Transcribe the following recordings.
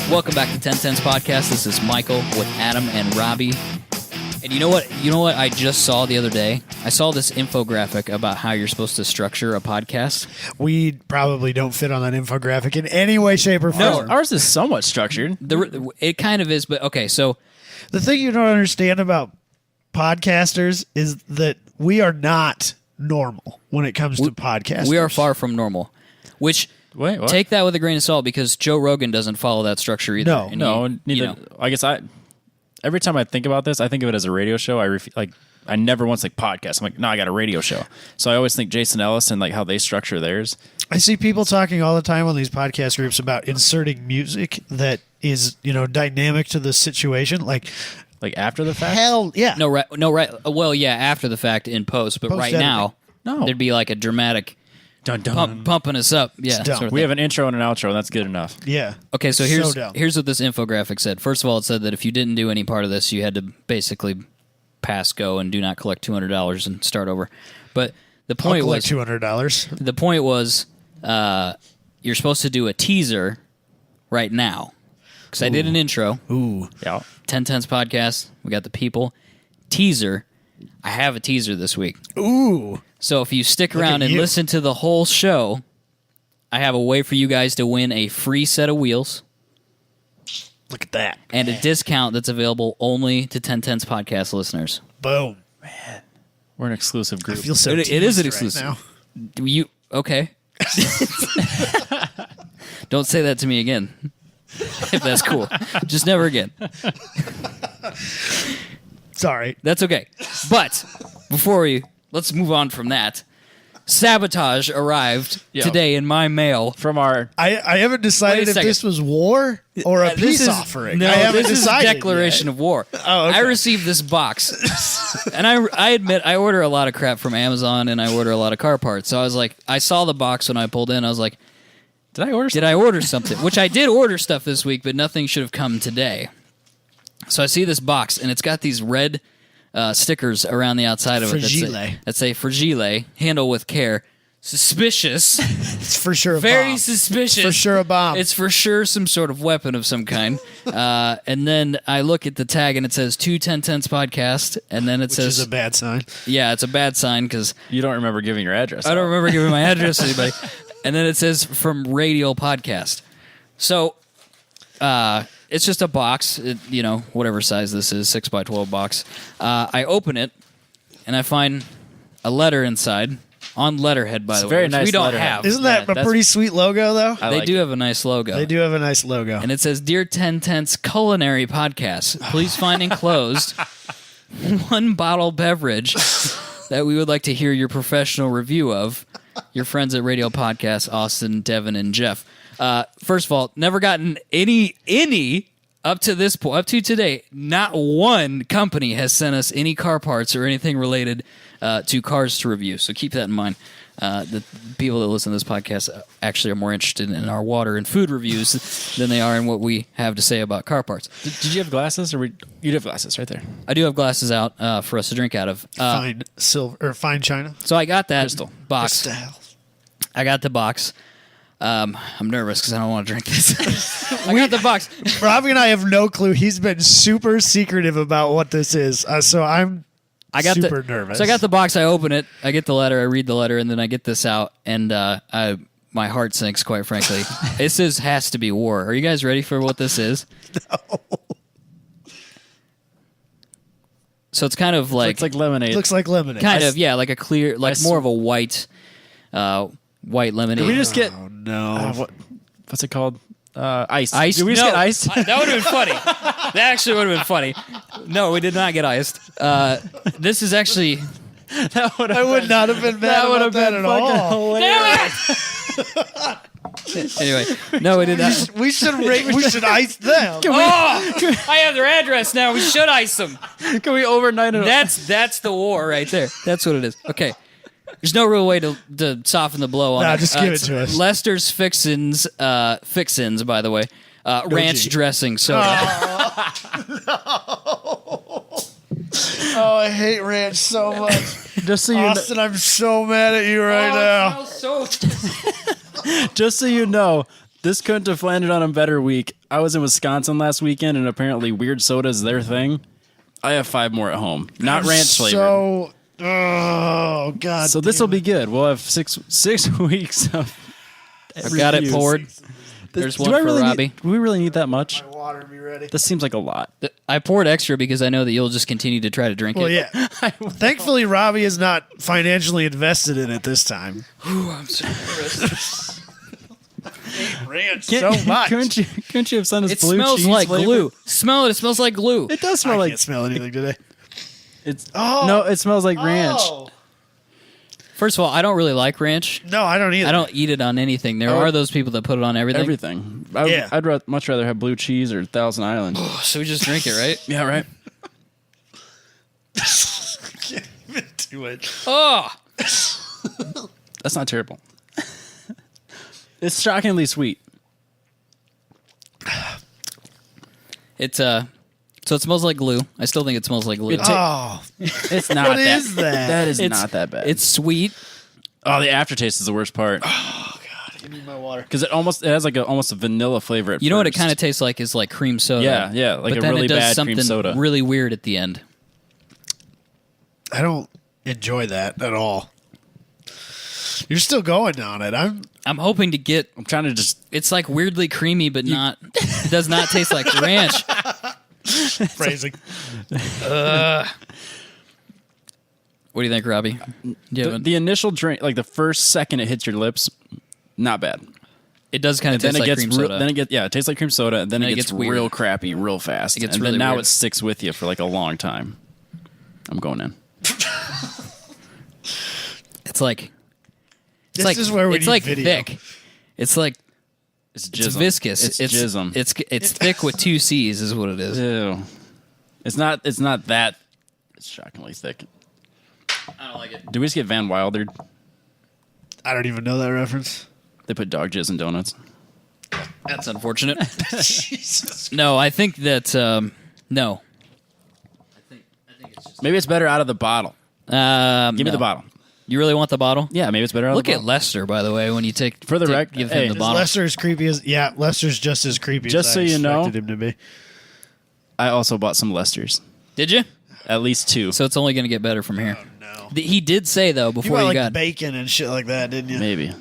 Welcome back to 1010's podcast. This is Michael with Adam and Robbie. And you know what? I just saw the other day? I saw this infographic about how you're supposed to structure a podcast. We probably don't fit on that infographic in any way, shape, or form. No, ours is somewhat structured. It kind of is, but okay, so... The thing you don't understand about podcasters is that we are not normal when it comes to podcasters. We are far from normal, which... Wait, what? Take that with a grain of salt because Joe Rogan doesn't follow that structure either. No. And Neither. you know, I guess every time I think about this, I think of it as a radio show. I never once podcast. I'm like, no, I got a radio show. So I always think Jason Ellis and like how they structure theirs. I see people talking all the time on these podcast groups about inserting music that is, dynamic to the situation. Like after the fact? Hell, yeah. No, right. Well, yeah, after the fact in post, but right now, there'd be like a dramatic dun, dun. pumping us up. Yeah, sort of we thing. have an intro and an outro, and that's good enough. Yeah. Okay, so here's what this infographic said. First of all, it said that if you didn't do any part of this, you had to basically pass go and do not collect $200 and start over. But the point was $200. The point was you're supposed to do a teaser right now because I did an intro. Ooh. Yeah. 1010's podcast. We got the people. Teaser. I have a teaser this week. Ooh. So if you stick around and listen to the whole show, I have a way for you guys to win a free set of wheels. Look at that. And a discount that's available only to 1010's podcast listeners. Boom. Man. We're an exclusive group. I feel so It is an teased exclusive. right now. Do you okay? Don't say that to me again. If that's cool. Just never again. Sorry. That's okay. But let's move on from that. Sabotage arrived today in my mail. From our... I haven't decided if this was war or a peace offering. No, I haven't this is a decided declaration yet. of war. Oh, okay. I received this box. And I admit, I order a lot of crap from Amazon and I order a lot of car parts. So I was like, I saw the box when I pulled in. I was like, Did I order something? Which I did order stuff this week, but nothing should have come today. So I see this box, and it's got these red stickers around the outside of it that say Fragile, handle with care. Suspicious. It's for sure a Very bomb. suspicious. It's for sure a bomb. It's for sure some sort of weapon of some kind. And then I look at the tag, and it says 21010's podcast, and then it says... Which is a bad sign. Yeah, it's a bad sign, because... You don't remember giving your address. I don't remember giving my address to anybody. And then it says from Radial Podcast. So... it's just a box, whatever size this is, 6x12 box. I open it, and I find a letter inside, on letterhead, by the way. Very nice we don't letterhead. have. Isn't that a pretty sweet logo, though? They do have a nice logo. They do have a nice logo. And it says, Dear 1010's Culinary Podcast, please find enclosed one bottle beverage that we would like to hear your professional review of. Your friends at Radio Podcast, Austin, Devin, and Jeff. First of all, never gotten any up to this point, up to today. Not one company has sent us any car parts or anything related to cars to review. So keep that in mind. The people that listen to this podcast actually are more interested in our water and food reviews than they are in what we have to say about car parts. Did you have glasses, or you have glasses right there? I do have glasses out for us to drink out of. Fine silver or fine china. So I got that Crystal. box. Crystal. I got the box. I'm nervous because I don't want to drink this. I got the box. Robbie and I have no clue. He's been super secretive about what this is, so I'm super nervous. So I got the box. I open it. I get the letter. I read the letter, and then I get this out, and my heart sinks. Quite frankly, this has to be war. Are you guys ready for what this is? No. So it's kind of like It's like lemonade. Looks like lemonade. kind of like a clear, like more of a white lemonade. Did we just get... Oh no. What's it called? Iced. Iced? Did we just No. get iced? That would have been funny. That actually would have been funny. No, we did not get iced. This is actually... I would not have been mad about that at all. Damn it! Anyway, no, we did not. We should ice them. I have their address now. We should ice them. Can we overnight it? That's the war right there. That's what it is. Okay. There's no real way to soften the blow on it. Just give it to us. Lester's Fixins, by the way. Ranch dressing soda. Oh, I hate ranch so much. Just so you Austin, I'm so mad at you right now. It smells so... Just so you know, This couldn't have landed on a better week. I was in Wisconsin last weekend, and apparently weird soda is their thing. I have 5 more at home. Not ranch flavored. Oh, God. So this will be good. We'll have six weeks of I've got it poured. There's one for Robbie. Do we really need that much? My water be ready. This seems like a lot. I poured extra because I know that you'll just continue to try to drink Well, it. yeah. Thankfully, Robbie is not financially invested in it this time. I'm so Ranch so much. Couldn't you have sent us It blue smells cheese like flavor? glue. Smell it. It smells like glue. It does smell I like. can't smell anything today. No, it smells like ranch. Oh. First of all, I don't really like ranch. No, I don't either. I don't eat it on anything. There are those people that put it on everything. Everything. Yeah. I'd much rather have blue cheese or Thousand Island. So we just drink it, right? Yeah, right. Can't even do it. Oh, That's not terrible. It's shockingly sweet. it's So it smells like glue. I still think it smells like glue. Oh, It's not. what that, is that? That is It's- not that bad. It's sweet. Oh, the aftertaste is the worst part Oh, God. Give me my water. because it has like almost a vanilla flavor. At You know what it first. kind of tastes like is like cream soda. Yeah, like but a then really it does bad something cream soda. really weird at the end. I don't enjoy that at all. You're still going on it. I'm hoping to get. I'm trying to just. It's like weirdly creamy, but not. It does not taste like ranch. phrasing. What do you think, Robbie? The initial drink, like the first second it hits your lips, not bad. It does kind of Then taste it like gets cream soda. then it tastes like cream soda, and then it gets weird. real crappy real fast. It gets and really then now weird. it sticks with you for like a long time. I'm going in. It's like. It's This like, is where we it's need like video. thick. It's like It's it's jism. viscous. It's jism. It's thick with 2 C's is what it is. Ew. It's not that. It's shockingly thick. I don't like it. Do we just get Van Wildered? I don't even know that reference. They put dog jizz in donuts. That's unfortunate. Jesus. No, I think that no. I think it's just. Maybe it's better out of the bottle. Give me the bottle. You really want the bottle? Yeah, maybe it's better out Look of the at bottle. Lester, by the way, when you take For the rec- give hey, him the is bottle. Lester as creepy as Lester's just as creepy Just as so I you know- expected him to be. I also bought some Lesters. Did you? At least 2. So it's only going to get better from here. No. He did say though You before bought you like got bacon and shit like that, didn't you? Maybe.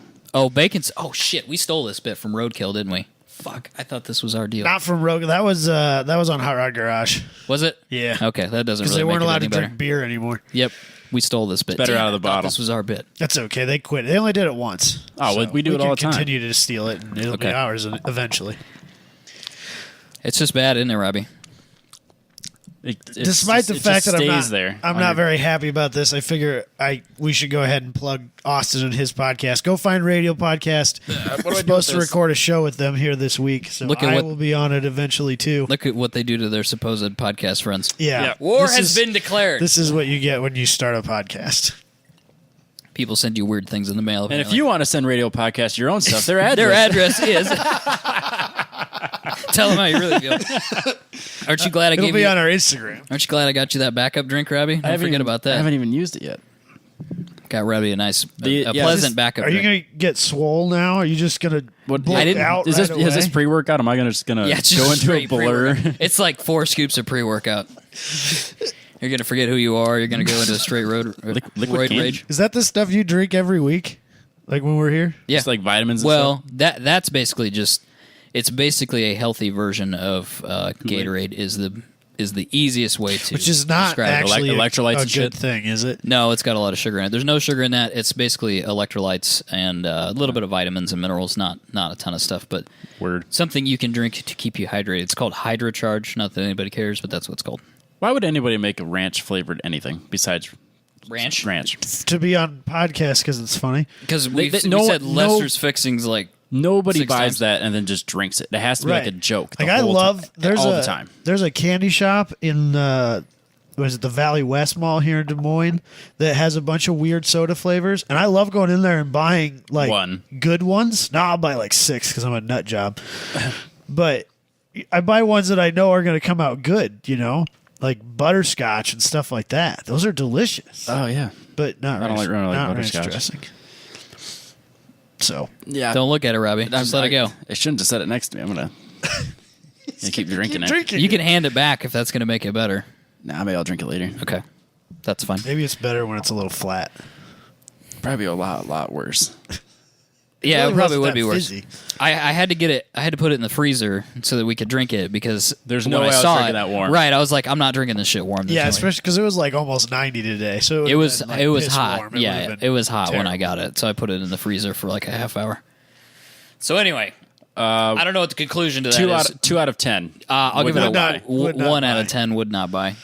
bacon's. Oh shit, we stole this bit from Roadkill, didn't we? Fuck, I thought this was our deal. Not from Rogue. That was on Hot Rod Garage. Was it? Yeah. Okay, that doesn't Because really they weren't make it allowed any to better. drink beer anymore. Yep, we stole this bit. better Damn, out of the I thought bottle. This was our bit. That's okay. They quit. They only did it once. Oh, we do it all the can time. continue to steal it, and it'll be Okay. ours eventually. It's just bad, isn't it, Robbie? Despite the fact that I'm not very. very happy about this, I figure we should go ahead and plug Austin and his podcast. Go find Radio Podcast. We're supposed to record a show with them here this week, so Look at I what- will be on it eventually too. Look at what they do to their supposed podcast friends. Yeah, War This has is- been declared. This is what you get when you start a podcast. People send you weird things in the mail. And if apparently. you want to send Radio Podcast your own stuff, their address. Their address is. Tell them how you really feel. Aren't you glad I It'll gave be you? on our Instagram. Aren't you glad I got you that backup drink, Robbie? Don't forget about I that. haven't even used it yet. Got Robbie a nice, a yeah, pleasant backup Are you drink. gonna get swole now? Are you just gonna bulk I didn't- out Is right this away? pre-workout? Am I just gonna Yeah, it's just go into a straight blur? pre-workout. It's like 4 scoops of pre-workout. You're gonna forget who you are. You're gonna go into a straight roid liquid candy? rage. Is that the stuff you drink every week? Like when we're here? Yeah, Just like vitamins. And well, stuff? that's basically just. It's basically a healthy version of Gatorade. Is the easiest way to Which is not describe it. actually Electrolytes a and good shit? thing, is it? No, it's got a lot of sugar in it. There's no sugar in that. It's basically electrolytes and a little bit of vitamins and minerals. Not a ton of stuff, but Word. something you can drink to keep you hydrated. It's called HydroCharge. Not that anybody cares, but that's what it's called. Why would anybody make a ranch flavored anything besides Ranch. ranch? To be on podcast because it's funny. Because we no- said no- Lester's fixings like Nobody 6 buys times. that and then just drinks it. It has to be like a joke. Like the I whole love time, there's all a the time. there's a candy shop in was it the Valley West Mall here in Des Moines that has a bunch of weird soda flavors, and I love going in there and buying like One. good ones. No, I'll buy like 6 because I'm a nut job, but I buy ones that I know are going to come out good. You know, like butterscotch and stuff like that. Those are delicious, Oh yeah. but not I don't ranch, like not ranch butterscotch. dressing. So Yeah. Don't look at it, Robbie. Just let it go. I shouldn't have said it next to me. I'm gonna keep drinking it. drinking. You can hand it back if that's going to make it better. Nah, maybe I'll drink it later. Okay. That's fine. Maybe it's better when it's a little flat. Probably a lot worse. Yeah, really it probably wasn't would that be worse. fizzy. I had to get it. I had to put it in the freezer so that we could drink it because There's when no way I was saw drinking it, that warm. Right, I was like, I'm not drinking this shit warm. Yeah, There's no way. especially because it was like almost 90 today. So It was been, like, it was piss hot. warm. It Yeah, would've been it was hot when terrible. I got it, so I put it in the freezer for like a half hour. So anyway, I don't know what the conclusion to that is. 2 out of 10. I'll give it Would not- a would not 1 out buy. of 10. Would not buy.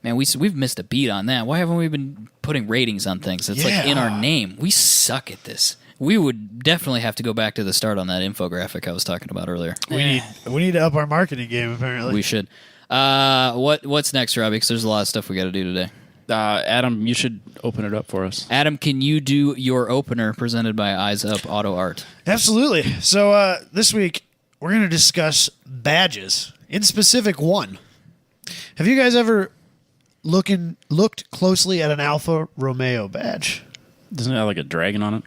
Man, we've missed a beat on that. Why haven't we been putting ratings on things? It's like in our name. We suck at this. We would definitely have to go back to the start on that infographic I was talking about earlier. We need to up our marketing game. Apparently, We should. What's next, Robbie? Because there's a lot of stuff we got to do today. Adam, you should open it up for us. Adam, can you do your opener presented by Eyes Up Auto Art? Absolutely. So this week we're going to discuss badges. In specific, one. Have you guys ever looked closely at an Alfa Romeo badge? Doesn't it have like a dragon on it?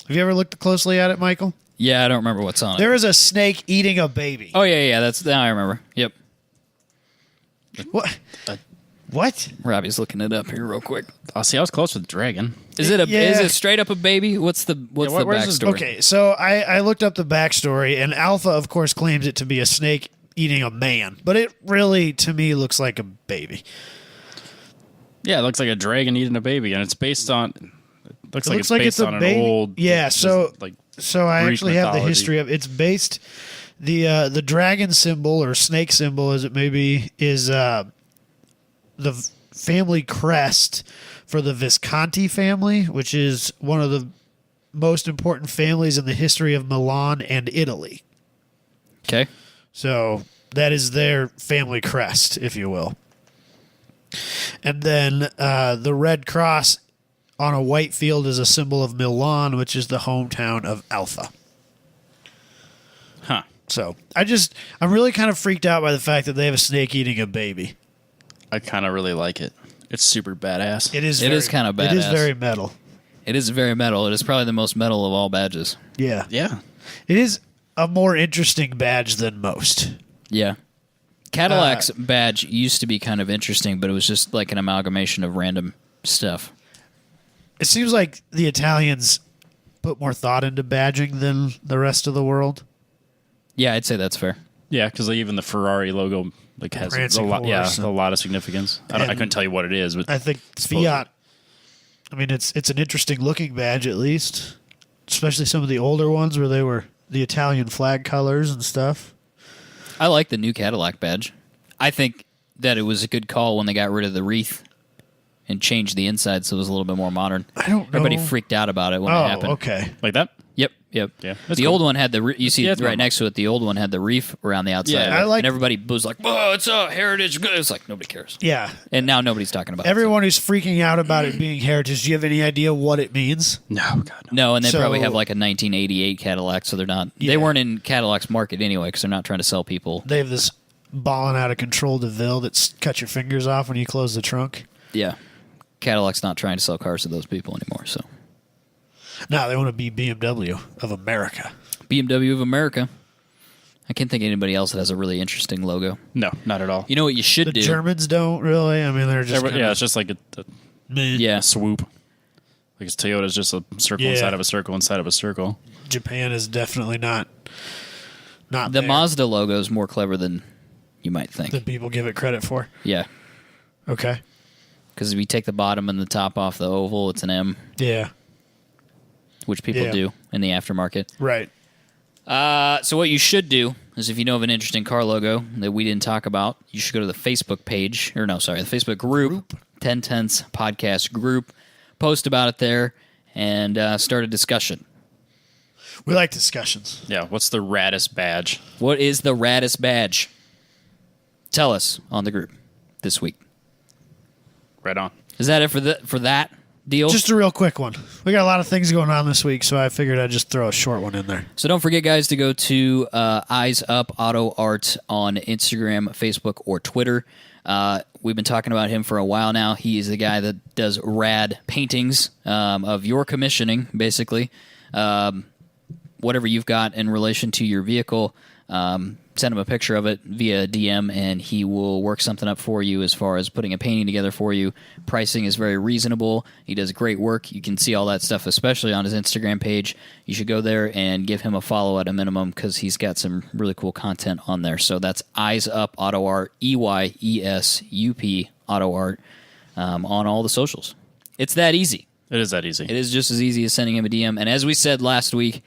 Have you ever looked closely at it, Michael? Yeah, I don't remember what's on it. There is a snake eating a baby. Oh yeah, that's now I remember. Yep, What? What? Robbie's looking it up here real quick. Oh, see, I was close with dragon. Is it Yeah. is it straight up a baby? What's the where's this- backstory? Okay, so I looked up the backstory, and Alpha, of course, claims it to be a snake eating a man, but it really, to me, looks like a baby. Yeah, it looks like a dragon eating a baby, and it's based on. It looks like looks it's like based it's a on an baby. old. Yeah, so- like So I Greek actually have the mythology. history of it's based the dragon symbol or snake symbol as it may be is the family crest for the Visconti family, which is one of the most important families in the history of Milan and Italy. Okay. So that is their family crest, if you will. And then the red cross on a white field is a symbol of Milan, which is the hometown of Alpha. Huh. So I'm really kind of freaked out by the fact that they have a snake eating a baby. I kind of really like it. It's super badass. It is kind of It is badass. very metal. It is very metal. It is probably the most metal of all badges. Yeah. Yeah. It is a more interesting badge than most. Yeah. Cadillac's badge used to be kind of interesting, but it was just like an amalgamation of random stuff. It seems like the Italians put more thought into badging than the rest of the world. Yeah, I'd say that's fair. Yeah, because even the Ferrari logo like has a prancing lot. Yeah, horse. a lot of significance. I And- couldn't tell you what it is, but I think supposedly. Fiat. I mean, it's an interesting looking badge, at least, especially some of the older ones where they were the Italian flag colors and stuff. I like the new Cadillac badge. I think that it was a good call when they got rid of the wreath and changed the inside so it was a little bit more modern. I don't know. Everybody freaked out about it when it Oh, happened. okay. like that. Yep. Yeah, The that's cool. old one had you see Yeah, it's right normal. next to it, the old one had the reef around the outside. Yeah, of it. I like- and everybody was like, "Whoa, it's a heritage good." It's like nobody cares. Yeah. And now nobody's talking about Everyone who's freaking out about it being heritage, do you have any idea what it means? No, God, no. it. No, and they So- probably have like a 1988 Cadillac, so they're not. Yeah. They weren't in Cadillac's market anyway because they're not trying to sell people. They have this balling out of control DeVille that's cut your fingers off when you close the trunk. Yeah, Cadillac's not trying to sell cars to those people anymore. So No, they want to be BMW of America. BMW of America. I can't think of anybody else that has a really interesting logo. No, not at all. You know what you should The do? Germans don't really. I mean, they're just Yeah, it's just like a meh. Yeah, swoop. Like it's Toyota's just a circle Yeah. inside of a circle inside of a circle. Japan is definitely not the there Mazda logo is more clever than you might think. that people give it credit for. Yeah, Okay. because if you take the bottom and the top off the oval, it's an M, Yeah. which people Yeah. do in the aftermarket. Right. So what you should do is if you know of an interesting car logo that we didn't talk about, you should go to the Facebook page, the Facebook group, 1010s podcast group, post about it there, and start a discussion. We like discussions. Yeah, what's the raddest badge? What is the raddest badge? Tell us on the group this week. Right on. Is that it for that deal? Just a real quick one. We got a lot of things going on this week, so I figured I'd just throw a short one in there. So don't forget, guys, to go to Eyes Up Auto Art on Instagram, Facebook, or Twitter. We've been talking about him for a while now. He is the guy that does rad paintings of your commissioning, basically. whatever you've got in relation to your vehicle. Send him a picture of it via DM, and he will work something up for you as far as putting a painting together for you. Pricing is very reasonable. He does great work. You can see all that stuff, especially on his Instagram page. You should go there and give him a follow at a minimum because he's got some really cool content on there. So that's Eyes Up Auto Art, EYESUP Auto Art, on all the socials. It's that easy. It is that easy. It is just as easy as sending him a DM. And as we said last week,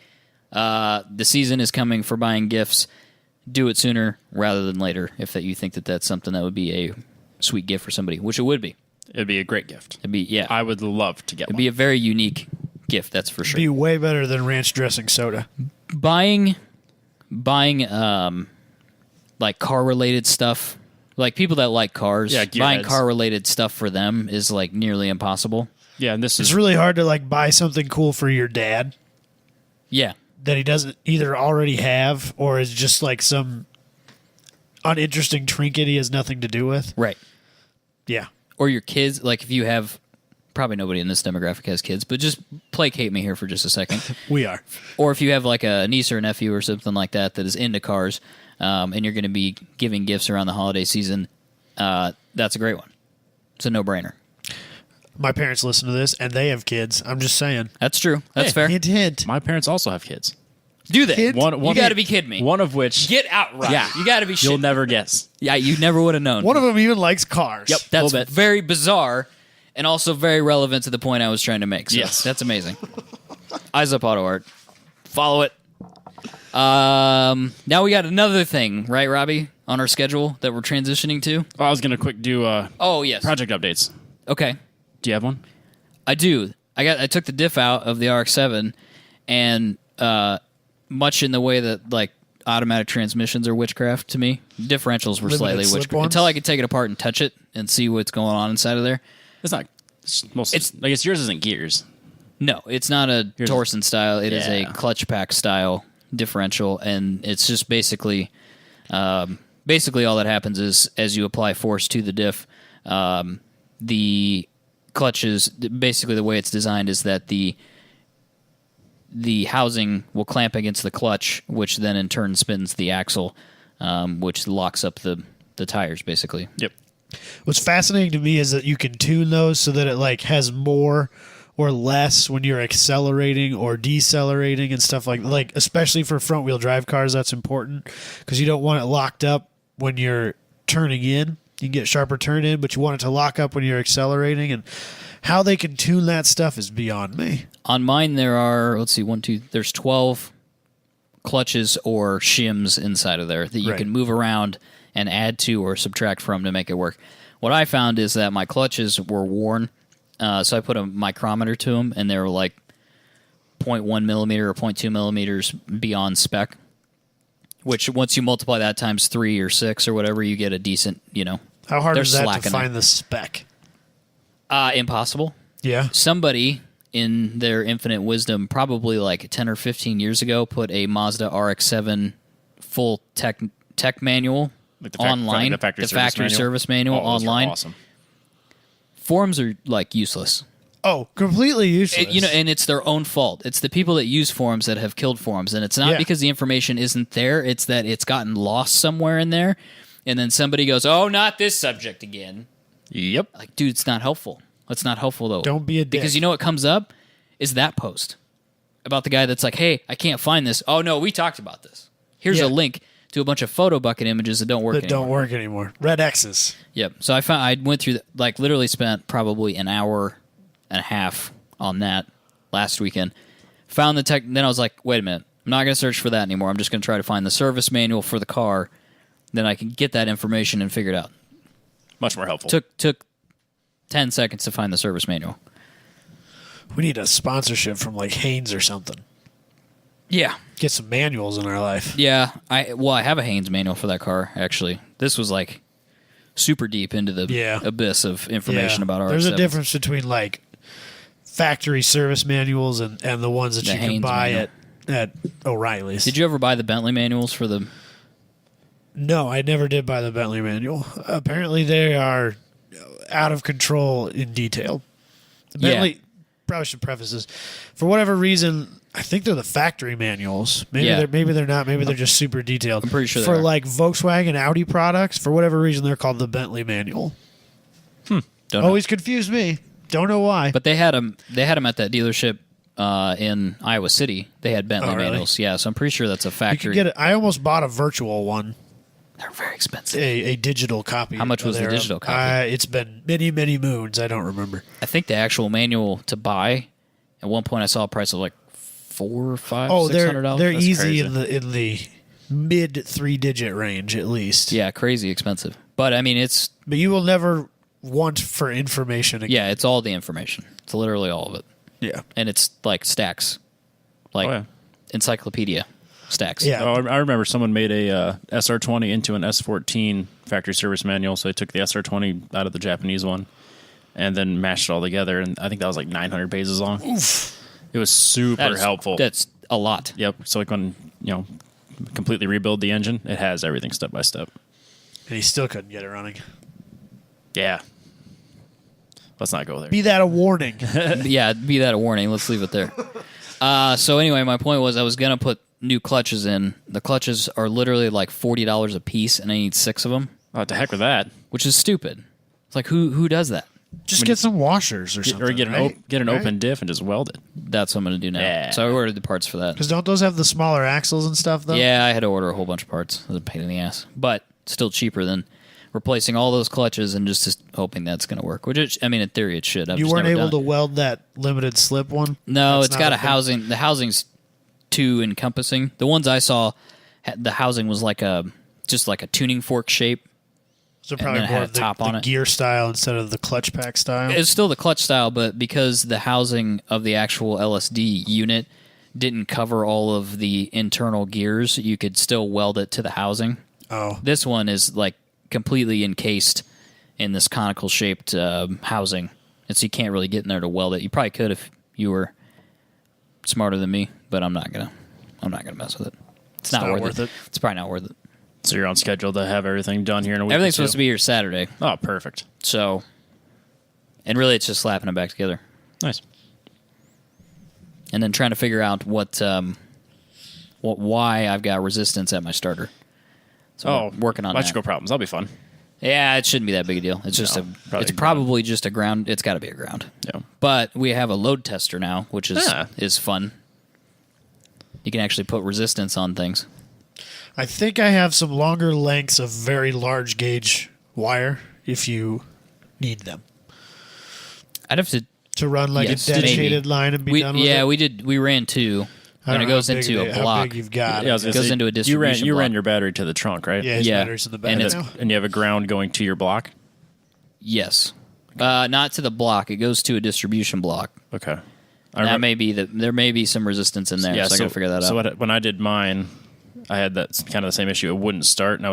the season is coming for buying gifts. Do it sooner rather than later if you think that that's something that would be a sweet gift for somebody, which it would be. It'd be a great gift. It'd be, yeah. I would love to get It'd one. be a very unique gift, that's for sure. Be way better than ranch dressing soda. Buying like car-related stuff, like people that like cars, buying gearheads. car-related stuff for them is like nearly impossible. Yeah, and this It's is really hard to like buy something cool for your dad Yeah. that he doesn't either already have or is just like some uninteresting trinket he has nothing to do with. Right. Yeah. Or your kids, like if you have, probably nobody in this demographic has kids, but just placate me here for just a second. We are. Or if you have like a niece or a nephew or something like that that is into cars, and you're going to be giving gifts around the holiday season, that's a great one. It's a no-brainer. My parents listen to this and they have kids. I'm just saying. That's true. That's Hey, fair. Hint, hint. my parents also have kids. Do they? Kid? You got to be kidding me. One of which Get out, right? Yeah. You got to be you'll shitting. never guess. Yeah, you never would have known. One of them even likes cars. Yep, that's little bit. very bizarre and also very relevant to the point I was trying to make. So Yes. that's amazing. Eyes Up Auto Art. Follow it. Now we got another thing, right, Robbie, on our schedule that we're transitioning to? Oh, I was going to quick do Oh, yes. project updates. Okay. Do you have one? I do. I took the diff out of the RX-7, and much in the way that like automatic transmissions are witchcraft to me, differentials were Limited slightly slip witchcraft ones? until I could take it apart and touch it and see what's going on inside of there. It's not. I guess yours isn't gears. No, it's not a Torsen style. It is a Yeah. clutch pack style differential, and it's just basically all that happens is as you apply force to the diff, the clutches, basically the way it's designed is that the housing will clamp against the clutch, which then in turn spins the axle, which locks up the tires, basically. Yep. What's fascinating to me is that you can tune those so that it like has more or less when you're accelerating or decelerating and stuff like especially for front wheel drive cars. That's important because you don't want it locked up when you're turning in. You can get sharper turn in, but you want it to lock up when you're accelerating. And how they can tune that stuff is beyond me. On mine, there are, there's 12 clutches or shims inside of there that you Right. can move around and add to or subtract from to make it work. What I found is that my clutches were worn, so I put a micrometer to them, and they were like 0.1 millimeter or 0.2 millimeters beyond spec, which once you multiply that times 3 or 6 or whatever, you get a decent, How hard They're is that to slacking find the spec? impossible. Yeah. Somebody in their infinite wisdom, probably like 10 or 15 years ago, put a Mazda RX-7 full tech manual Like online, the factory service manual Oh, those are online. awesome. Forums are like useless. Oh, completely useless. And it's their own fault. It's the people that use forums that have killed forums, and it's not Yeah. because the information isn't there. It's that it's gotten lost somewhere in there, and then somebody goes, "Oh, not this subject again." Yep. Like, dude, it's not helpful. It's not helpful though. Don't be a dick. Because you know what comes up is that post about the guy that's like, "Hey, I can't find this." Oh no, we talked about this. Here's Yeah. a link to a bunch of photo bucket images that don't work that anymore. don't work anymore. Red X's. Yep. So I went through literally spent probably an hour and a half on that last weekend. Found the tech. Then I was like, wait a minute. I'm not going to search for that anymore. I'm just going to try to find the service manual for the car. Then I can get that information and figure it out. Much more helpful. Took 10 seconds to find the service manual. We need a sponsorship from like Haynes or something. Yeah. Get some manuals in our life. Yeah. I have a Haynes manual for that car, actually. This was like super deep into the abyss of information about RX-7. There's a difference between like factory service manuals and the ones that The you can Haynes buy manual. at O'Reilly's. Did you ever buy the Bentley manuals for the... No, I never did buy the Bentley manual. Apparently they are out of control in detail. Yeah. probably should preface this. For whatever reason, I think they're the factory manuals. Maybe Yeah. they're not. Maybe they're just super detailed. I'm pretty sure they for are. like Volkswagen, Audi products. For whatever reason, they're called the Bentley manual. Don't know. Always confused me. Don't know why. But they had them. They had them at that dealership in Iowa City. They had Bentley Oh, really? manuals. Yeah, so I'm pretty sure that's a you factory. could get it. I almost bought a virtual one, They're very expensive. a digital copy. How much was the thereof. digital copy? It's been many, many moons. I don't remember. I think the actual manual to buy. At one point, I saw a price of like $400, $500, Oh, $600. they're That's easy crazy. in the mid 3-digit range at least. Yeah, crazy expensive. But I mean, it's But you will never want for information again. yeah, it's all the information. It's literally all of it, Yeah. and it's like stacks, like Oh, yeah. encyclopedia stacks. Yeah. Oh, I remember someone made a SR20 into an S14 factory service manual. So they took the SR20 out of the Japanese one and then mashed it all together. And I think that was like 900 pages long. Oof. It was super That is- helpful. That's a lot. Yep. So like when, completely rebuild the engine, it has everything step by step. And he still couldn't get it running. Yeah. Let's not go there. Be that a warning. Yeah, be that a warning. Let's leave it there. So anyway, my point was I was gonna put new clutches in. The clutches are literally like $40 a piece, and I need 6 of them, Oh, to heck with that. which is stupid. It's like who does that? Just get some washers or something. Or get an right? open diff and just weld it. That's what I'm gonna do now. Yeah. So I ordered the parts for that. Because don't those have the smaller axles and stuff, though? Yeah, I had to order a whole bunch of parts. It was a pain in the ass, but still cheaper than replacing all those clutches and just hoping that's going to work. Which, I mean, in theory, it should. I've You just weren't never able done to it. weld that limited slip one? No, That's it's not got a thing? housing. The housing's too encompassing. The ones I saw, the housing was like just like a tuning fork shape. So probably then it more had of a top on the it. gear style instead of the clutch pack style. It's still the clutch style, but because the housing of the actual LSD unit didn't cover all of the internal gears, you could still weld it to the housing. Oh. This one is like completely encased in this conical shaped housing, and so you can't really get in there to weld it. You probably could if you were smarter than me, but I'm not gonna mess with it. It's not worth it. It's probably not worth it. So you're on schedule to have everything done here in a week. Everything's supposed to be here Saturday, Oh, perfect. so and really it's just slapping it back together Nice. and then trying to figure out why I've got resistance at my starter. So I'm working on electrical that. problems. That'll be fun. Yeah, it shouldn't be that big a deal. It's just No, probably it's a ground. probably just a ground. It's got to be a ground. Yeah. But we have a load tester now, which Ah. is fun. You can actually put resistance on things. I think I have some longer lengths of very large gauge wire if you need them. I'd have to. To run like Yes, a dedicated maybe. line and be done with it? We ran 2, I don't and it know goes how big into they- a how block. big you've got. Yeah, I was gonna It goes say, into a you distribution ran block. your battery to the trunk, right? Yeah, his Yeah. battery's in the And back it's- now. And you have a ground going to your block. Yes, not to the block. It goes to a distribution block. Okay. There may be some resistance in there, so I got to figure that out. So when I did mine, I had that kind of the same issue. It wouldn't start, and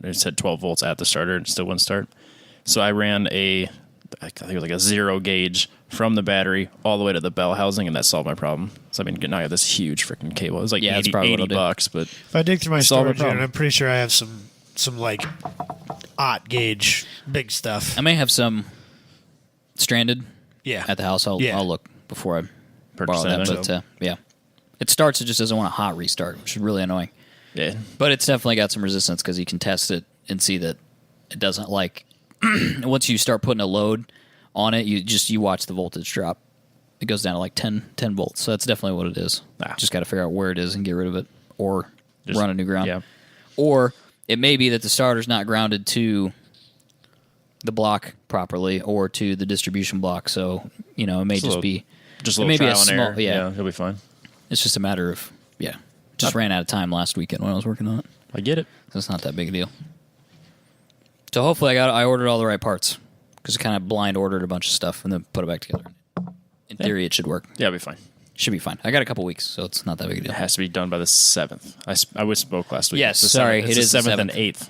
it said 12 volts at the starter, and it still wouldn't start. So I ran I think it was like a 0 gauge from the battery all the way to the bell housing, and that solved my problem. So I mean, now I have this huge freaking cable. It was like Yeah, that's 80, probably what it'll do. $80, but If I dig through my Solve the storage unit, problem. I'm pretty sure I have some like aught gauge big stuff. I may have some stranded Yeah. at the house. I'll look before I Purchase borrow that. anything. But yeah, it starts. It just doesn't want a hot restart, which is really annoying. yeah. But it's definitely got some resistance because you can test it and see that it doesn't like. Once you start putting a load on it, you watch the voltage drop. It goes down to like 10 volts. So that's definitely what it is. Just got to figure out where it is and get rid of it, or Just run a new ground. Yeah. Or it may be that the starter's not grounded to the block properly or to the distribution block. So it may just be Just a it little may be trial a and small. error. Yeah, It'll be fine. it's just a matter of Just ran out of time last weekend when I was working on it. I get it. So it's not that big a deal. So hopefully I ordered all the right parts because I kind of blind ordered a bunch of stuff and then put it back together. In theory, it should work. Yeah, it'll be fine. Should be fine. I got a couple weeks, so it's not that big a deal. It has to be done by the 7th. I spoke last week. Yes, It's the sorry, 7th. it It's is the the 7th and 7th. 8th.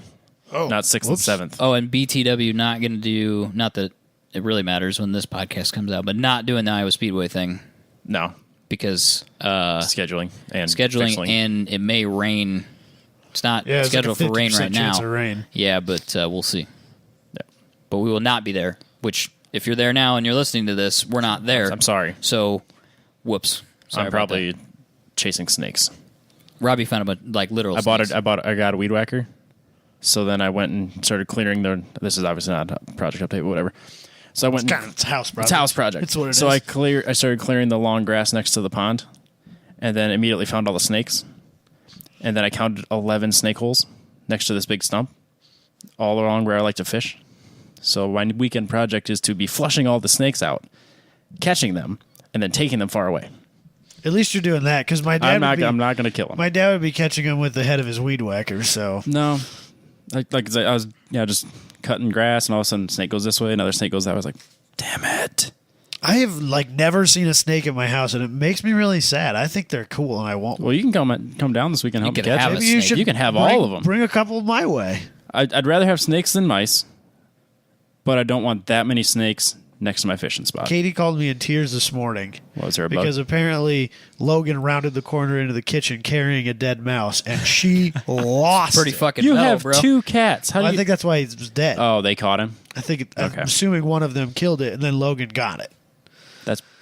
Oh, Not 6th whoops. and 7th. Oh, and BTW not going to do, not that it really matters when this podcast comes out, but not doing the Iowa Speedway thing No. because Scheduling and scheduling fixing. and it may rain. It's not Yeah, it's like a scheduled for rain 50% right chance now. of rain. Yeah, but we'll see. Yeah. But we will not be there, which If you're there now and you're listening to this, we're not there. I'm sorry. So, whoops. Sorry I'm about probably that. chasing snakes. Robbie found a bunch, like literal. I snakes. got a weed whacker. So then I went and started clearing this is obviously not a project update, but whatever. So I went It's a house project. It's a house project. It's what it so is. I started clearing the long grass next to the pond, and then immediately found all the snakes. And then I counted 11 snake holes next to this big stump, all along where I like to fish. So my weekend project is to be flushing all the snakes out, catching them, and then taking them far away. At least you're doing that, because my dad I'm not going to kill them. my dad would be catching them with the head of his weed whacker. So No. Like I was just cutting grass, and all of a sudden, a snake goes this way, another snake goes that way. I was like, damn it. I have never seen a snake in my house, and it makes me really sad. I think they're cool, and I won't. Well, you can come down this weekend and help me can catch have them. a snake. You can have all of them. Bring a couple my way. I'd rather have snakes than mice, but I don't want that many snakes next to my fishing spot. Katie called me in tears this morning. What was there a bug? Because apparently Logan rounded the corner into the kitchen carrying a dead mouse, and she lost Pretty it. fucking You metal, have bro. 2 cats. How do I you? think that's why he was dead. Oh, they caught him. I'm okay. assuming one of them killed it, and then Logan got it.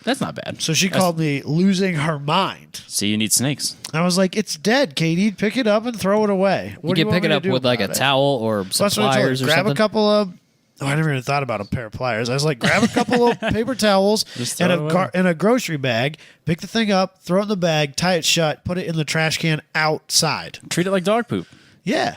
That's not bad. So she called me losing her mind. See, you need snakes. I was like, "It's dead, Katie. Pick it up and throw it away." You can pick it up with like a towel or some That's what I told her. pliers or Grab something. a couple of. Oh, I never even thought about a pair of pliers. I was like, grab a couple of paper towels Just and throw it away. and a grocery bag. Pick the thing up, throw it in the bag, tie it shut, put it in the trash can outside. Treat it like dog poop. Yeah,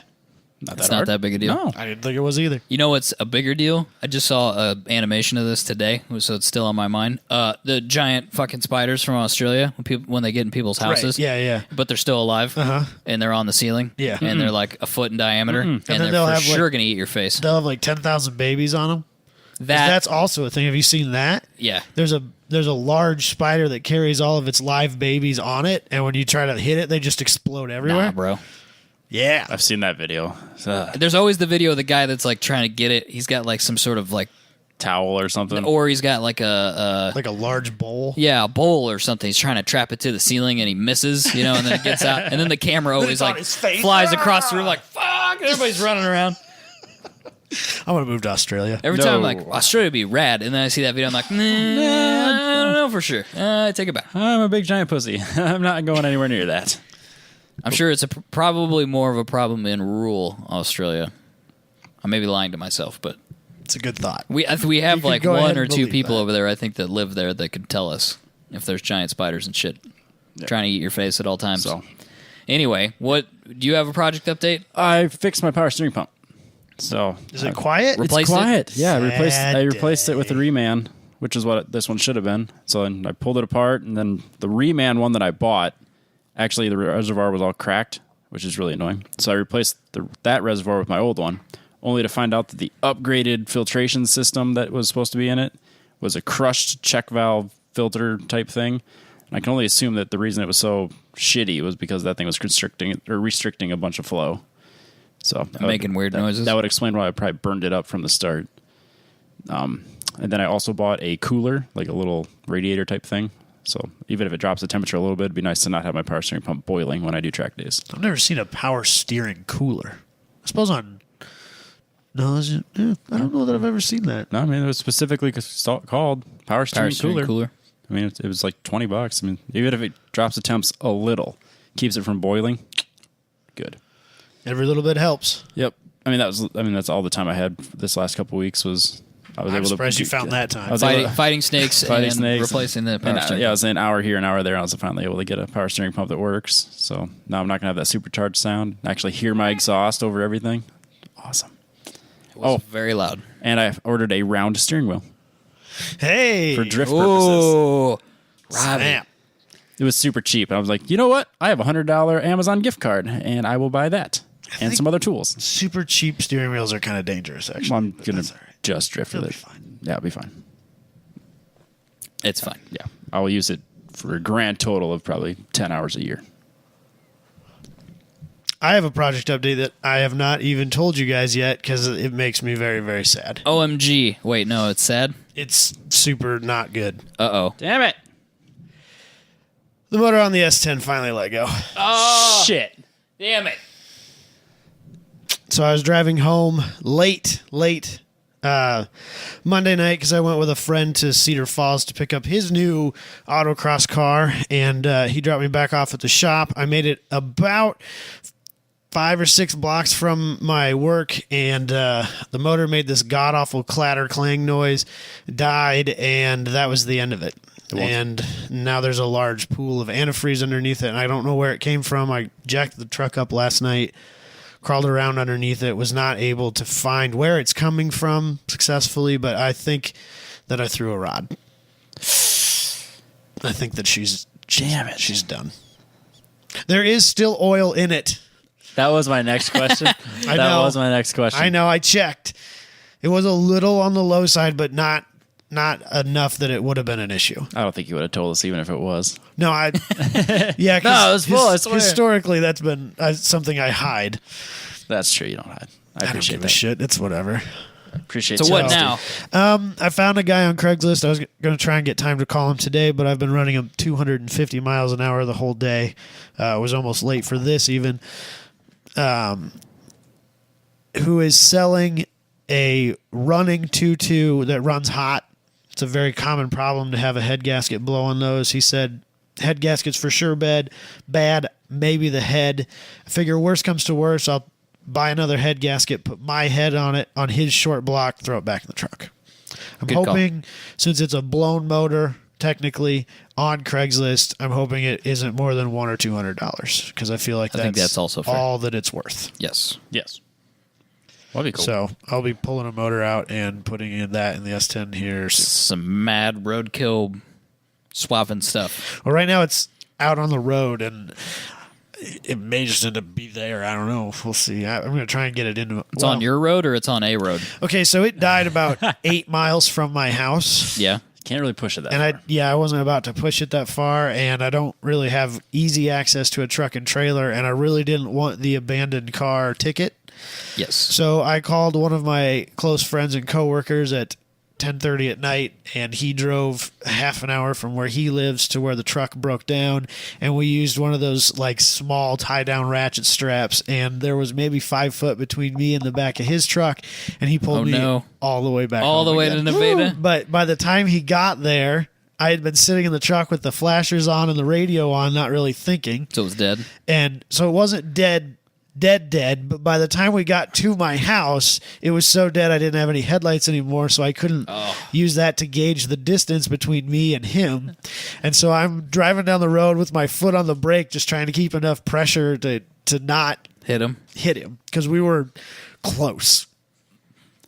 It's not that big a deal. No. I didn't think it was either. You know what's a bigger deal? I just saw an animation of this today, so it's still on my mind. The giant fucking spiders from Australia when they get in people's houses. Yeah, yeah. But they're still alive, and they're on the ceiling. Yeah. and they're like a foot in diameter, and then they're they'll for have, sure gonna eat your face. They'll have like 10,000 babies on them. That's also a thing. Have you seen that? Yeah, There's a large spider that carries all of its live babies on it, and when you try to hit it, they just explode everywhere. nah, bro. Yeah. I've seen that video. There's always the video of the guy that's like trying to get it. He's got like some sort of like, Towel or something. or he's got like a Like a large bowl. yeah, a bowl or something. He's trying to trap it to the ceiling and he misses, and then it gets out. And then the camera always it's on like his face. flies across the room like, fuck, everybody's running around. I'm going to move to Australia. Every time I'm like, Australia would be rad. And then I see that video, I'm like, nah, I don't know for sure. I take it back. I'm a big giant pussy. I'm not going anywhere near that. I'm sure it's probably more of a problem in rural Australia. I may be lying to myself, but It's a good thought. we have can like go ahead one and or two believe people that. over there, I think, that live there that could tell us if there's giant spiders and shit trying to eat your face at all times. So Anyway, do you have a project update? I fixed my power steering pump. So Is it quiet? Replace it? quiet. Yeah, I replaced Sad it with the reman, which is what this one should have been. So I pulled it apart, and then the reman one that I bought, actually the reservoir was all cracked, which is really annoying. So I replaced that reservoir with my old one, only to find out that the upgraded filtration system that was supposed to be in it was a crushed check valve filter type thing. And I can only assume that the reason it was so shitty was because that thing was restricting a bunch of flow. So Making weird noises. That would explain why I probably burned it up from the start. And then I also bought a cooler, like a little radiator type thing. So even if it drops the temperature a little bit, it'd be nice to not have my power steering pump boiling when I do track days. I've never seen a power steering cooler. I suppose on. No, I don't know that I've ever seen that. No, I mean, it was specifically called power steering cooler. I mean, it was like $20. I mean, even if it drops the temps a little, keeps it from boiling, good. Every little bit helps. Yep. That's all the time I had this last couple weeks was I was I'm able surprised to you found that time. I was able to- Fighting snakes Fighting and snakes. replacing the power And, steering. yeah, I was an hour here, an hour there. I was finally able to get a power steering pump that works. So now I'm not gonna have that supercharged sound. Actually, hear my exhaust over everything. Awesome. It was very loud. And I ordered a round steering wheel Hey. for drift purposes. Oh, Robbie. Snap. It was super cheap. I was like, you know what? I have a $100 Amazon gift card, and I will buy that and think- some other tools. Super cheap steering wheels are kind of dangerous, actually. Well, I'm but gonna that's all right. just drift It'll with be it. fine. Yeah, it'll be fine. It's fine. Yeah, I will use it for a grand total of probably 10 hours a year. I have a project update that I have not even told you guys yet because it makes me very, very sad. OMG. Wait, no, it's sad. It's super not good. Uh-oh. Damn it! The motor on the S10 finally let go. Shit. Damn it. So I was driving home late Monday night because I went with a friend to Cedar Falls to pick up his new autocross car, and he dropped me back off at the shop. I made it about 5 or 6 blocks from my work, and the motor made this god-awful clatter clang noise, died, and that was the end of it. And now there's a large pool of antifreeze underneath it, and I don't know where it came from. I jacked the truck up last night, crawled around underneath it, was not able to find where it's coming from successfully, but I think that I threw a rod. I think that she's done. There is still oil in it. That was my next question. That was my next question. I know. I checked. It was a little on the low side, but not enough that it would have been an issue. I don't think you would have told us even if it was. No, yeah. No, it was full. I swear. Historically, that's been something I hide. That's true. You don't hide. I I don't appreciate give a that. shit. It's whatever. Appreciate So it. what now? I found a guy on Craigslist. I was going to try and get time to call him today, but I've been running him 250 miles an hour the whole day. I was almost late for this even. Who is selling a running 2.2 that runs hot. It's a very common problem to have a head gasket blow on those. He said head gaskets for sure bad, maybe the head. I figure worst comes to worst, I'll buy another head gasket, put my head on it on his short block, throw it back in the truck. I'm Good hoping, since it's a blown motor, technically on Craigslist, I'm hoping it isn't more than $100 or $200 because I feel like I think that's also fair. all that it's worth. Yes. Yes. That'd be cool. So I'll be pulling a motor out and putting in that in the S10 here. Some mad roadkill swapping stuff. Well, right now it's out on the road, and it may just end up be there. I don't know. We'll see. I'm going to try and get it into. It's on your road or it's on a road? Okay, so it died about 8 miles from my house. Yeah. Can't really push it that And far. I wasn't about to push it that far, and I don't really have easy access to a truck and trailer, and I really didn't want the abandoned car ticket. Yes. So I called one of my close friends and coworkers at 10:30 at night, and he drove half an hour from where he lives to where the truck broke down, and we used one of those like small tie-down ratchet straps, and there was maybe 5 foot between me and the back of his truck, and he pulled me all the way back all home the way again. to Nevada. But by the time he got there, I had been sitting in the truck with the flashers on and the radio on, not really thinking. So it's dead. And so it wasn't dead, but by the time we got to my house, it was so dead I didn't have any headlights anymore, so I couldn't use that to gauge the distance between me and him. And so I'm driving down the road with my foot on the brake, just trying to keep enough pressure to not Hit him. because we were close.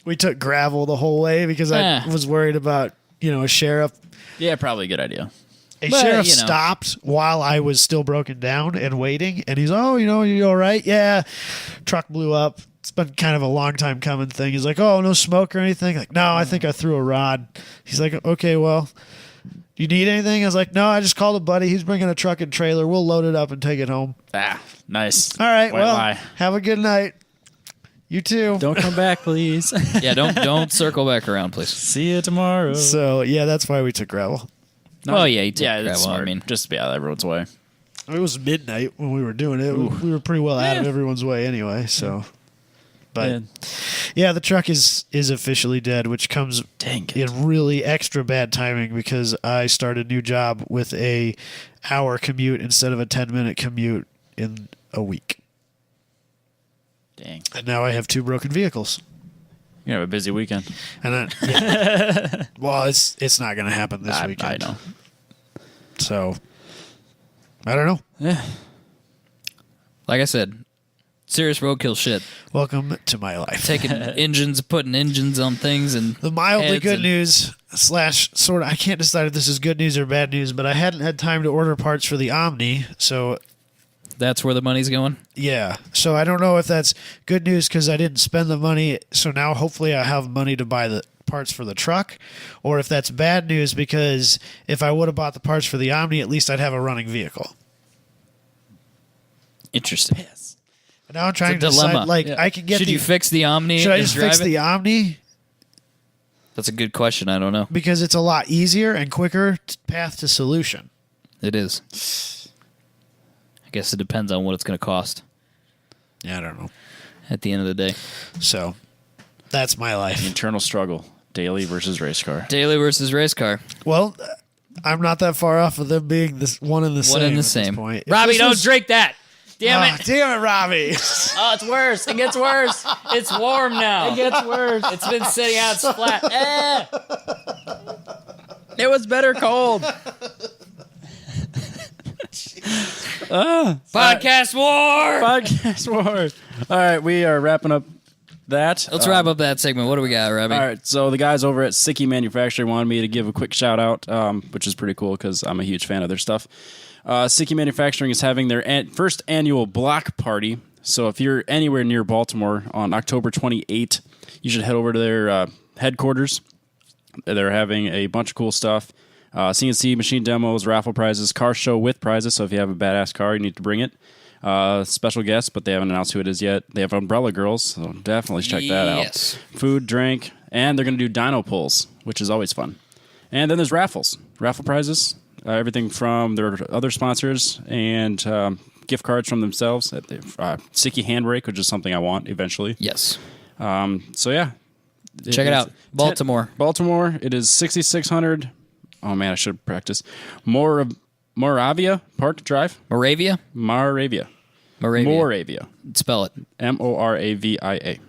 We took gravel the whole way because I was worried about, a sheriff. Yeah, probably a good idea. A But, sheriff you know. stopped while I was still broken down and waiting, and he's, you all right? Yeah. Truck blew up. It's been kind of a long time coming thing. He's like, oh, no smoke or anything? Like, no, I think I threw a rod. He's like, okay, well, do you need anything? I was like, no, I just called a buddy. He's bringing a truck and trailer. We'll load it up and take it home. Nice. All right, White well, lie. have a good night. You too. Don't come back, please. Yeah, don't circle back around, please. See you tomorrow. So, yeah, that's why we took gravel. Oh, yeah, you took Yeah, gravel. it's smart. I mean, just to be out of everyone's way. It was midnight when we were doing it. We were pretty well out of everyone's way anyway, so. But, yeah, the truck is officially dead, which comes Dang it. in really extra bad timing because I started a new job with a hour commute instead of a 10-minute commute in a week. Dang. And now I have 2 broken vehicles. You have a busy weekend. And well, it's not going to happen this weekend. I know. So, I don't know. Yeah. like I said, serious roadkill shit. Welcome to my life. Taking engines, putting engines on things, and The mildly heads good and- news / sort of, I can't decide if this is good news or bad news, but I hadn't had time to order parts for the Omni, so That's where the money's going. yeah. So I don't know if that's good news because I didn't spend the money, so now hopefully I have money to buy the parts for the truck, or if that's bad news because if I would have bought the parts for the Omni, at least I'd have a running vehicle. Interesting. And now I'm trying It's a to decide, dilemma. like, Yeah. I can get Should you fix the Omni? should I and just drive fix it? the Omni? That's a good question. I don't know. Because it's a lot easier and quicker path to solution. It is. I guess it depends on what it's going to cost Yeah, I don't know. at the end of the day. So, That's my life. Internal struggle. Daily versus race car. Daily versus race car. Well, I'm not that far off of them being this one in the same. One in the at this same. point. If Robbie, this don't was- drink that. Damn it. Damn it, Robbie. Oh, it's worse. It gets worse. It's warm now. It gets worse. It's been sitting out. It's flat. It was better cold. Podcast war. Podcast war. All right, we are wrapping up that. Let's wrap up that segment. What do we got, Robbie? All right, so the guys over at Sicky Manufacturing wanted me to give a quick shout out, which is pretty cool because I'm a huge fan of their stuff. Sicky Manufacturing is having their first annual block party. So if you're anywhere near Baltimore on October 28th, you should head over to their headquarters. They're having a bunch of cool stuff. CNC machine demos, raffle prizes, car show with prizes. So if you have a badass car, you need to bring it. Special guests, but they haven't announced who it is yet. They have Umbrella Girls, so definitely check that out. Yes. Food, drink, and they're going to do dyno pulls, which is always fun. And then there's raffles, raffle prizes, everything from their other sponsors and gift cards from themselves. Sicky Handbrake, which is something I want eventually. Yes. So yeah, Check it out. Baltimore. Baltimore. It is 6600. Oh man, I should practice. Moravia Park Drive. Moravia? Moravia. Spell it. Moravia.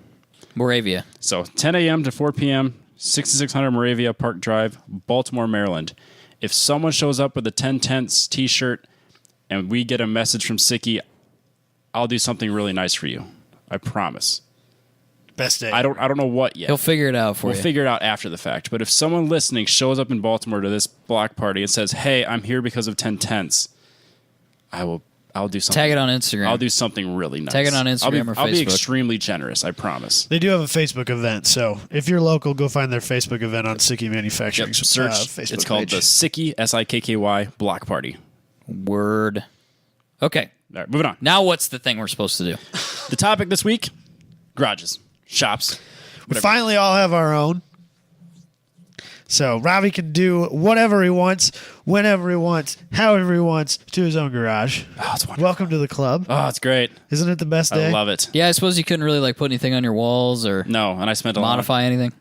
Moravia. So 10 a.m. to 4 p.m., 6600 Moravia Park Drive, Baltimore, Maryland. If someone shows up with a 10 Tenths t-shirt and we get a message from Sicky, I'll do something really nice for you. I promise. Best day. I don't know what yet. He'll figure it out for We'll you. figure it out after the fact. But if someone listening shows up in Baltimore to this block party and says, "Hey, I'm here because of 10 Tenths," I'll do something. Tag it on Instagram. I'll do something really nice. Tag it on Instagram or I'll be Facebook. extremely generous. I promise. They do have a Facebook event, so if you're local, go find their Facebook event on Sicky Manufacturing. Yep, search. Facebook It's called page. the Sicky Sicky block party. Word. Okay. All right, moving on. Now what's the thing we're supposed to do? The topic this week: garages, shops. We finally all have our own. So Robbie can do whatever he wants, whenever he wants, however he wants to his own garage. Oh, it's wonderful. Welcome to the club. Oh, it's great. Isn't it the best day? I love it. Yeah, I suppose you couldn't really like put anything on your walls or No, and I spent a modify anything.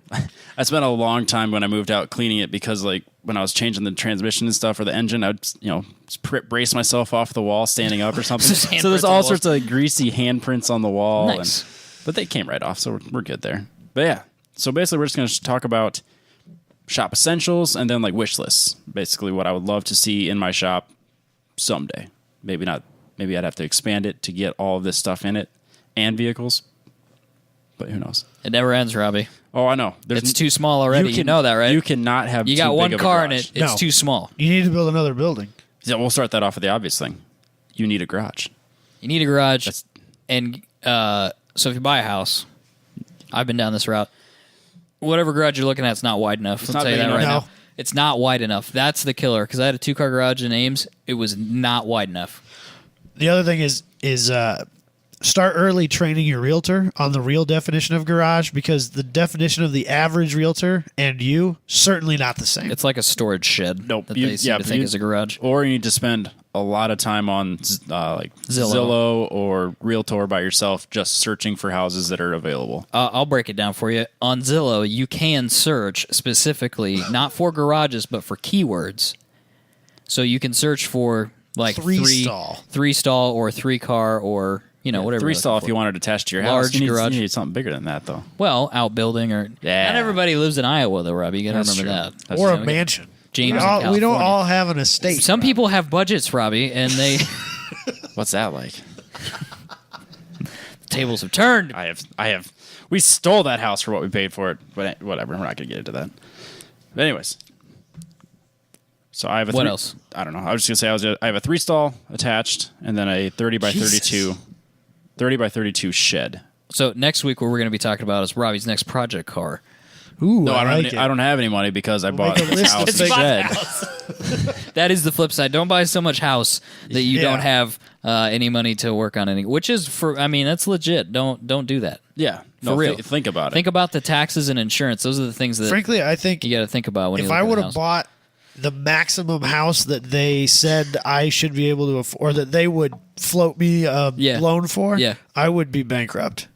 I spent a long time when I moved out cleaning it because, like, when I was changing the transmission and stuff or the engine, I'd brace myself off the wall standing up or something. Just So there's handprints on all the sorts of like, greasy handprints on the wall. Nice. But they came right off, so we're good there. But yeah, so basically we're just going to talk about shop essentials and then like wish lists. Basically what I would love to see in my shop someday. Maybe not. Maybe I'd have to expand it to get all of this stuff in it and vehicles. But who knows? It never ends, Robbie. Oh, I know. It's too small already. You know that, right? You cannot have You too got big one of a car in garage. it. It's No. too small. You need to build another building. Yeah, we'll start that off with the obvious thing. You need a garage. You need a garage. That's- And so if you buy a house, I've been down this route. Whatever garage you're looking at, it's not wide enough. I'll not tell you big that right enough. now. It's not wide enough. That's the killer. Because I had a 2-car garage in Ames. It was not wide enough. The other thing is start early training your realtor on the real definition of garage, because the definition of the average realtor and you certainly not the same. It's like a storage shed. Nope. That they seem to think is a garage. Or you need to spend a lot of time on like Zillow or Realtor by yourself, just searching for houses that are available. I'll break it down for you. On Zillow, you can search specifically, not for garages, but for keywords. So you can search for like Three stall, or 3-car, or whatever. 3-stall you're if looking you for. wanted to attach to your Large house. garage. You need something bigger than that, though. Well, outbuilding or Yeah. not everybody lives in Iowa though, Robbie. You gotta That's remember true. that. or You a know, mansion. James we, in all, we don't California. all have an estate. Some people have budgets, Robbie, and they What's that like? tables have turned. I have. We stole that house for what we paid for it, but whatever. We're not going to get into that. But anyways, so I have a. What else? I don't know. I was just going to say I have a 3-stall attached, and then a 30 by 32, 30 by 32 shed. So next week, what we're going to be talking about is Robbie's next project car. Ooh, No, I don't have any money because I bought make a this list of house things. shed. That is the flip side. Don't buy so much house that you Yeah. don't have any money to work on any. Which is that's legit. Don't do that. Yeah, no, For real. Think about it. Think about the taxes and insurance. Those are the things that Frankly, I think you got to think about when if you I look would at a have house. bought the maximum house that they said I should be able to afford, or that they would float me a Yeah. loan for, Yeah. I would be bankrupt.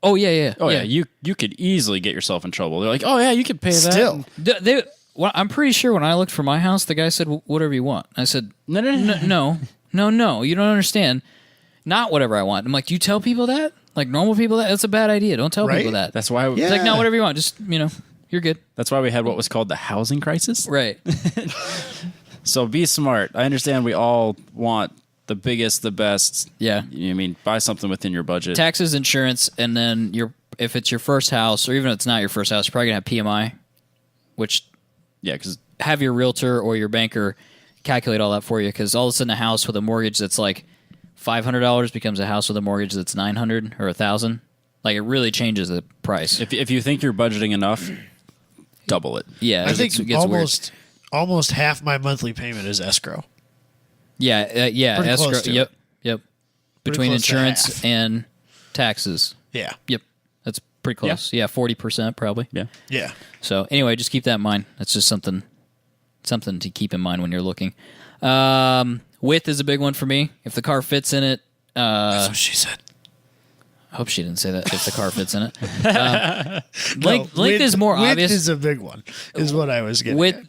Oh yeah. Oh yeah, you could easily get yourself in trouble. They're like, oh yeah, you could pay that. Still. Well, I'm pretty sure when I looked for my house, the guy said, whatever you want. I said, no, you don't understand. Not whatever I want. I'm like, do you tell people that? Like normal people that? That's a bad idea. Don't tell people that. That's why. It's like, no, whatever you want. Just, you're good. That's why we had what was called the housing crisis. Right. So be smart. I understand we all want the biggest, the best. Yeah. I mean, buy something within your budget. Taxes, insurance, and then if it's your first house, or even if it's not your first house, you're probably going to have PMI, which... Yeah, because have your realtor or your banker calculate all that for you, because all of a sudden a house with a mortgage that's like $500 becomes a house with a mortgage that's $900 or $1,000. Like it really changes the price. if you think you're budgeting enough, double it. Yeah, I think it gets almost half my monthly payment is escrow. Yeah, Pretty escrow. close to Yep. Pretty Between close to insurance half. and taxes. Yeah. Yep, that's pretty close. Yeah, 40% probably. Yeah. Yeah. So anyway, just keep that in mind. That's just something to keep in mind when you're looking. Width is a big one for me. If the car fits in it, That's what she said. I hope she didn't say that. If the car fits in it, length is more width obvious. Is a big one. Is what I was getting.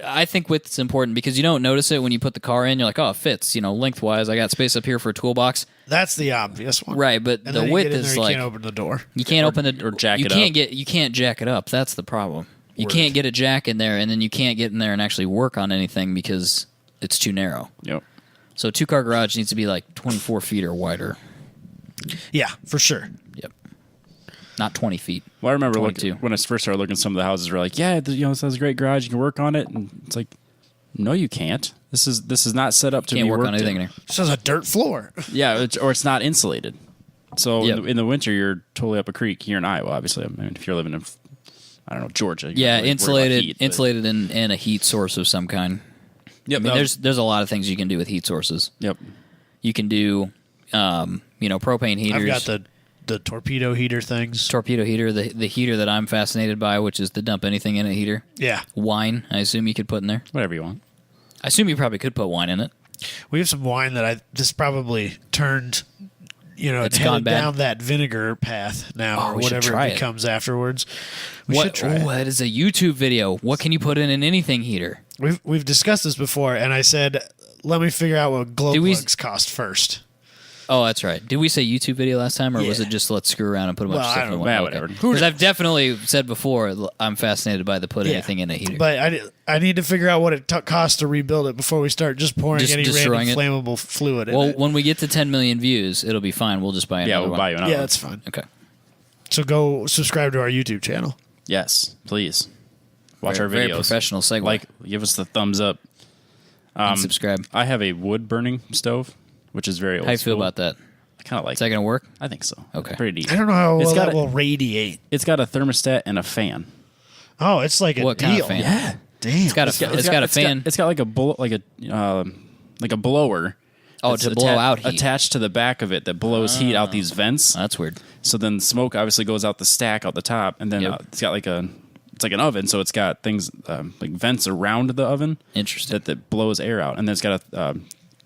I think width's important because you don't notice it when you put the car in. You're like, oh, it fits. Lengthwise, I got space up here for a toolbox. That's the obvious one, Right? But And the then you width get in is there, like you can't open the door. you can't open it or jack you it can't up. You can't jack it up. That's the problem. You Word. can't get a jack in there, and then you can't get in there and actually work on anything because it's too narrow. Yep. So a 2-car garage needs to be like 24 feet or wider. Yeah, for sure. Yep. Not 20 feet. Well, I remember 22. when I first started looking at some of the houses, we're like, yeah, this has a great garage. You can work on it, and it's like, no, you can't. This is not set up to Can't be work worked on anything in. in here. This is a dirt floor. Yeah, or it's not insulated. So Yep. in the winter, you're totally up a creek here in Iowa. Obviously, I mean, if you're living in, I don't know, Georgia. you're Yeah, not really worried about heat, but- insulated and a heat source of some kind. Yep. I mean, there's a lot of things you can do with heat sources. Yep. You can do, propane heaters. I've got the torpedo heater things. Torpedo heater, the heater that I'm fascinated by, which is the dump anything in a heater. Yeah. Wine, I assume you could put in there. Whatever you want. I assume you probably could put wine in it. We have some wine that this probably turned, It's headed gone bad. down that vinegar path now, Oh, or we should whatever try it it. becomes afterwards. We should try it. That is a YouTube video. What can you put in an anything heater? We've discussed this before, and I said, let me figure out what glow Did we- plugs cost first. Oh, that's right. Did we say YouTube video last time, or was Yeah. it just let's screw around and put a bunch Well, of I stuff in don't one? know. Yeah, Okay. whatever. Who Because I've definitely said before, I'm fascinated by the put Yeah. anything in a heater. But I need to figure out what it costs to rebuild it before we start just pouring Just any random destroying it. flammable fluid in well, it. when we get to 10 million views, it'll be fine. We'll just buy another Yeah, we'll one. buy you another Yeah, one. that's fine. Okay. So go subscribe to our YouTube channel. Yes, please. Watch Very- our videos. very professional segue. Like, give us the thumbs up. And subscribe. I have a wood burning stove, which is very old. How you feel school. about that? I kind of like Is that it. going to work? I think so. Okay. Pretty neat. I don't know how It's well got that a- will radiate. It's got a thermostat and a fan. Oh, it's like a What deal. kind of fan? Yeah. Damn. It's got a fan. It's got like a blower. Oh, that's to blow out heat. attached to the back of it that blows heat out these vents. That's weird. So then smoke obviously goes out the stack out the top, and then Yep. it's got it's like an oven, so it's got things like vents around the oven Interesting. that blows air out, and then it's got a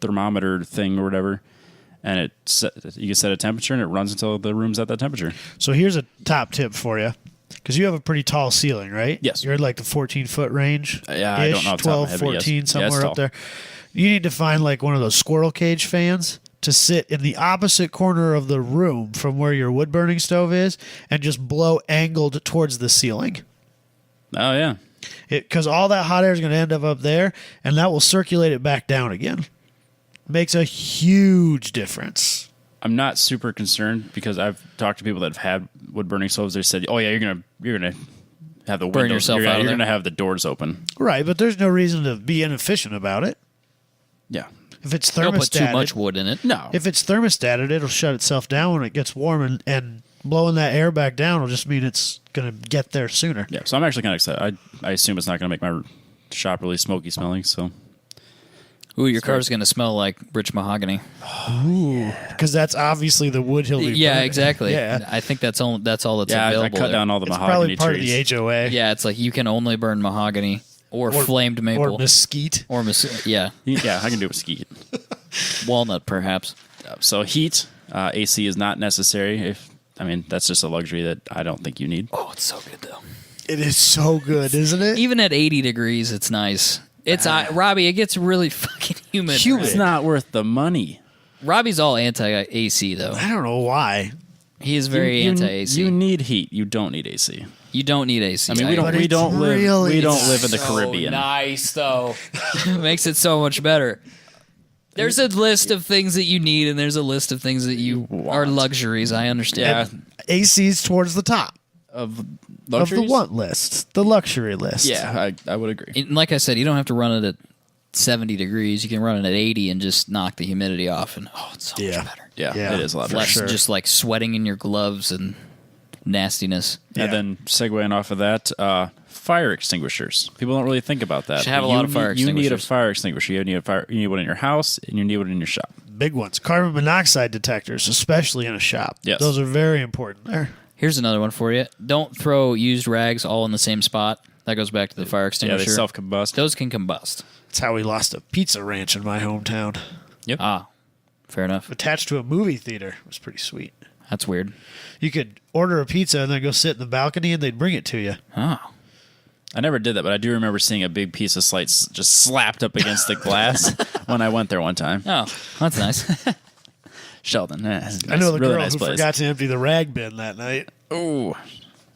thermometer thing or whatever, and you can set a temperature and it runs until the room's at that temperature. So here's a top tip for you. Because you have a pretty tall ceiling, right? Yes. You're in like the 14-foot range. Yeah, I don't know off the top of 12, my head, but yes. 14, Yeah, it's somewhere tall. up there. You need to find like one of those squirrel cage fans to sit in the opposite corner of the room from where your wood burning stove is and just blow angled towards the ceiling. Oh yeah, Because all that hot air is going to end up there, and that will circulate it back down again. Makes a huge difference. I'm not super concerned because I've talked to people that have had wood burning stoves. They said, "Oh yeah, you're gonna have the Burn windows. yourself You're out of gonna there. have the doors open." Right, but there's no reason to be inefficient about it. Yeah. If it's Don't put too thermostated, much wood in it. No. if it's thermostated, it'll shut itself down when it gets warm, and blowing that air back down will just mean it's going to get there sooner. Yeah. So I'm actually kind of excited. I assume it's not gonna make my shop really smoky smelling. So Ooh, your car's going to smell like rich mahogany. Because that's obviously the wood he'll be Yeah, burning. exactly. Yeah. I think that's all that's yeah, I available. cut there. down all the It's mahogany probably part trees. of the HOA. Yeah, it's like you can only burn mahogany or flamed maple Or mesquite. yeah, Yeah, I can do mesquite. walnut perhaps. So heat, AC is not necessary. I mean, that's just a luxury that I don't think you need. Oh, it's so good though. It is so good, isn't it? Even at 80 degrees, it's nice. It's Robbie. It gets really fucking humid. It's not worth the money. Robbie's all anti-AC though. I don't know why. He is very anti-AC. You need heat. You don't need AC. You don't need AC. I mean, we don't live in the Caribbean. Nice though. It makes it so much better. There's a list of things that you need, and there's a list of things that you are luxuries. I understand. Yeah, AC's towards the top of of luxuries? the want list, the luxury list. Yeah, I would agree. And like I said, you don't have to run it at 70 degrees. You can run it at 80 and just knock the humidity off, and it's so much better. Yeah, it is a lot better. Less sure. just like sweating in your gloves and nastiness. And then segueing off of that, fire extinguishers. People don't really think about that. Should have a lot of fire You need a extinguishers. fire extinguisher. You need one in your house, and you need one in your shop. Big ones. Carbon monoxide detectors, especially in a shop. Yes. Those are very important there. Here's another one for you. Don't throw used rags all in the same spot. That goes back to the fire Yeah, extinguisher. they self-combust. Those can combust. That's how we lost a pizza ranch in my hometown. Yep. Fair enough. Attached to a movie theater. It was pretty sweet. That's weird. You could order a pizza and then go sit in the balcony and they'd bring it to you. Oh. I never did that, but I do remember seeing a big piece of slate just slapped up against the glass when I went there one time. Oh, that's nice. Sheldon. Nice, I know the really girl nice who place. forgot to empty the rag bin that night. Oh,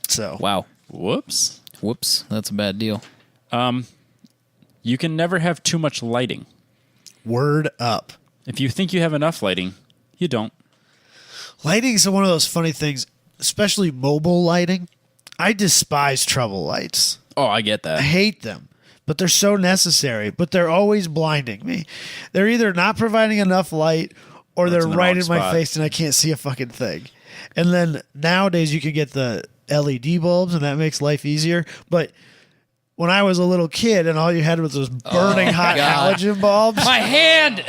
So Wow. whoops. Whoops. That's a bad deal. You can never have too much lighting. word up. If you think you have enough lighting, you don't. Lighting is one of those funny things, especially mobile lighting. I despise trouble lights. Oh, I get I that. hate them, but they're so necessary. But they're always blinding me. They're either not providing enough light or Or they're it's in the right wrong in my spot. face and I can't see a fucking thing. And then nowadays you can get the LED bulbs and that makes life easier. But when I was a little kid and all you had was those burning hot God. halogen bulbs, My hand!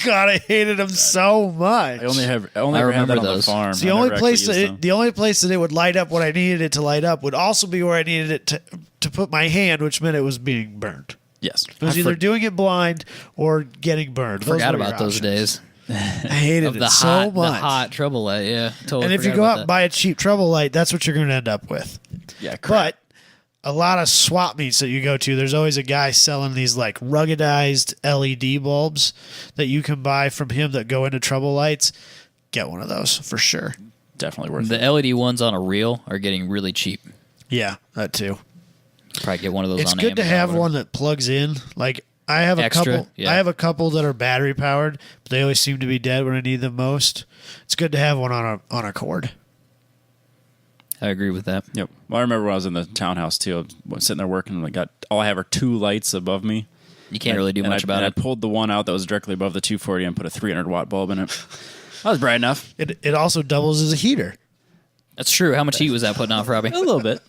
God, I hated them so much. I only ever had remember that on the those. farm. It's the I only never actually place used that them. the only place that it would light up when I needed it to light up would also be where I needed it to put my hand, which meant it was being burned. Yes. It was either doing it blind or getting burned. Those Forgot were your about those options. days. I hated Of it the so hot, much. the hot trouble light, yeah. Totally And if you forgot go about out that. and buy a cheap trouble light, that's what you're going to end up with. Yeah, crap. But a lot of swap meets that you go to, there's always a guy selling these like ruggedized LED bulbs that you can buy from him that go into trouble lights. Get one of those for sure. Definitely worth it. The LED ones on a reel are getting really cheap. Yeah, that too. Probably get one of those It's on good to Amazon or have whatever. one that plugs in. Like I have a Extra, couple. yeah. I have a couple that are battery powered, but they always seem to be dead when I need them most. It's good to have one on a cord. I agree with that. Yep. Well, I remember when I was in the townhouse too. I was sitting there working, and all I have are 2 lights above me. You can't really do much about I it. pulled the one out that was directly above the 240 and put a 300-watt bulb in it. That was bright enough. It also doubles as a heater. That's true. How much heat was that putting off, Robbie? A little bit.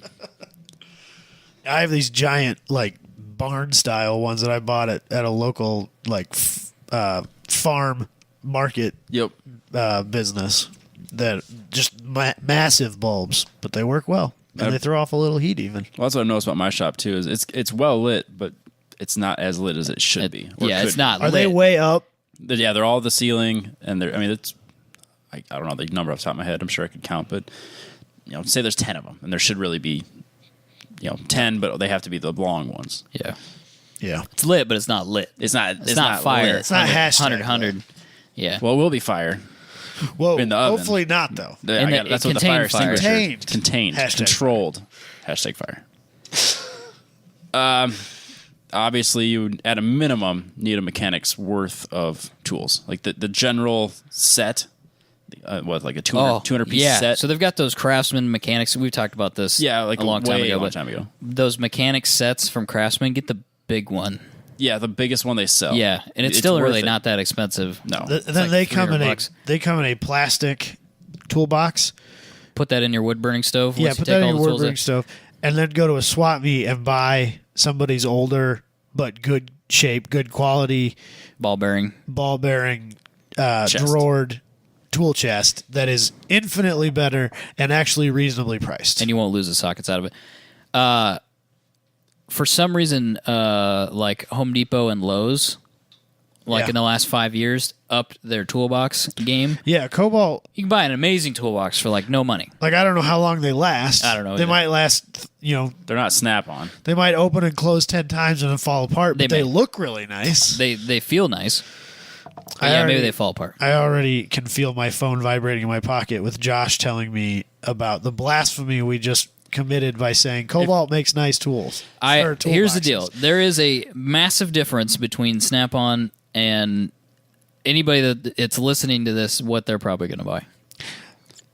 I have these giant like barn style ones that I bought at a local like farm market Yep. business that just massive bulbs, but they work well and Yep. they throw off a little heat even. Well, that's what I noticed about my shop too. Is it's well lit, but it's not as lit as it should be. or Yeah, could it's not Are lit. they way up? be. Yeah, they're all the ceiling, and they're. I mean, it's. I don't know the number off the top of my head. I'm sure I could count, but say there's 10 of them, and there should really be, 10, but they have to be the long ones. Yeah. Yeah. It's lit, but it's not lit. It's not. It's not fire. lit. It's not hashtag 100. Yeah. Well, it will be fire. Whoa. in the oven. Hopefully not though. That's what the fire contained fire. extinguisher is. Contained. Contained. Hashtag Controlled. Hashtag fire. Obviously, you would, at a minimum, need a mechanic's worth of tools. Like the general set, like a 200 piece yeah. set? So they've got those Craftsman mechanics. We've talked about this Yeah, like a long time ago. long but time ago. Those mechanic sets from Craftsman, get the big one. Yeah, the biggest one they sell. Yeah, and it's still really worth it. not that expensive. No. It's Then like they come in $300. they come in a plastic toolbox. Put that in your wood burning stove. Yeah, once you put take that in all your the wood tools burning out. stove, and then go to a swap meet and buy somebody's older but good shape, good quality Ball bearing. ball bearing Chest. drawered tool chest that is infinitely better and actually reasonably priced. And you won't lose the sockets out of it. For some reason, like Home Depot and Lowe's like Yeah. in the last 5 years, upped their toolbox game. Yeah, Cobalt. You can buy an amazing toolbox for like no money. Like I don't know how long they last. I don't know They either. might last. They're not Snap-on. They might open and close 10 times and then fall apart, but They they may. look really nice. They feel nice. But I yeah, already- maybe they fall apart. I already can feel my phone vibrating in my pocket with Josh telling me about the blasphemy we just committed by saying Cobalt makes nice tools. Or Here's the toolboxes. deal. There is a massive difference between Snap-on and anybody that's listening to this, what they're probably going to buy.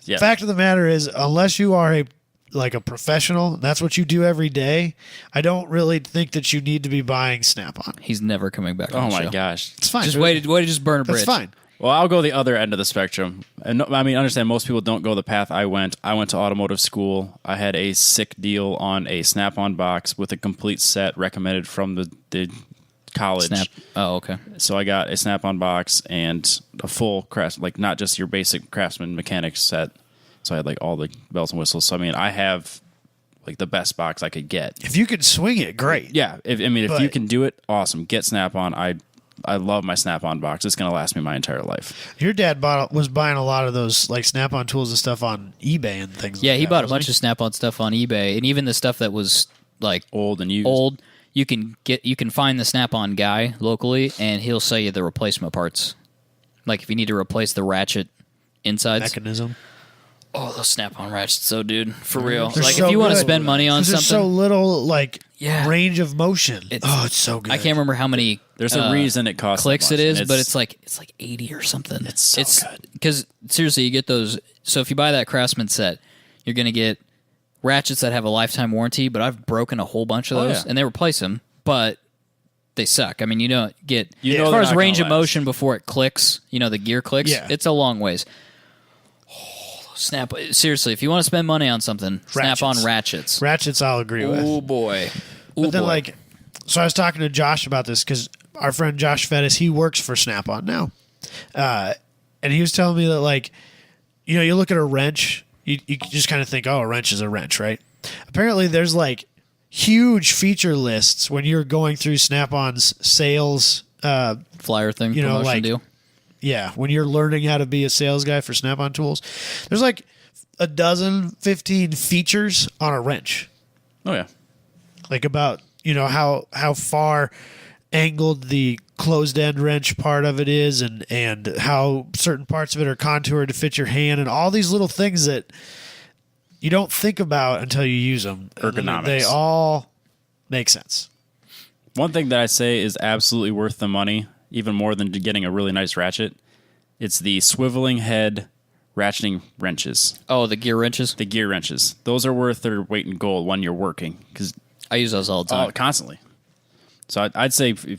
Yeah. Fact of the matter is, unless you are a professional, that's what you do every day, I don't really think that you need to be buying Snap-on. He's never coming back Oh on the my show. gosh. It's fine. Just way to just burn a bridge. That's fine. Well, I'll go the other end of the spectrum. And I mean, understand most people don't go the path I went. I went to automotive school. I had a sick deal on a Snap-on box with a complete set recommended from the college. Snap. Oh, okay. So I got a Snap-on box and a full craft, like not just your basic Craftsman mechanics set. So I had like all the bells and whistles. So I mean, I have like the best box I could get. If you can swing it, great. Yeah, if But- you can do it, awesome. Get Snap-on. I love my Snap-on box. It's going to last me my entire life. Your dad was buying a lot of those like Snap-on tools and stuff on eBay and things. Yeah, like he that, bought a wasn't bunch of Snap-on stuff on eBay, and even the stuff that was like Old and used. old. You can find the Snap-on guy locally, and he'll sell you the replacement parts. Like if you need to replace the ratchet insides. mechanism. Oh, those Snap-on ratchets, though, dude, for real. They're Like so if you want to good. spend money on 'Cause there's so something, little like Yeah. range of motion. It's- It's so good. I can't remember how many. There's a reason it costs clicks that it much, is, and but it's like 80 or something. It's so good. Because seriously, you get those. So if you buy that Craftsman set, you're gonna get ratchets that have a lifetime warranty. But I've broken a whole bunch of Oh, those, yeah. and they replace them, but they suck. I mean, you don't get You know as far they're as not range gonna of last. motion before it clicks. You know, the gear clicks. Yeah. It's a long ways. Oh, snap! Seriously, if you want to spend money on something, snap on ratchets. Ratchets, I'll agree with. Oh boy! But then, so I was talking to Josh about this because our friend Josh Fettis, he works for Snap-on now. And he was telling me that, you look at a wrench, you just kind of think, oh, a wrench is a wrench, right? Apparently, there's, huge feature lists when you're going through Snap-on's sales. Flyer thing, You know, promotion deal. Yeah, when you're learning how to be a sales guy for Snap-on tools, there's, a dozen, 15 features on a wrench. Oh, yeah. About how far angled the closed end wrench part of it is and how certain parts of it are contoured to fit your hand and all these little things that you don't think about until you use them. Ergonomics. They all make sense. One thing that I say is absolutely worth the money, even more than getting a really nice ratchet. It's the swiveling head ratcheting wrenches, Oh, the gear wrenches. the gear wrenches. Those are worth their weight in gold when you're working because I use those all the time. constantly. So I'd say, when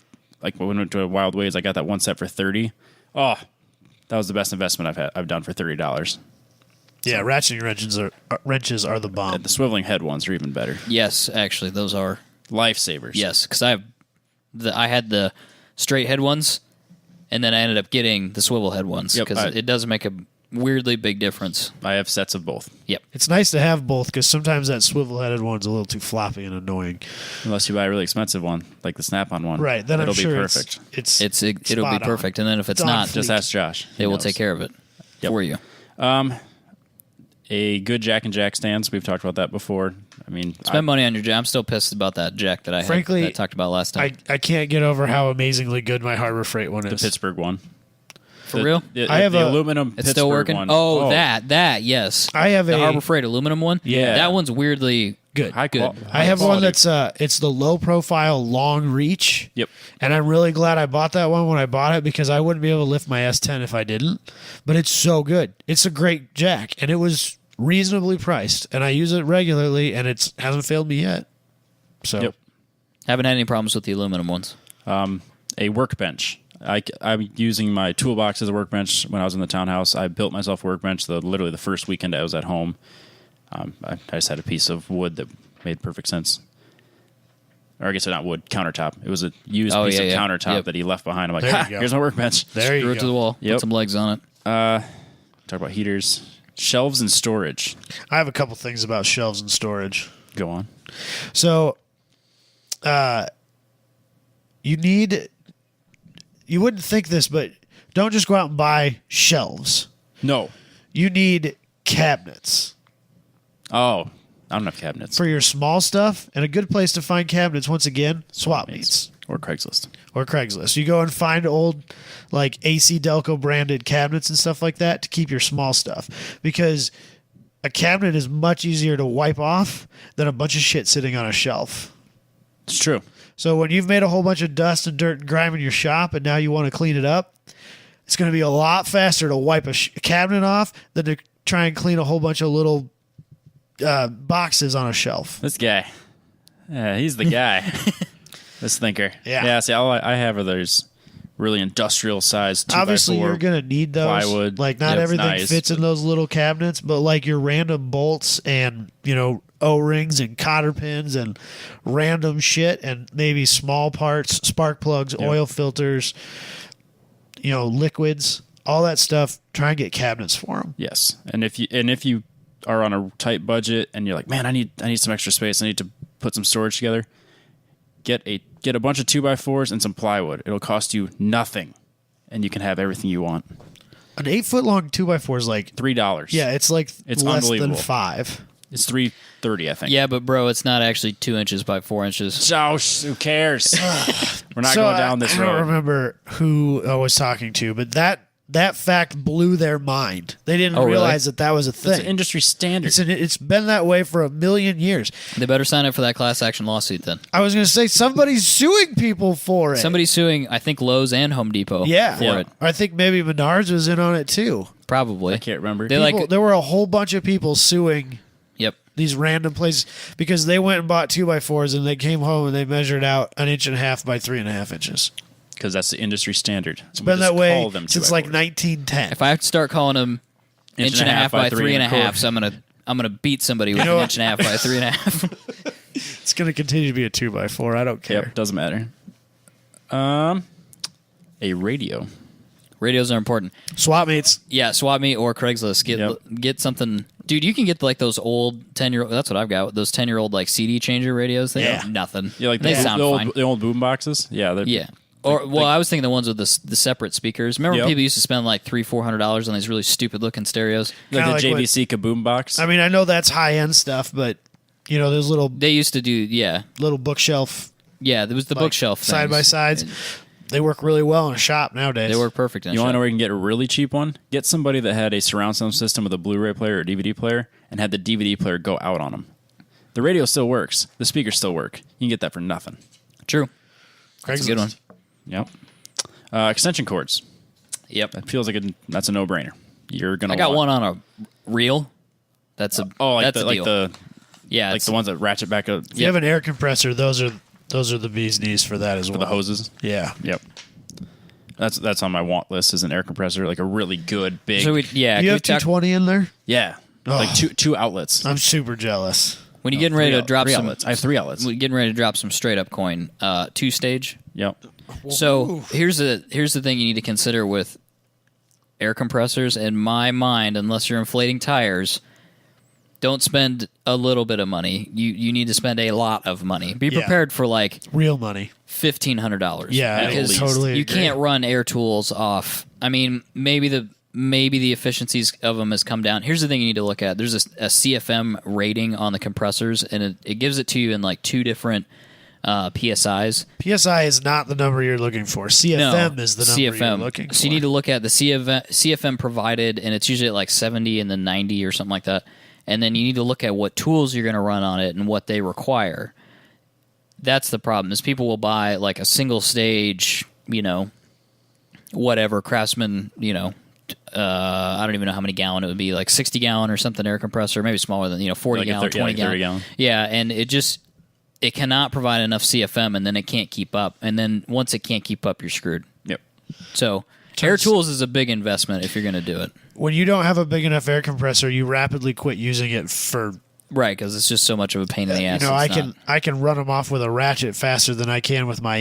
we went to Wild Ways, I got that one set for $30. Oh, that was the best investment I've done for $30. Yeah, ratcheting wrenches are the bomb. The swiveling head ones are even better. Yes, actually, those are Lifesavers. yes. Because I had the straight head ones, and then I ended up getting the swivel head ones Yep, because it does make a weirdly big difference. I have sets of both. Yep. It's nice to have both because sometimes that swivel-headed one's a little too floppy and annoying. Unless you buy a really expensive one, like the Snap-on one. Right, then it'll I'm sure be perfect. it'll It'll be spot on. perfect, and then if it's It's on not, fleek. Just ask Josh. they will take care of it for you. A good Jack and Jack stands. We've talked about that before. I mean, Spend money on your jack. I'm still pissed about that jack that I Frankly, that I talked about last time. I can't get over how amazingly good my Harbor Freight one the is. Pittsburgh one. For real? I have the a- aluminum. It's Pittsburgh still working. One. Oh, that yes. I have the a Harbor Freight aluminum one. Yeah. that one's weirdly good. High good. I have one quality. that's it's the low profile long reach. Yep. And I'm really glad I bought that one when I bought it because I wouldn't be able to lift my S10 if I didn't. But it's so good. It's a great jack and it was reasonably priced and I use it regularly and it hasn't failed me yet. So Yep. Haven't had any problems with the aluminum ones. A workbench. I'm using my toolbox as a workbench. When I was in the townhouse, I built myself a workbench. Literally the first weekend I was at home, I just had a piece of wood that made perfect sense. Or I guess not wood, countertop. It was a used piece of countertop Yep. that he left behind. I'm like, There you ha, go. here's my workbench. there Screw you it to the go. wall. Yep. Put some legs on it. Talk about heaters. Shelves and storage. I have a couple things about shelves and storage. Go on. So, you need you wouldn't think this, but don't just go out and buy shelves. No. You need cabinets. Oh, I don't have cabinets. For your small stuff, and a good place to find cabinets, once again, swap meets. Or Craigslist. Or Craigslist. You go and find old, like, AC Delco branded cabinets and stuff like that to keep your small stuff. Because a cabinet is much easier to wipe off than a bunch of shit sitting on a shelf. It's true. So when you've made a whole bunch of dust and dirt and grime in your shop and now you want to clean it up, it's going to be a lot faster to wipe a cabinet off than to try and clean a whole bunch of little boxes on a shelf. This guy. Yeah, he's the guy. This thinker. Yeah. Yeah, see, all I have are those really industrial sized 2x4. Obviously, you're going to need those. Plywood. Like, not Yeah, it's everything nice, fits in those little cabinets, but like your random bolts and, O-rings and cotter pins and random shit and maybe small parts, spark plugs, oil filters, liquids, all that stuff. Try and get cabinets for them. Yes. And if you are on a tight budget and you're like, man, I need some extra space. I need to put some storage together. Get a bunch of 2x4s and some plywood. It'll cost you nothing, and you can have everything you want. An 8-foot long 2x4 is like $3. Yeah, it's like It's less unbelievable. than $5. It's $3.30, I think. Yeah, but bro, it's not actually 2 inches by 4 inches. So who cares? We're not So going down this I don't road. remember who I was talking to, but that fact blew their mind. They didn't Oh, really? realize that was a It's thing. an industry standard. It's been that way for a million years. They better sign up for that class action lawsuit then. I was going to say somebody's suing people for it. Somebody's suing, I think, Lowe's and Home Depot Yeah. for it. I think maybe Menards was in on it too. Probably. I can't remember. There were a whole bunch of people suing Yep. these random places because they went and bought 2x4s and they came home and they measured out 1.5 inches by 3.5 inches. Because that's the industry standard. It's been that way since like 1910. If I have to start calling them inch and a half by 3.5, so I'm gonna beat somebody with an inch and a half by 3.5. It's going to continue to be a 2x4. I don't care. Yep, doesn't matter. A radio. Radios are important. Swap meets. Yeah, swap meet or Craigslist. Get something, dude. You can get like those old 10-year-old. That's what I've got. Those 10-year-old like CD changer radios. They have nothing. Yeah, like they the, sound the, fine. old, the old boom boxes. Yeah, they're Yeah. Or I was thinking the ones with the separate speakers. Remember when people used to spend like $300-$400 on these really stupid looking stereos? like Kinda the like JVC Kaboom box. I mean, I know that's high end stuff, but those little They used to do little bookshelf there was the bookshelf things. side by sides. They work really well in a shop nowadays. They work perfect. In You a want to know shop. where you can get a really cheap one? Get somebody that had a surround sound system with a Blu-ray player or DVD player and had the DVD player go out on them. The radio still works. The speakers still work. You can get that for nothing. True. That's a good one. Yep. Extension cords. Yep. That feels like that's a no-brainer. You're gonna. I got one on a reel. That's a that's a deal. the yeah, the ones that ratchet back up If you have an air compressor, those are the bee's knees for that as well. the hoses. Yeah. Yep. That's on my want list is an air compressor, like a really good big. So You can have we talk- 220 in there? yeah, like two outlets. I'm super jealous. when you're getting ready to drop three some outlets. I have 3 outlets. when you're getting ready to drop some straight up coin, 2-stage. Yep. So here's the thing you need to consider with air compressors. In my mind, unless you're inflating tires, don't spend a little bit of money. You need to spend a lot of money. Be Yeah. prepared for like Real money. $1,500. Yeah, because totally you agree. can't run air tools off. I mean, maybe the efficiencies of them has come down. Here's the thing you need to look at. There's a CFM rating on the compressors, and it gives it to you in like 2 different PSIs. PSI is not the number you're looking for. CFM is the number you're looking for. So you need to look at the CFM provided, and it's usually at like 70 and then 90 or something like that. And then you need to look at what tools you're going to run on it and what they require. That's the problem, is people will buy like a single stage, whatever, Craftsman, I don't even know how many gallon it would be, like 60 gallon or something air compressor, maybe smaller than 40 Like a gallon, 20 30 gallon. Yeah, and it cannot provide enough CFM, and then it can't keep up. And then once it can't keep up, you're screwed. Yep. So air tools is a big investment if you're going to do it. When you don't have a big enough air compressor, you rapidly quit using it for. Right, because it's just so much of a pain in the ass. I can run them off with a ratchet faster than I can with my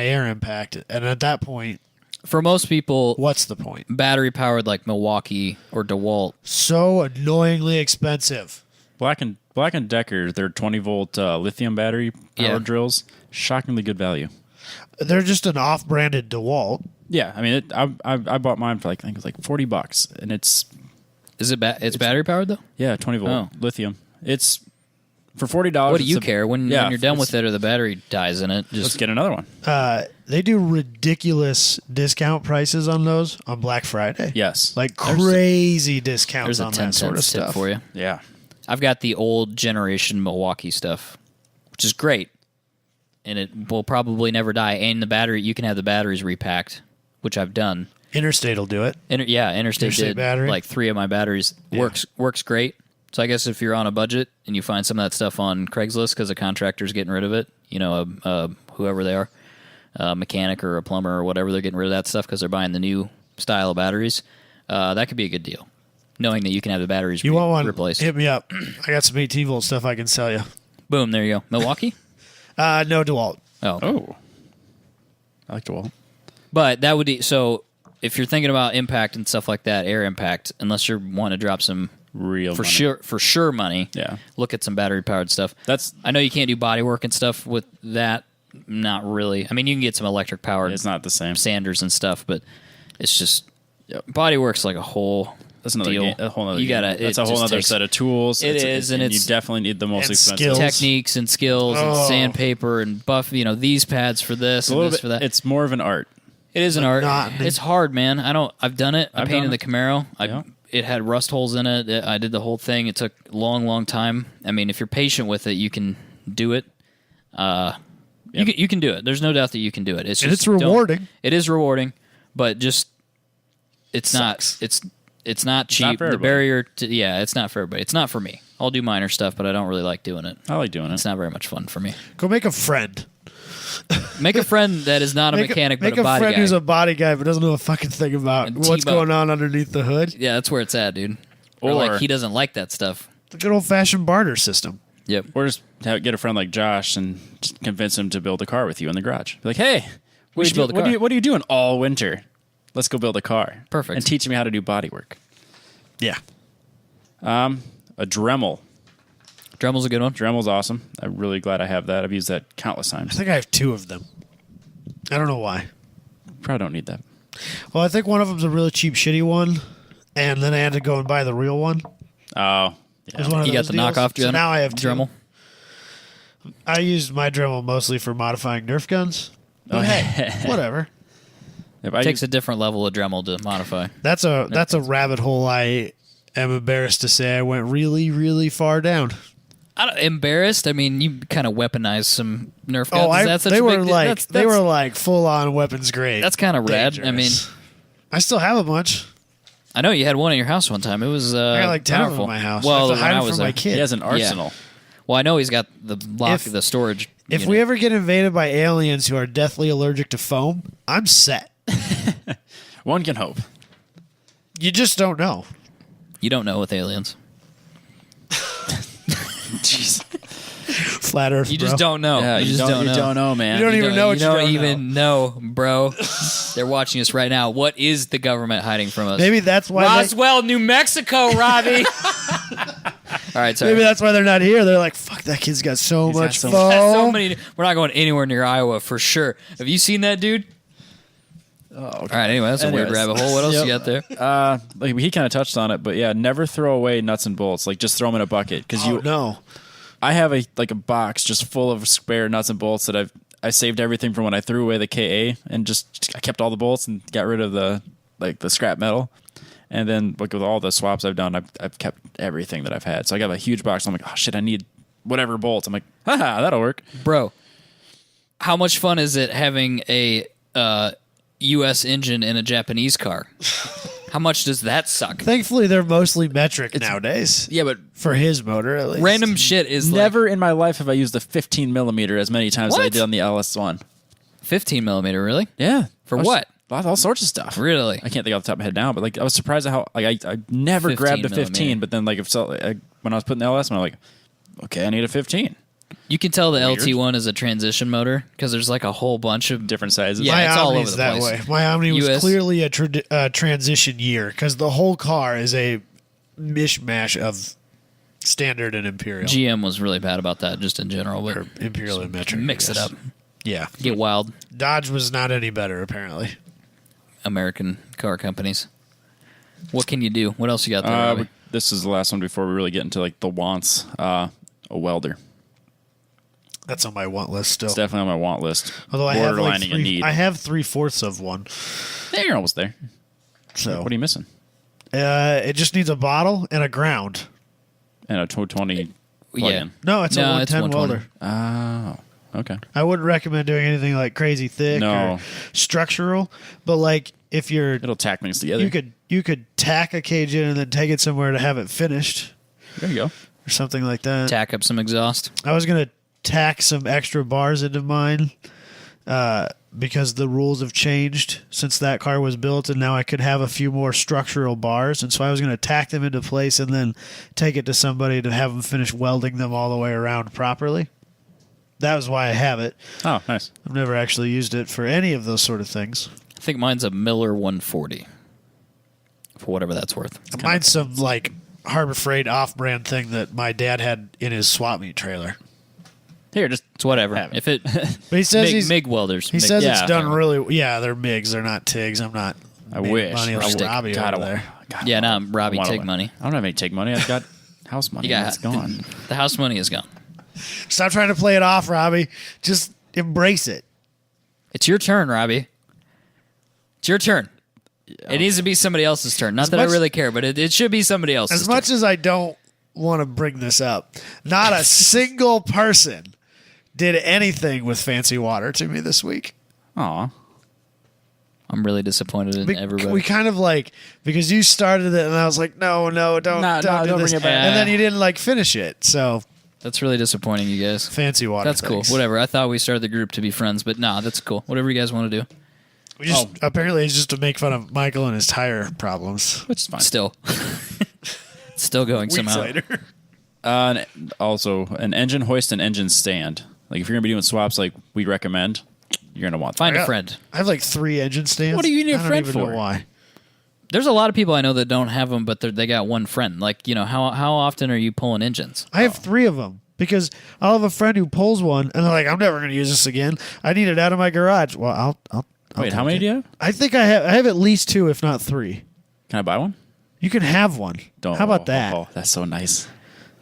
air impact, and at that point, for most people, what's the point? Battery powered like Milwaukee or DeWalt. So annoyingly expensive. Black and Decker, their 20 volt lithium battery powered drills, shockingly good value. They're just an off-branded DeWalt. Yeah, I mean, I bought mine for like I think it was like $40, and it's It's battery powered though? 20-volt lithium. It's for $40. What do you care when you're done with it or the battery dies in it? Let's Just get another one. They do ridiculous discount prices on those on Black Friday. Yes, Like crazy discounts there's a on 10 that sort of cents tip stuff. for you. yeah. I've got the old generation Milwaukee stuff, which is great, and it will probably never die. And the battery, you can have the batteries repacked, which I've done. Interstate will do it. Interstate did battery. like 3 of my batteries. Works great. So I guess if you're on a budget and you find some of that stuff on Craigslist because a contractor's getting rid of it, whoever they are, a mechanic or a plumber or whatever, they're getting rid of that stuff because they're buying the new style of batteries. That could be a good deal, knowing that you can have the batteries You want one? replaced. Hit me up. I got some 18-volt stuff I can sell you. Boom, there you go. Milwaukee? No DeWalt. Oh. Oh, I like DeWalt. But that would be, so if you're thinking about impact and stuff like that, air impact, unless you're wanting to drop some Real for money. sure money. Yeah. Look at some battery powered stuff. I know you can't do body work and stuff with that. Not really. I mean, you can get some electric powered It's not the same. sanders and stuff, but it's just body work's like a whole That's another deal. game, a whole other. You game. gotta. That's it a whole just other takes set of tools. It is, and you it's- definitely need the most and expensive. skills. techniques and skills and Oh. sandpaper and buff. These pads for this It's a and little this bit. for that. It's more of an art. It is an art. monotony. It's hard, man. I've done it. I I've painted done the it. Camaro. Yeah. It had rust holes in it. I did the whole thing. It took a long time. I mean, if you're patient with it, you can do it. You can do it. There's no doubt that you can do it. It's And just it's rewarding. It is rewarding, but just it's Sucks. not. It's not cheap. for The everybody. barrier to it's not for everybody. It's not for me. I'll do minor stuff, but I don't really like doing it. I like doing it. It's not very much fun for me. Go make a friend. Make a friend that is not a mechanic make but a body friend guy. who's a body guy but doesn't know a fucking thing about And what's team up. going on underneath the hood. Yeah, that's where it's at, dude. Or Or- like he doesn't like that stuff. The good old-fashioned barter system. Yep. Or just get a friend like Josh and just convince him to build a car with you in the garage. Be like, hey, We should build a car. What are you doing all winter? Let's go build a car. Perfect. And teach me how to do body work. Yeah. A Dremel. Dremel's a good one. Dremel's awesome. I'm really glad I have that. I've used that countless I times. think I have 2 of them. I don't know why. Probably don't need that. Well, I think one of them's a really cheap, shitty one, and then I had to go and buy the real one. Oh, It was yeah. one of You got those the deals. knockoff So now I have 2. Dremel. I used my Dremel mostly for modifying Nerf guns. But hey, whatever. If I Takes use- a different level of Dremel to modify. That's a rabbit hole I am embarrassed to say I went really, really far down. Embarrassed? I mean, you kind of weaponized some Nerf guns. Oh, That's such they a were big, like that's, they were like full on weapons grade. That's kind of rad. Dangerous. I mean, I still have a bunch. I know you had one in your house one time. It was I got like 10 of powerful. them in my house. Well, I have to when hide I them was from my there. kid. he has an arsenal. Well, I know he's got the lock, If- the storage. If unit. we ever get invaded by aliens who are deathly allergic to foam, I'm set. One can hope. You just don't know. You don't know with aliens. Jeez. Flat Earth. You bro. just don't know. Yeah, you just don't know. You don't know, man. You don't even know what you you don't don't even know, bro. They're watching us right now. What is the government hiding from us? Maybe that's why. Roswell, New Mexico, Robbie. All right, sorry. Maybe that's why they're not here. They're like, fuck, that kid's got so He's got much so foam. much- so many. We're not going anywhere near Iowa for sure. Have you seen that dude? Oh, All right. Anyway, that's a weird Anyways. rabbit hole. What else Yep. you got there? like he kind of touched on it, but yeah, never throw away nuts and bolts. Like just throw them in a bucket because Oh, no. I have a box just full of spare nuts and bolts that I saved everything from when I threw away the KA and just I kept all the bolts and got rid of the scrap metal. And then like with all the swaps I've done, I've kept everything that I've had. So I got a huge box. I'm like, oh shit, I need whatever bolts. I'm like, haha, that'll work. Bro, how much fun is it having a U.S. engine in a Japanese car? How much does that suck? Thankfully, they're mostly metric nowadays. Yeah, but For his motor, at least. Random shit is never in my life have I used a 15 millimeter as many times as I What? did on the LS1. like 15 millimeter, really? Yeah. For I was- what? All sorts of stuff. Really? I can't think off the top of my head now, but like I was surprised at how like I never 15 grabbed a 15, millimeter. but then like when I was putting the LS, I'm like, okay, I need a 15. You can tell the Weird. LT1 is a transition motor because there's like a whole bunch of Different sizes. Yeah. My it's all over Omni's the that place. way. My Omni was US. clearly a transition year because the whole car is a mishmash of standard and imperial. GM was really bad about that just in general, but or imperial and metric. I mix it guess. up. Yeah. Get wild. Dodge was not any better, apparently. American car companies. What can you do? What else you got there, Robbie? This is the last one before we really get into like the wants. A welder. That's on my want list still. It's definitely on my want list. Although I have like Borderlining a need. I have 3/4 of one. Yeah, you're almost there. So What are you missing? it just needs a bottle and a ground. And a 220 plug-in. No, it's a No, it's 110 welder. 120. Oh, okay. I wouldn't recommend doing anything like crazy thick No. or structural, but like if you're It'll tack things together. you could tack a cage in and then take it somewhere to have it finished There you go. or something like that. Tack up some exhaust. I was gonna tack some extra bars into mine because the rules have changed since that car was built, and now I could have a few more structural bars, and so I was gonna tack them into place and then take it to somebody to have them finish welding them all the way around properly. That was why I have it. Oh, nice. I've never actually used it for any of those sort of things. I think mine's a Miller 140. For whatever that's worth. Mine's some like Harbor Freight off-brand thing that my dad had in his swap meet trailer. Here, just It's whatever. Have it. If it But he says MIG welders. he MIG- says it's yeah. done really. Yeah, they're MIGs. They're not TIGs. I'm not. I making wish. money like Stick. Robbie God, over there. Yeah, no, Robbie, I wanna take win. money. I don't have any take money. I've got house money. You got It's gone. The house money is gone. Stop trying to play it off, Robbie. Just embrace it. It's your turn, Robbie. It's your turn. It needs to be somebody else's turn. Not that I much- really care, but it should be somebody else's As much as I don't want to bring this up, not a single person did anything with fancy water to me this week. Aw. I'm really disappointed in everybody. We kind of like, because you started it and I was like, no, don't do don't this. bring it back. And then you didn't like finish it. So That's really disappointing, you guys. fancy water. That's cool. things. Whatever. I thought we started the group to be friends, but nah, that's cool. Whatever you guys want to do. We just apparently it's just to make fun of Michael and his tire problems. Which is fine. Still. Still going Weeks somehow. later. And also, an engine hoist and engine stand. Like, if you're going to be doing swaps like we recommend, you're going to want that. Find a Yeah. friend. I have like 3 engine stands. What do you need a I don't friend even know for? why? There's a lot of people I know that don't have them, but they got one friend. Like, how often are you pulling engines? I have 3 of them because I'll have a friend who pulls one and they're like, I'm never going to use this again. I need it out of my garage. Well, I'll Wait, how take many it. do you have? I think I have at least 2, if not 3. Can I buy one? You can have one. How about that? Oh, that's so nice.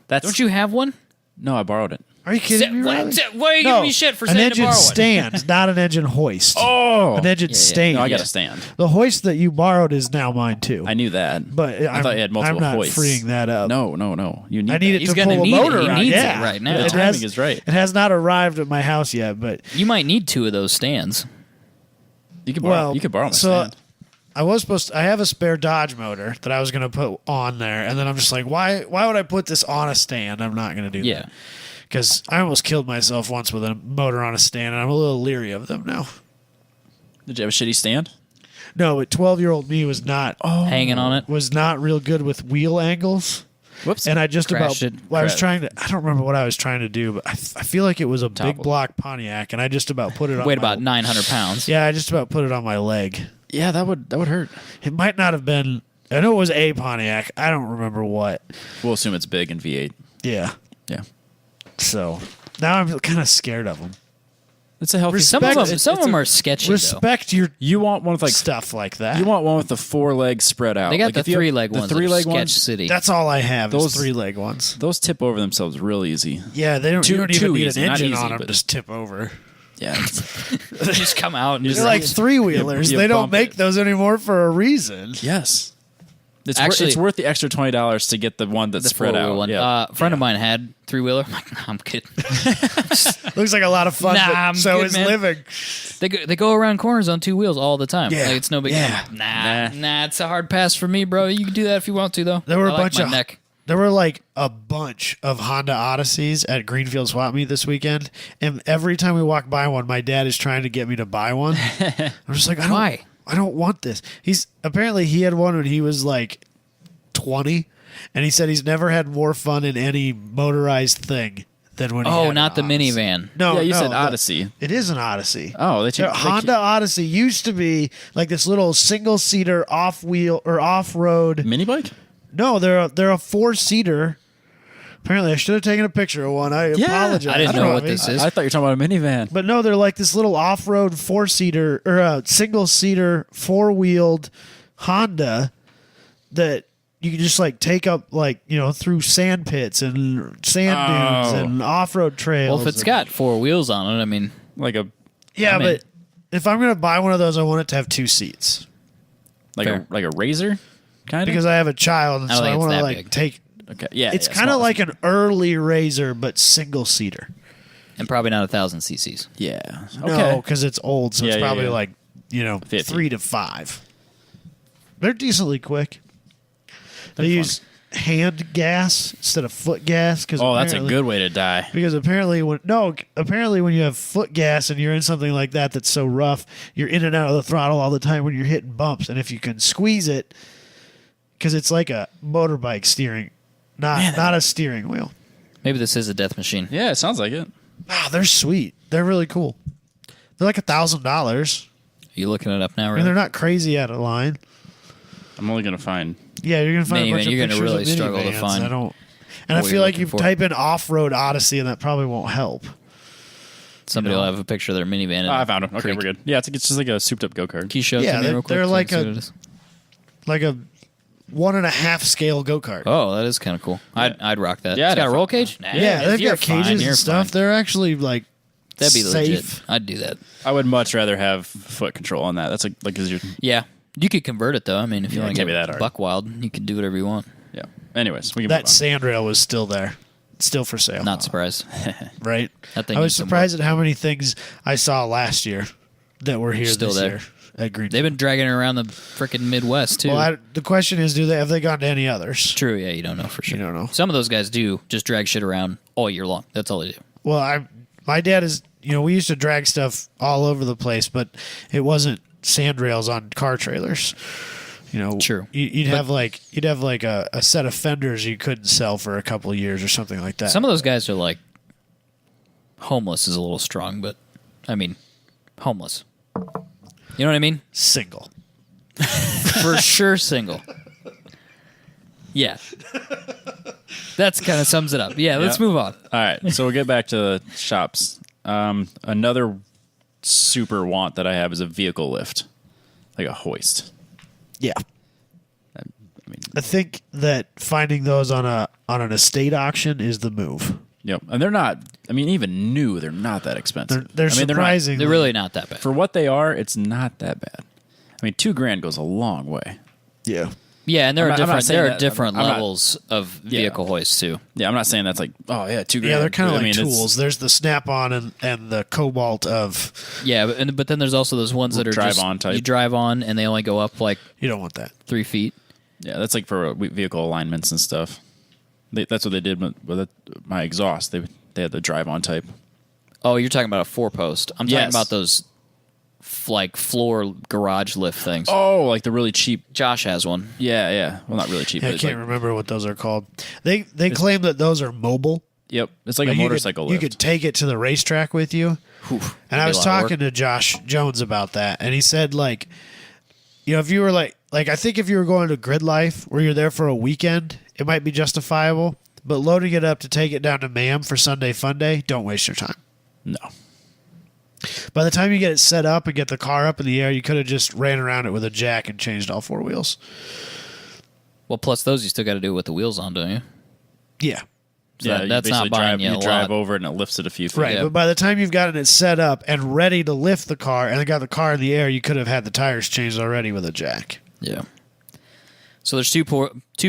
That's Don't you have one? No, I borrowed it. Are you kidding me? Riley? Why are you giving me shit for an saying to engine borrow one? stand, not an engine hoist. Oh, An engine stand. no, I got a stand. The hoist that you borrowed is now mine too. I knew that, But I thought you had multiple I'm not hoists. freeing that up. No. You need. I need that. it He's to gonna pull a need it. motor He out. needs it Yeah. right now. The It timing has- is right. It has not arrived at my house yet, but You might need 2 of those stands. You could borrow. well, you could borrow my so stand. I was supposed to, I have a spare Dodge motor that I was going to put on there, and then I'm just like, why would I put this on a stand? I'm not going to do Yeah. that. Because I almost killed myself once with a motor on a stand, and I'm a little leery of them now. Did you have a shitty stand? No, but 12-year-old me was not Hanging on it. was not real good with wheel angles. Whoops. And I just Crashed about it. well, I was Crap. trying to. I don't remember what I was trying to do, but I feel like it was a big Toppled. block Pontiac, and I just about put it on. Weighed my, about 900 pounds. Yeah, I just about put it on my leg. Yeah, that would hurt. It might not have been. I know it was a Pontiac. I don't remember what. We'll assume it's big and V8. Yeah. Yeah, So now I'm kind of scared of them. it's a healthy. Some of Respect- them, some of them are sketchy, though. Respect your You want one with like stuff like that. you want one with the 4 legs spread out. They got Like, the if you have 3-leg the ones. 3-leg Sketch ones. City. That's all I have. Those- Is 3-leg ones. Those tip over themselves real easy. Yeah, they don't. Too- you don't even too need easy, an not engine easy, on them but- to just tip over. Yeah, They just come out and They're just like 3-wheelers. You They don't bump make it. those anymore for a reason. yes. It's Actually- it's worth the extra $20 to get the one that's the spread 4-wheel out. one. Yeah. A friend of mine had 3-wheeler. I'm like, nah, I'm kidding. Looks like a lot of fun, Nah, but I'm so good, is man. living. They go around corners on 2 wheels all the time. Yeah. Like, it's no big Yeah. deal. Nah, it's a hard pass for me, bro. You can do that if you want to, though. There were I a like bunch my of neck. There were like a bunch of Honda Odysseys at Greenfield Swap Meet this weekend, and every time we walk by one, my dad is trying to get me to buy one. I'm just like, Why? I don't want this. He had one when he was like 20, and he said he's never had more fun in any motorized thing than when. He Oh, had not the an Odyssey. minivan. No, Yeah, you no, said the- Odyssey. It is an Odyssey. Oh, they The changed. Honda Odyssey used to be like this little single-seater off-wheel or off-road. mini bike. No, they're a 4-seater Apparently, I should have taken a picture of one. I apologize. I didn't know what Robbie. this is. I thought you were talking about a minivan. But no, they're like this little off-road 4-seater or a single-seater 4-wheeled Honda that you can just like take up through sand pits and sand dunes and off-road trails. Well, if it's got 4 wheels on it, I mean, Like a but if I'm going to buy one of those, I want it to have 2 seats Fair. like a Razor, kind of. because I have a child, and I don't so I think it's want to that like big. take. Okay, yeah, It's yeah, kind of small. like an early Razor, but single-seater. and probably not 1,000 cc's. Yeah. No, Okay. because it's old, so it's Yeah, yeah, probably yeah. like 50. 3 to 5. They're decently quick. They fun. use hand gas instead of foot gas. Oh, that's a good way to die. Because apparently when you have foot gas and you're in something like that that's so rough, you're in and out of the throttle all the time when you're hitting bumps. And if you can squeeze it, because it's like a motorbike steering, not a steering wheel. Maybe this is a death machine. Yeah, it sounds like it. Ah, they're sweet. They're really cool. They're like $1,000. Are you looking it up now, And really? they're not crazy out of line. I'm only gonna find. Yeah, you're gonna find Minivan, a bunch of you're gonna pictures really of struggle to minivans. find I don't. And I what feel you're like you looking for. type in off-road Odyssey, and that probably won't help. Somebody will have a picture of their minivan. Oh, I found it. Okay, we're good. Yeah, it's just like a souped-up go-kart. Can you show it Yeah, to me they're- real quick? they're so I like can see a- what it is? Like a 1.5 scale go-kart. Oh, that is kind of cool. I'd rock that. Yeah, It's got a definitely. roll cage? Nah, Yeah, they've you're got fine, cages you're and stuff. fine. They're actually like That'd be legit. safe. I'd do that. I would much rather have foot control on that. That's like because you're. Yeah. You could convert it, though. I mean, if you Yeah, want it to can't be that get hard. buck wild, you can do whatever you want. Yeah. Anyways, we can That move on. sandrail was still there, still for sale. Not surprised. right. That thing I was needs some surprised at how many things I saw last year that were here Still this there. year at Green. They've been dragging it around the frickin' Midwest, too. Well, the question is, have they gone to any others? True, yeah, you don't know for sure. You don't know. Some of those guys do just drag shit around all year long. That's all they do. Well, my dad is. We used to drag stuff all over the place, but it wasn't sandrails on car trailers. True. You'd have like a set of fenders you couldn't sell for a couple of years or something like that. Some of those guys are like homeless is a little strong, but I mean homeless. You know what I mean? Single. For sure single. Yeah. That's kind of sums it up. Yeah, let's Yeah. move on. All right, so we'll get back to the shops. Another super want that I have is a vehicle lift, like a hoist. Yeah. I mean, I think that finding those on an estate auction is the move. yep. And they're not. I mean, even new, they're not that expensive. They're I mean, surprising. They're really not that bad. for what they are. It's not that bad. I mean, $2,000 goes a long way. Yeah. Yeah, and there I'm are not- I'm not different saying there are that- different I'm not- levels of vehicle hoists too. Yeah, I'm not saying that's like, oh yeah, $2,000. Yeah, they're kind of I like mean, it's- tools. There's the snap-on and the Cobalt of. Yeah, but then there's also those ones that are Drive just on type. you drive on and they only go up like You don't want that. 3 feet. Yeah, that's like for vehicle alignments and stuff. That's what they did with my exhaust. They had the drive-on type. Oh, you're talking about a 4-post. I'm talking Yes. about those like floor garage lift things. Oh, like the really cheap. Josh has one. Yeah, yeah. Well, not really cheap. Yeah, but I it's can't like, remember what those are called. They claim that those are mobile. Yep, it's like a You could- motorcycle You lift. could take it to the racetrack with you. And I be was a lot of talking to Josh Jones about that, and he said, like, if you were like I think if you were going to Grid Life where you're there for a weekend, it might be justifiable. But loading it up to take it down to Mam for Sunday Fun Day, don't waste your time. No. By the time you get it set up and get the car up in the air, you could have just ran around it with a jack and changed all 4 wheels. Well, plus those you still got to do it with the wheels on, don't you? Yeah. So Yeah, that's you not basically buying drive, you a drive lot. over it and it lifts it a few feet. Right, Yeah. but by the time you've gotten it set up and ready to lift the car and got the car in the air, you could have had the tires changed already with a jack. Yeah. So there's 2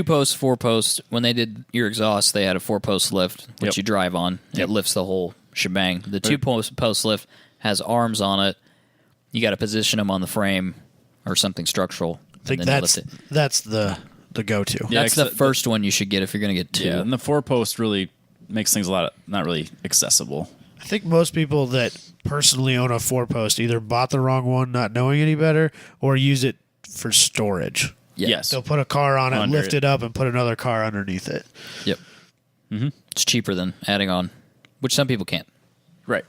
posts, 4 posts. When they did your exhaust, they had a 4-post lift, which Yep. you drive on. Yep. It lifts the whole shebang. The 2-post lift has arms on it. You got to position them on the frame or something structural. I think and then you lift it. that's the go-to. Yeah, That's the except- first one you should get if you're going to get 2. Yeah, and the 4-post really makes things not really accessible. I think most people that personally own a 4-post either bought the wrong one, not knowing any better, or use it for storage. Yeah. Yes. They'll put a car on it, Under lift it up, and put another car underneath it. Yep. It's cheaper than adding on, which some people can't. Right.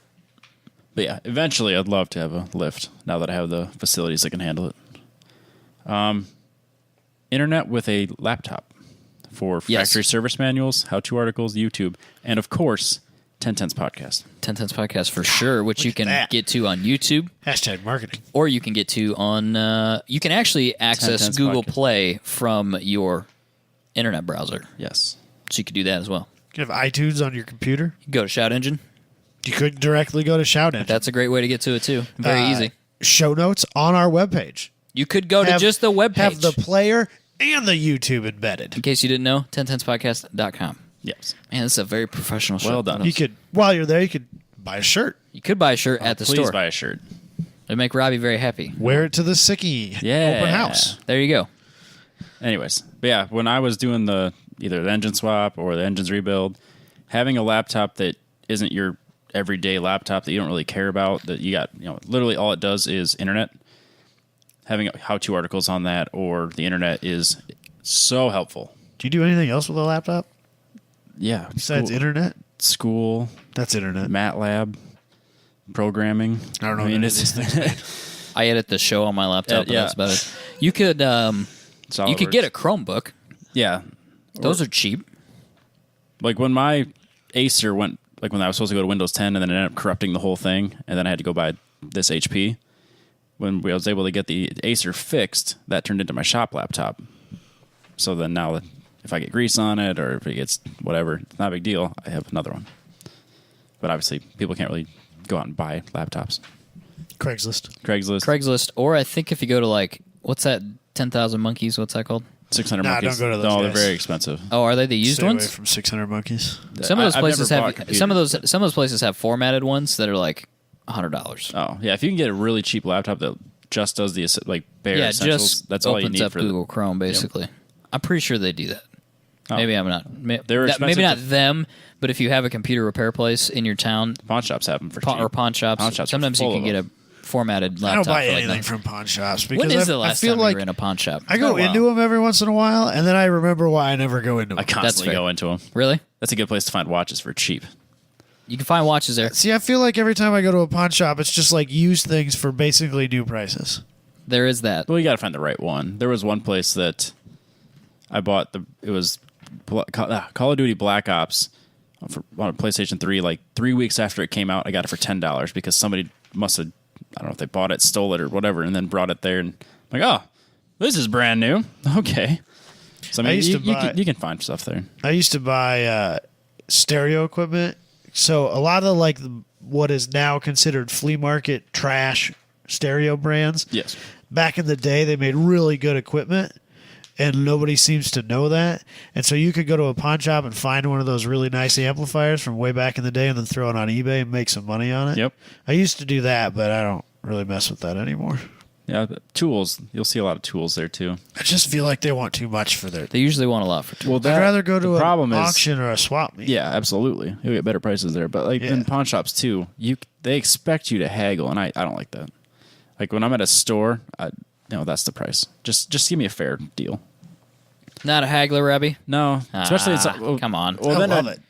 But yeah, eventually I'd love to have a lift now that I have the facilities that can handle it. Internet with a laptop for Yes. factory service manuals, how-to articles, YouTube, and of course, 10 Tenths Podcast. 10 Tenths Podcast for sure, which you can that. get to on YouTube, Hashtag marketing. or you can get to on. You can actually access 10 Tenths Google Podcast. Play from your internet browser, Yes. so you can do that as well. You have iTunes on your computer. You can go to Shout Engine. You could directly go to Shout Engine. That's a great way to get to it too. Very easy. Show notes on our webpage. You could go to just the webpage. Have the player and the YouTube embedded. in case you didn't know, 10tentspodcast.com. Yes. Man, this is a very professional show. Well done. You could, while you're there, you could buy a shirt. You could buy a shirt at the Please store. buy a shirt. It'd make Robbie very happy. Wear it to the Sickie Yeah. open house. There you go. Anyways, but yeah, when I was doing either the engine swap or the engine's rebuild, having a laptop that isn't your everyday laptop that you don't really care about, that you got, literally all it does is internet. Having how-to articles on that or the internet is so helpful. Do you do anything else with a laptop Yeah. besides internet? School, That's internet. MATLAB, programming. I don't know what any of these things I edit the show on my laptop, but Yeah. that's about it. You could get a Chromebook. Yeah. Those are cheap. Like when my Acer went, like when I was supposed to go to Windows 10 and then it ended up corrupting the whole thing, and then I had to go buy this HP. When I was able to get the Acer fixed, that turned into my shop laptop. So then now, if I get grease on it or if it gets whatever, it's not a big deal. I have another one. But obviously, people can't really go out and buy laptops. Craigslist. Craigslist, or I think if you go to what's that, 10,000 Monkeys, what's that called? 600 Nah, monkeys. don't go to those No, they're guys. very expensive. Oh, are they the used Stay away ones? from 600 monkeys. Some of those I've places never bought have some of computers, those places have formatted ones that are like $100. Oh, yeah. If you can get a really cheap laptop that just does the bare Yeah, essentials, just that's all you opens need up for Google Chrome basically. I'm pretty sure they do that. Oh. Maybe I'm not. They're Maybe expensive not to- them, but if you have a computer repair place in your town, Pawn shops have them for cheap. or pawn shops, Pawn shops are sometimes you full can of get them. a formatted I laptop. don't buy for like anything that. from pawn shops because When is the I last feel time like you were in a pawn shop? I go Oh, wow. into them every once in a while, and then I remember why I never go into I them. constantly fair. go into them. Really? That's a good place to find watches for cheap. You can find watches there. See, I feel like every time I go to a pawn shop, it's just like used things for basically new prices. There is that. Well, you got to find the right one. There was one place that I bought it was Call of Duty Black Ops on PlayStation 3. Like 3 weeks after it came out, I got it for $10 because somebody must have, I don't know if they bought it, stole it, or whatever, and then brought it there. And I'm like, oh, this is brand new. Okay. So I mean, you can find stuff there. I used to buy stereo equipment. So a lot of what is now considered flea market trash stereo brands. Yes. Back in the day, they made really good equipment, and nobody seems to know that. And so you could go to a pawn shop and find one of those really nice amplifiers from way back in the day and then throw it on eBay and make some money on it. Yep. I used to do that, but I don't really mess with that anymore. Yeah, tools. You'll see a lot of tools there too. I just feel like they want too much for their. They usually want a lot for tools. Well, I'd rather go to problem an is- auction or a swap meet. Yeah, absolutely. You'll get better prices there. But Yeah. in pawn shops too, they expect you to haggle, and I don't like that. Like when I'm at a store, that's the price. Just give me a fair deal. Not a haggler, Robbie. No, especially come on. I love it.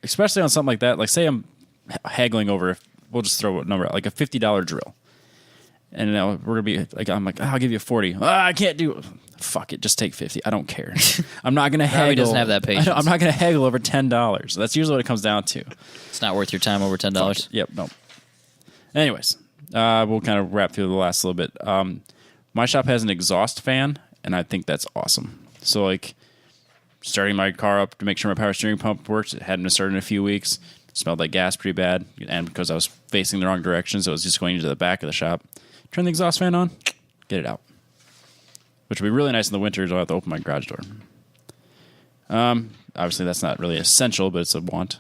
Especially on something like that. Like say I'm haggling over. We'll just throw a number out, like a $50 drill, and we're gonna be like, I'm like, I'll give you 40. I can't do. Fuck it, just take 50. I don't care. I'm not gonna haggle. Robbie doesn't have that patience. I'm not gonna haggle over $10. That's usually what it comes down to. It's not worth your time over $10. Yep. No. Anyways, we'll kind of wrap through the last little bit. My shop has an exhaust fan, and I think that's awesome. So, like, starting my car up to make sure my power steering pump works. It hadn't been started in a few weeks. It smelled like gas pretty bad, and because I was facing the wrong direction, so it was just going into the back of the shop. Turn the exhaust fan on, get it out. Which would be really nice in the winter, so I'll have to open my garage door. Obviously, that's not really essential, but it's a want.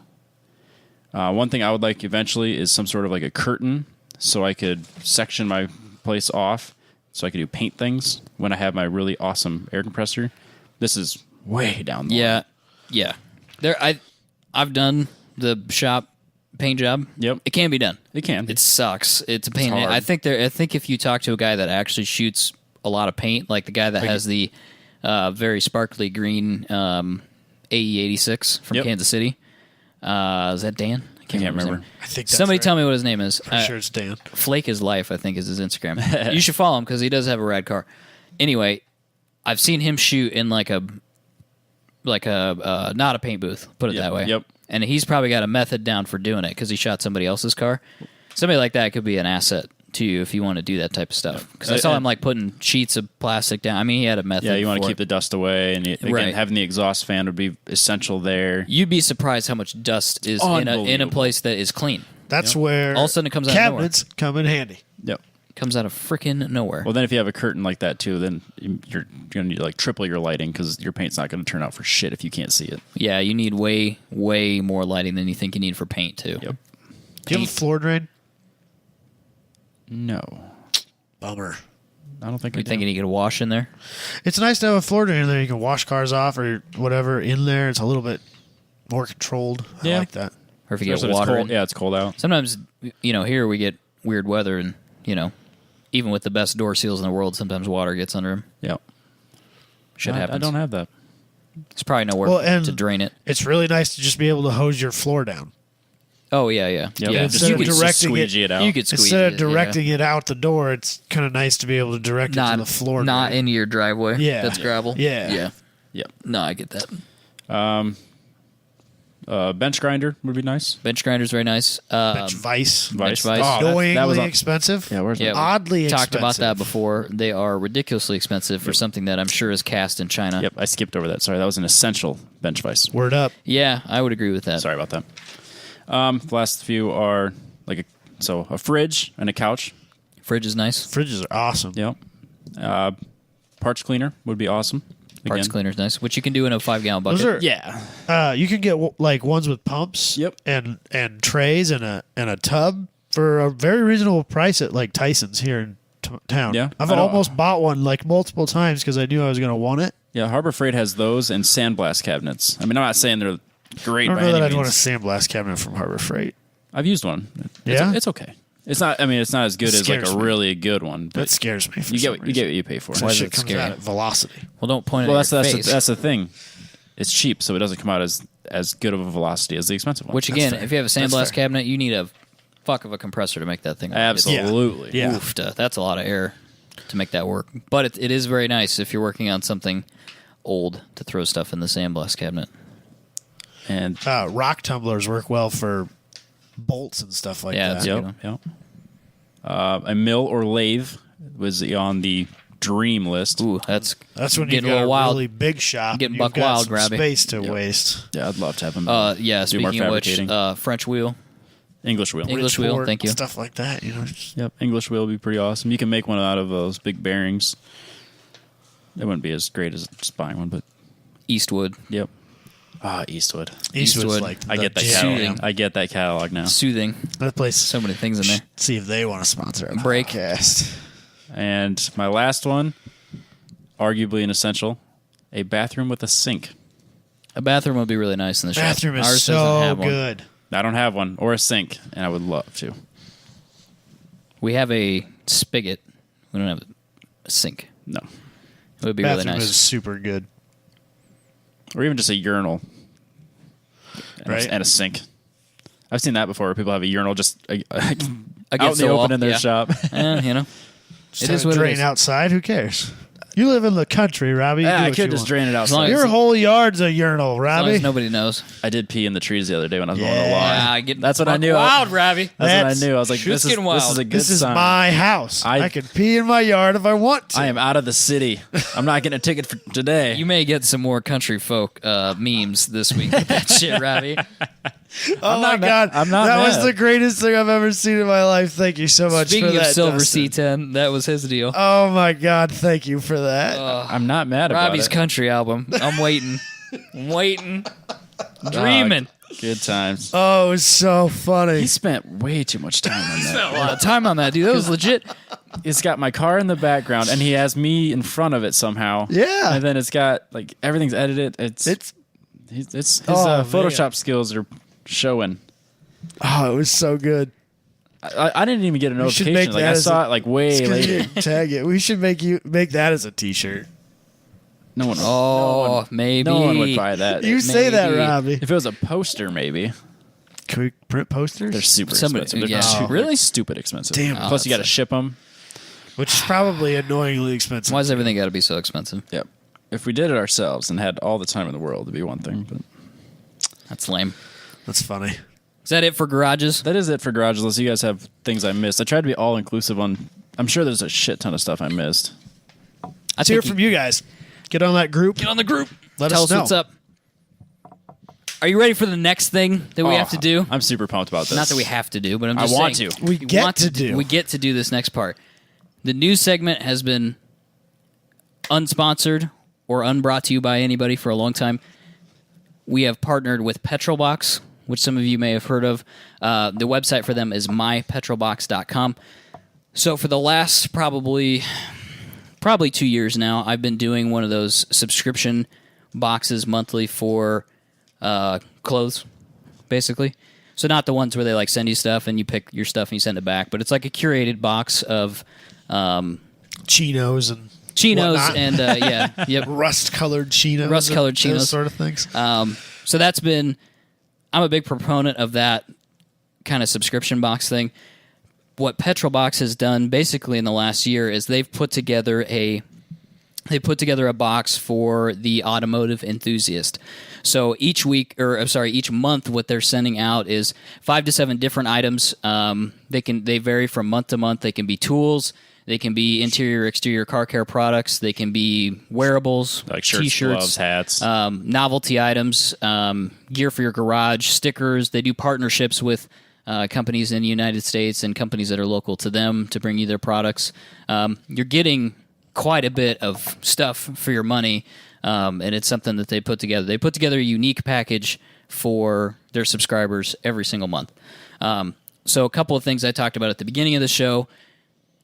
One thing I would like eventually is some sort of like a curtain so I could section my place off so I could do paint things when I have my really awesome air compressor. This is way down the line. Yeah. I've done the shop paint job. Yep. It can be done. It can. It sucks. It's a pain. It's hard. I think if you talk to a guy that actually shoots a lot of paint, like the guy that has the very sparkly green AE86 from Yep. Kansas City. Is that Dan? I can't his remember. name. I think that's Somebody right. tell me what his name is. For sure it's Dan. Flake is Life, I think, is his Instagram. You should follow him because he does have a rad car. Anyway, I've seen him shoot in like a like a not a paint booth, put it that way. Yep. And he's probably got a method down for doing it because he shot somebody else's car. Somebody like that could be an asset to you if you want to do that type of stuff. Because I saw him like putting sheets of plastic down. I mean, he had a method. Yeah, you want to for keep the dust away, and again, having the exhaust fan would be essential there. You'd be surprised how much dust is in a place that is clean. That's where all of a sudden it comes out of nowhere. cabinets come in handy. Yep. Comes out of freaking nowhere. Well, then if you have a curtain like that too, then you're going to need like triple your lighting because your paint's not going to turn out for shit if you can't see it. Yeah, you need way, way more lighting than you think you need for paint too. Yep. Do you have a floor drain? No. Bummer. I don't think You thinking you could wash in there? It's nice to have a floor drain in there. You can wash cars off or whatever in there. It's a little bit more controlled. I like that. Or if you Especially get if water it's cold. in. Yeah, it's cold out. Sometimes, here we get weird weather and, even with the best door seals in the world, sometimes water gets under them. Yep. Shit happens. I don't have that. It's probably nowhere to drain it. It's really nice to just be able to hose your floor down. Oh, yeah. Yep. Yeah. Instead You of could directing squeegee it out. You could squeeze Instead of it, directing it out the door, it's kind of nice to be able to direct it to the floor. Not drain. into your driveway. Yeah. That's gravel. Yeah. Yeah. Yep. No, I get that. Bench grinder would be nice. Bench grinder's very nice. Bench vise. Bench Oh, vise. Annoyingly was on- expensive. Yeah, where's Yeah, that? Oddly we talked expensive. about that before. They are ridiculously expensive for something that I'm sure is cast in China. Yep, I skipped over that. Sorry, that was an essential bench vise. Word up. Yeah, I would agree with that. Sorry about that. The last few are like a fridge and a couch. Fridge is nice. Fridges are awesome. Yep. Parts cleaner would be awesome. Parts Again. cleaner's nice, which you can do in a 5-gallon bucket. Those are Yeah. you can get like ones with pumps. Yep. And trays and a tub for a very reasonable price at like Tyson's here in town. Yeah, I've I know. almost bought one like multiple times because I knew I was going to want it. Yeah, Harbor Freight has those and sandblast cabinets. I mean, I'm not saying they're great I don't by know any that I'd means. want a sandblast cabinet from Harbor Freight. I've used one. Yeah? It's okay. It's not. I mean, it's not as good It as like scares a me. really good one. But That scares me. For you some get what you pay for. That Why is shit it comes scary? out at velocity. Well, don't point Well, it at your that's face. that's the thing. It's cheap, so it doesn't come out as good of a velocity as the expensive one. Which again, fair. if you have a That's sandblast fair. cabinet, you need a fuck of a compressor to make that thing work. absolutely. Yeah. Oof, that's a lot of air to make that work. But it is very nice if you're working on something old to throw stuff in the sandblast cabinet. And Rock tumblers work well for bolts and stuff like Yeah, that. that's good. yep. A mill or lathe was on the dream list. Ooh, that's That's when you Getting a got little a wild. really big shop. Getting and buck you've got wild, some Robbie. space to waste. Yeah, I'd love to have them. yeah. do more Speaking of which, fabricating. French wheel, English wheel. English wheel. Bridgeport, Thank you. Stuff like that. Yep, English wheel would be pretty awesome. You can make one out of those big bearings. It wouldn't be as great as just buying one, but Eastwood, yep. Eastwood. Eastwood's like I get that jam. catalog. I get that catalog now. soothing. That place. So many things in there. See if they want to sponsor a Break. podcast. And my last one, arguably an essential, a bathroom with a sink. A bathroom would be really nice in the shop. Bathroom is Ours doesn't so have one. good. I don't have one or a sink, and I would love to. We have a spigot. We don't have a sink. No, It would be Bathroom really nice. is super good. or even just a urinal, Right. and a sink. I've seen that before. Where people have a urinal just out in Against the the wall, open in their yeah. shop. It is Have what a it drain is. outside. Who cares? You live in the country, Robbie. You Yeah, do I what you could just want. drain it long outside. as- Your whole yard's a urinal, As long Robbie. as nobody knows. I did pee in the trees the other day when I was mowing Yeah. the lawn. Ah, getting That's what I fuck knew. Wild, Robbie. That's what That's- I knew. I was like, Shit's this is getting this is wild. a good This is sign. my house. I- I can pee in my yard if I want to. I am out of the city. I'm not getting a ticket for today. You may get some more country folk memes this week with that shit, Robbie. Oh my not mad. god, I'm not that mad. was the greatest thing I've ever seen in my life. Thank you so much Speaking for of that, Silver Dustin. C10, that was his deal. Oh my god, thank you for that. I'm not mad about Robbie's it. country album. I'm waiting. I'm waiting. Dreaming. Good times. Oh, it was so funny. He spent way too much time on that. A lot of time on that, dude. That was legit. It's got my car in the background, and he has me in front of it somehow. Yeah. And then it's got like everything's edited. It's his Oh, Photoshop man. skills are showing. Oh, it was so good. I didn't even get a should notification. make Like that I as saw a- it like way It's 'cause later. you didn't tag it. We should make that as a T-shirt. No one. Oh, maybe. No one would buy that. You say that, Maybe. Robbie. If it was a poster, maybe. Can we print posters? They're super Somebody- expensive. They're yeah. super- Really? stupid expensive. Damn. Plus, you got to ship them. Which is probably annoyingly expensive. Why does everything got to be so expensive? Yep. if we did it ourselves and had all the time in the world, it'd be one thing. But That's lame. That's funny. Is that it for garages? that is it for garage unless you guys have things I missed. I tried to be all inclusive on. I'm sure there's a shit ton of stuff I missed. Let's hear from you guys. Get on that group. Get on the group. Let Tell us us know. what's up. Are you ready for the next thing that we have to do? I'm super pumped about this. Not that we have to do, but I'm I just want saying. to. We get to do. We get to do this next part. The news segment has been unsponsored or unbrought to you by anybody for a long time. We have partnered with Petrolbox, which some of you may have heard of. The website for them is mypetrolbox.com. So for the last probably 2 years now, I've been doing one of those subscription boxes monthly for clothes, basically. So not the ones where they like send you stuff and you pick your stuff and you send it back, but it's like a curated box of Chinos and whatnot. and yep, rust-colored chinos. Rust-colored and chinos. Those sort of things. So that's been, I'm a big proponent of that kind of subscription box thing. What Petrolbox has done basically in the last year is they've put together a box for the automotive enthusiast. So each month, what they're sending out is 5 to 7 different items. They vary from month to month. They can be tools. They can be interior, exterior car care products. They can be wearables, Like shirts, t-shirts, gloves, hats. novelty items, gear for your garage, stickers. They do partnerships with companies in the United States and companies that are local to them to bring you their products. You're getting quite a bit of stuff for your money, and it's something that they put together. They put together a unique package for their subscribers every single month. So a couple of things I talked about at the beginning of the show.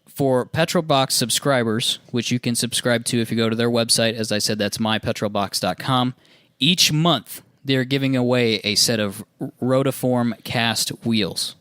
For Petrolbox subscribers, which you can subscribe to if you go to their website, as I said, that's mypetrolbox.com. Each month, they're giving away a set of Rotiform cast wheels.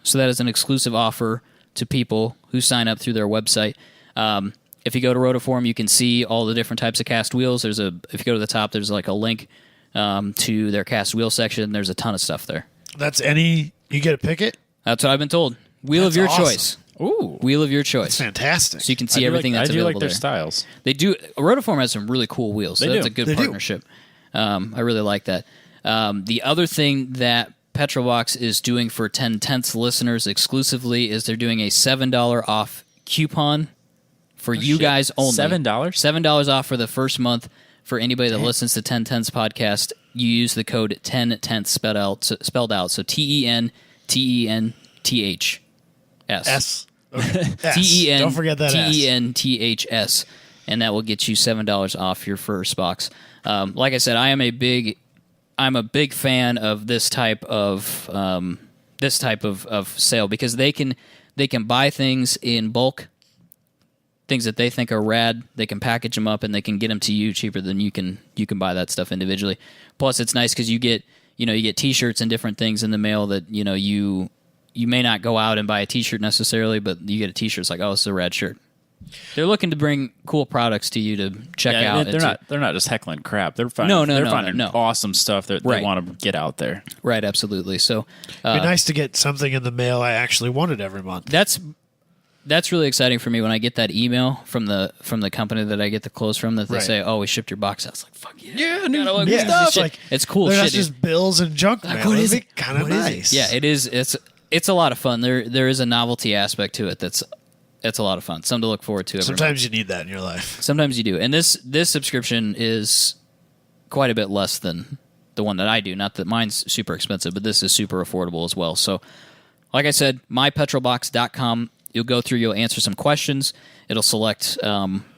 So that is an exclusive offer to people who sign up through their website. If you go to Rotiform, you can see all the different types of cast wheels. If you go to the top, there's like a link to their cast wheel section. There's a ton of stuff there. You get to pick it? That's what I've been told. Wheel That's of your awesome. choice. Ooh, Wheel of your choice. It's fantastic. So you can see everything that's I do available like their there. styles. They do. Rotiform has some really cool wheels. So They that's do. a good They do. partnership. I really like that. The other thing that Petrolbox is doing for 10 Tenths listeners exclusively is they're doing a $7 off coupon for you guys only. $7? $7 off for the first month for anybody that listens to 10 Tenths podcast. You use the code 10 Tenths spelled out. So TENTENTHS. S. Okay. TEN. Don't forget that S. TENTHS, and that will get you $7 off your first box. Like I said, I'm a big fan of this type of sale because they can buy things in bulk, things that they think are rad. They can package them up and they can get them to you cheaper than you can buy that stuff individually. Plus, it's nice because you get T-shirts and different things in the mail that you may not go out and buy a T-shirt necessarily, but you get a T-shirt. It's like, oh, this is a rad shirt. They're looking to bring cool products to you to check out. They're not just heckling crap. They're finding awesome stuff that Right. they want to get out there. Right, absolutely. So It'd be nice to get something in the mail I actually wanted every month. that's really exciting for me when I get that email from the company that I get the clothes from that they Right. say, "Oh, we shipped your box out." It's like, "Fuck yeah, Yeah, new new stuff. Shit. Like, it's cool They're shit." not just bills and junk mail. what is It'd be it? kind of What is it? nice. Yeah, it is. It's a lot of fun. There is a novelty aspect to it that's a lot of fun. Something to look forward to. Sometimes you need that in your life. Sometimes you do. And this subscription is quite a bit less than the one that I do. Not that mine's super expensive, but this is super affordable as well. So, like I said, mypetrolbox.com. You'll go through, you'll answer some questions. It'll select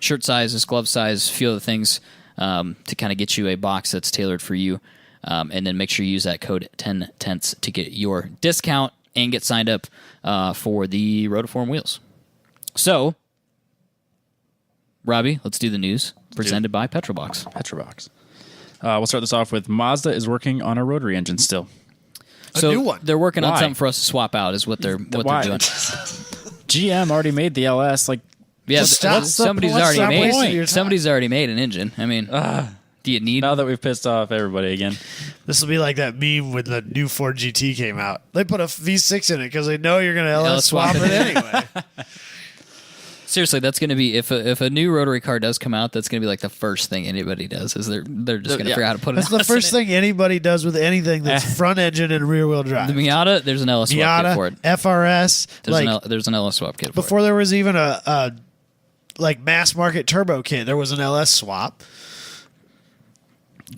shirt sizes, glove size, a few other things to kind of get you a box that's tailored for you. And then make sure you use that code 10 Tenths to get your discount and get signed up for the Rotiform wheels. So, Robbie, let's do the news presented by Petrolbox. Petrolbox. We'll start this off with Mazda is working on a rotary engine still. So new one. they're working on Why? something for us to swap out. Is what they're Why? doing. GM already made the LS. Like, Yeah, Just stop- somebody's stop already wasting made. your time. Somebody's already made an engine. I mean, do you need? now that we've pissed off everybody again. This will be like that meme when the new Ford GT came out. They put a V6 in it because they know you're going to LS swap it anyway. Seriously, that's going to be if a new rotary car does come out, that's going to be like the first thing anybody does. Is they're just going to figure out how to put it. That's the first thing anybody does with anything that's front engine and rear wheel drive. The Miata, there's an LS swap kit for it. FRS, There's an LS swap kit for it. before there was even a like mass market turbo kit, there was an LS swap.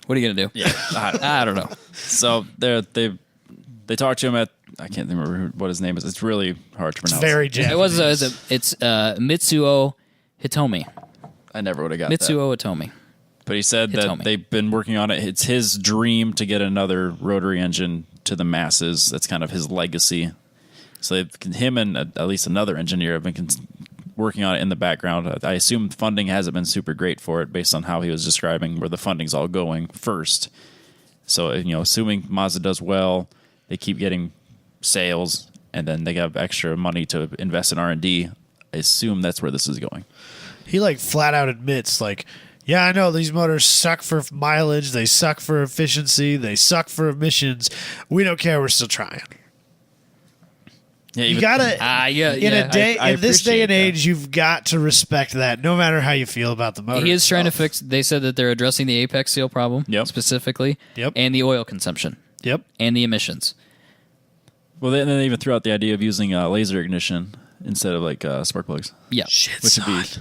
What are you going to do? Yeah, I don't know. So they talked to him at, I can't remember what his name is. It's really hard to pronounce. Very Japanese. It's Mitsuo Hitomi. I never would have got that. Mitsuo Hitomi. But he said that Hitomi. they've been working on it. It's his dream to get another rotary engine to the masses. That's kind of his legacy. So him and at least another engineer have been working on it in the background. I assume funding hasn't been super great for it based on how he was describing where the funding's all going first. So, assuming Mazda does well, they keep getting sales, and then they have extra money to invest in R&D. I assume that's where this is going. He flat out admits yeah, I know these motors suck for mileage, they suck for efficiency, they suck for emissions. We don't care, we're still trying. Yeah, You gotta in this day and age, you've got to respect that, no matter how you feel about the motor. He is trying to fix. They said that they're addressing the apex seal problem specifically, and the oil consumption, and the emissions. Well, then they even threw out the idea of using laser ignition instead of spark plugs. Yeah, Shit's which would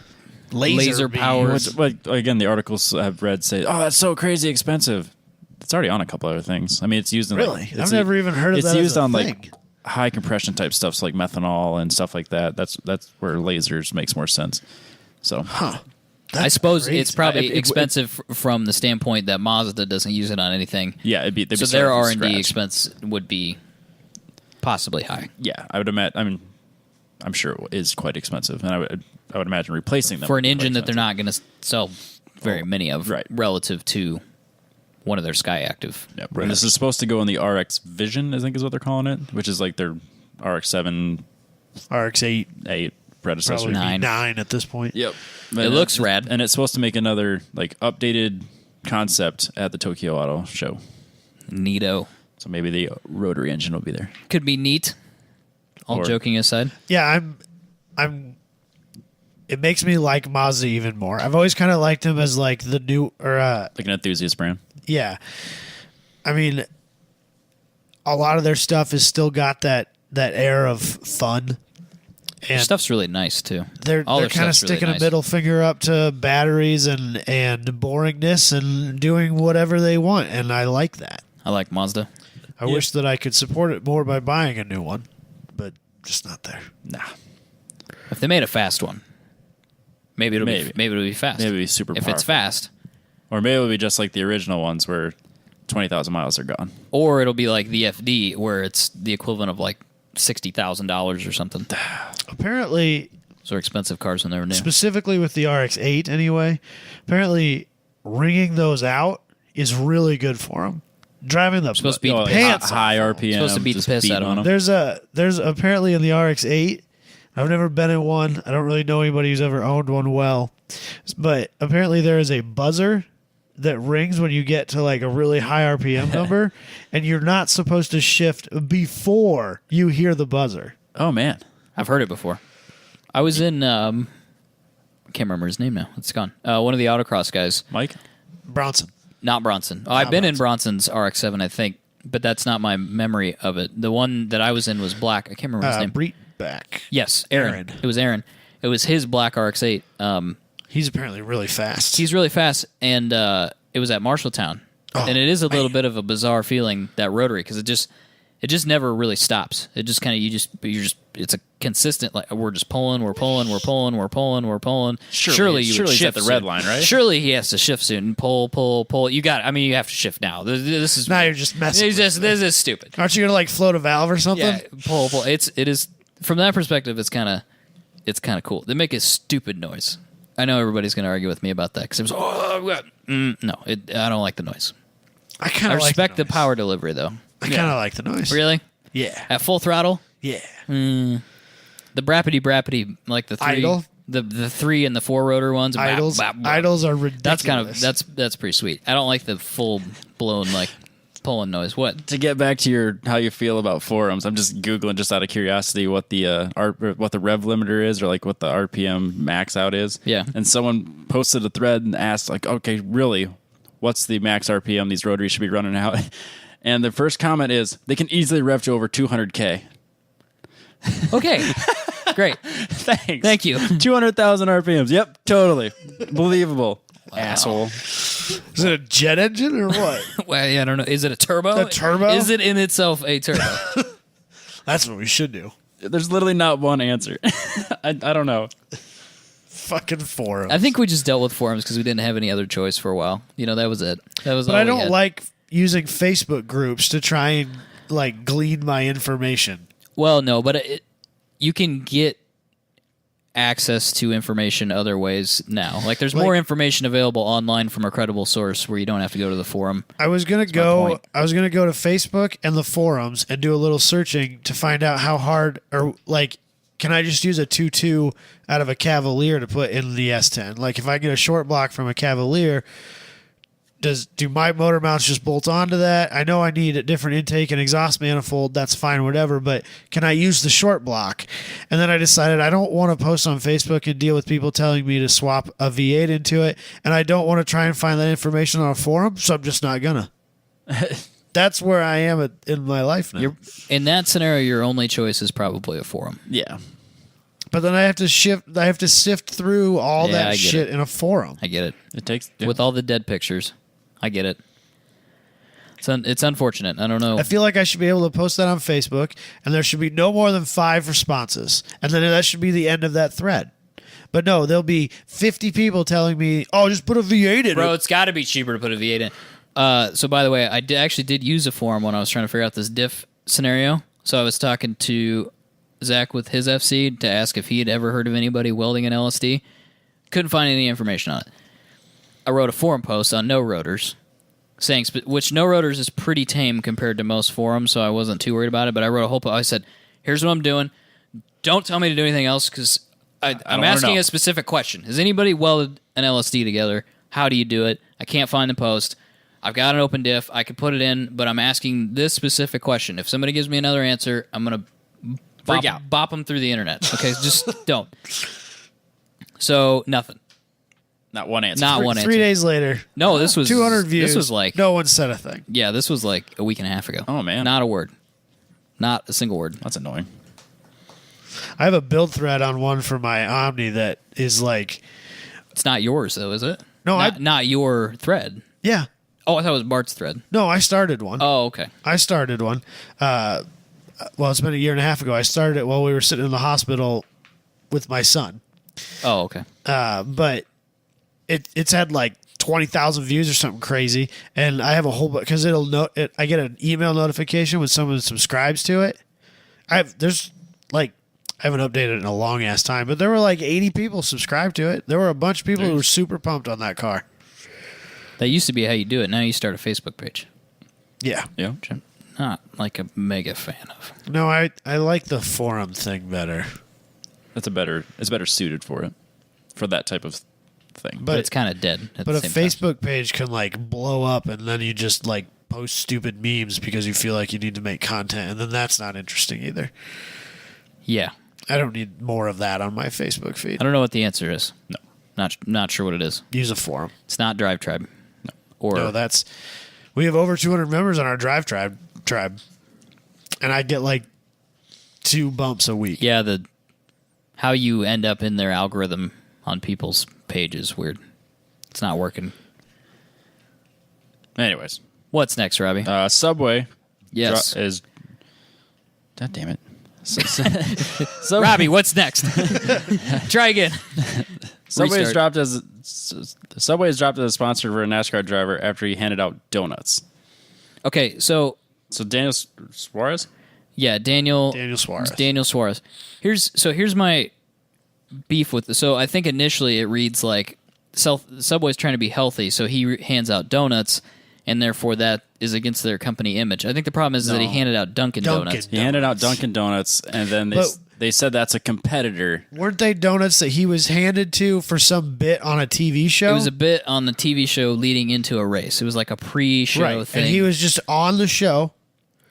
be laser powered. Again, the articles I've read say, "Oh, that's so crazy expensive." It's already on a couple other things. I mean, it's used in I've never even heard of that. It's used on thing. High compression type stuff, so like methanol and stuff like that. That's where lasers makes more sense. So, I suppose crazy. it's probably expensive from the standpoint that Mazda doesn't use it on anything. Yeah, they'd be so their R&D scratch. expense would be possibly high. Yeah, I would imagine. I mean, I'm sure it is quite expensive, and I would imagine replacing them for an engine that they're not going to sell very many of, relative to one of their Sky Active. Yep. And this is supposed to go in the RX Vision, I think is what they're calling it, which is like their RX-7, RX-8, 8 predecessor. probably 9 at this point. Yep. It looks rad, and it's supposed to make another updated concept at the Tokyo Auto Show. Neato. So maybe the rotary engine will be there. Could be neat. All joking aside. Yeah, I'm. It makes me like Mazda even more. I've always kind of liked them as the new like an enthusiast brand. Yeah, I mean, a lot of their stuff has still got that air of fun. Their stuff's really nice too. They're kind of sticking a middle finger up to batteries and boringness and doing whatever they want, and I like that. I like Mazda. I wish that I could support it more by buying a new one, but just not there. Nah. If they made a fast one, maybe it'll be fast. Maybe it'll be super if powerful. it's fast. Or maybe it'll be just like the original ones where 20,000 miles are gone. Or it'll be like the FD where it's the equivalent of $60,000 or something. Apparently, those are expensive cars when they were new. Specifically with the RX-8 anyway, apparently ringing those out is really good for them. Driving the supposed to beat pants high off RPM. Supposed to beat the piss out of them. There's apparently in the RX-8, I've never been in one. I don't really know anybody who's ever owned one well. But apparently there is a buzzer that rings when you get to a really high RPM number, and you're not supposed to shift before you hear the buzzer. Oh, man. I've heard it before. I was in, I can't remember his name now. It's gone. One of the autocross guys. Mike? Bronson. Not Bronson. I've been in Bronson's RX-7, I think, but that's not my memory of it. The one that I was in was black. I can't remember his name. Breitbach. Yes, Aaron. It was Aaron. It was his black RX-8. He's apparently really fast. He's really fast, and it was at Marshalltown. And it is a little bit of a bizarre feeling, that rotary, because it just never really stops. It just kind of it's a consistent we're just pulling. Surely you would shift at the red line, right? Surely he has to shift soon and pull. You have to shift now. This is now you're just messing. This is stupid. Aren't you gonna float a valve or something? Yeah, pull. It is from that perspective. It's kind of cool. They make a stupid noise. I know everybody's gonna argue with me about that because it was no. I don't like the noise. I respect the power delivery though. I kind of like the noise. Really? Yeah. At full throttle? Yeah. The brappity, like the 3, Idle? the 3 and the 4 rotor ones. Idles are ridiculous. That's pretty sweet. I don't like the full blown pulling noise. What? To get back to how you feel about forums, I'm just Googling just out of curiosity what the what the rev limiter is, or like what the RPM max out is. Yeah. And someone posted a thread and asked, like, okay, really, what's the max RPM these rotaries should be running out? And the first comment is, they can easily rev to over 200K. Okay. Great. Thanks. Thank you. 200,000 RPMs. Yep, totally. Believable. Asshole. Is it a jet engine or what? Well, yeah, I don't know. Is it a turbo? A turbo? Is it in itself a turbo? That's what we should do. There's literally not one answer. I don't know. Fucking forums. I think we just dealt with forums because we didn't have any other choice for a while. That was it. That was. But all I we don't had. like using Facebook groups to try and like glean my information. Well, no, but you can get access to information other ways now. Like there's more information available online from a credible source where you don't have to go to the forum. I was gonna go to Facebook and the forums and do a little searching to find out how hard, or like, can I just use a 2.2 out of a Cavalier to put in the S10? Like if I get a short block from a Cavalier, do my motor mounts just bolt onto that? I know I need a different intake and exhaust manifold. That's fine, whatever. But can I use the short block? And then I decided I don't want to post on Facebook and deal with people telling me to swap a V8 into it. And I don't want to try and find that information on a forum, so I'm just not gonna. That's where I am in my life now. In that scenario, your only choice is probably a forum. Yeah. But then I have to sift through all that shit in a forum. I get it. It takes With all the dead pictures. I get it. It's unfortunate. I don't know. I feel like I should be able to post that on Facebook, and there should be no more than 5 responses, and then that should be the end of that thread. But no, there'll be 50 people telling me, "Oh, just put a V8 in Bro, it." it's got to be cheaper to put a V8 in. So, by the way, I actually did use a forum when I was trying to figure out this diff scenario. So I was talking to Zach with his FC to ask if he had ever heard of anybody welding an LSD. Couldn't find any information on it. I wrote a forum post on no rotors, saying which no rotors is pretty tame compared to most forums, so I wasn't too worried about it. But I wrote a whole post. I said, "Here's what I'm doing. Don't tell me to do anything else because I'm asking a specific question. Has anybody welded an LSD together? How do you do it? I can't find the post. I've got an open diff. I could put it in, but I'm asking this specific question. If somebody gives me another answer, I'm gonna bop them through the internet. Okay, just don't." So nothing. Not one answer. Not one answer. 3 days later. No, this was 200 views. This was like no one said a thing. Yeah, this was like a week and a half ago. Oh, man. Not a word. Not a single word. That's annoying. I have a build thread on one for my Omni that is like, It's not yours though, is it? No, not your thread. yeah. Oh, I thought it was Bart's thread. No, I started one. Oh, okay. I started one. Well, it's been a year and a half ago. I started it while we were sitting in the hospital with my son. Oh, okay. But it's had like 20,000 views or something crazy, and I have a whole because I get an email notification when someone subscribes to it. I haven't updated it in a long ass time, but there were like 80 people subscribed to it. There were a bunch of people who were super pumped on that car. That used to be how you do it. Now you start a Facebook page. Yeah. Yeah. Which I'm not like a mega fan of. No, I like the forum thing better. It's better suited for it, for that type of thing. But it's kind of dead. But a Facebook page can like blow up, and then you just like post stupid memes because you feel like you need to make content, and then that's not interesting either. Yeah. I don't need more of that on my Facebook feed. I don't know what the answer is. No. Not sure what it is. Use a forum. It's not Drive Tribe. No. Or No, we have over 200 members on our Drive Tribe, and I get like 2 bumps a week. yeah, how you end up in their algorithm on people's pages weird. It's not working. Anyways, What's next, Robbie? Subway. Yes. Is. God damn it. Robbie, what's next? Try again. Subway is Restart. dropped as a sponsor for a NASCAR driver after he handed out donuts. Okay, so So Daniel Suarez. yeah, Daniel Suarez. Daniel Suarez. Here's my beef with this. So I think initially it reads like Subway's trying to be healthy, so he hands out donuts, and therefore that is against their company image. I think the problem is that he handed out Dunkin' Donuts. He handed out Dunkin' Donuts, and then They said that's a competitor. Weren't they donuts that he was handed to for some bit on a TV show? It was a bit on the TV show leading into a race. It was like a pre-show thing. And he was just on the show.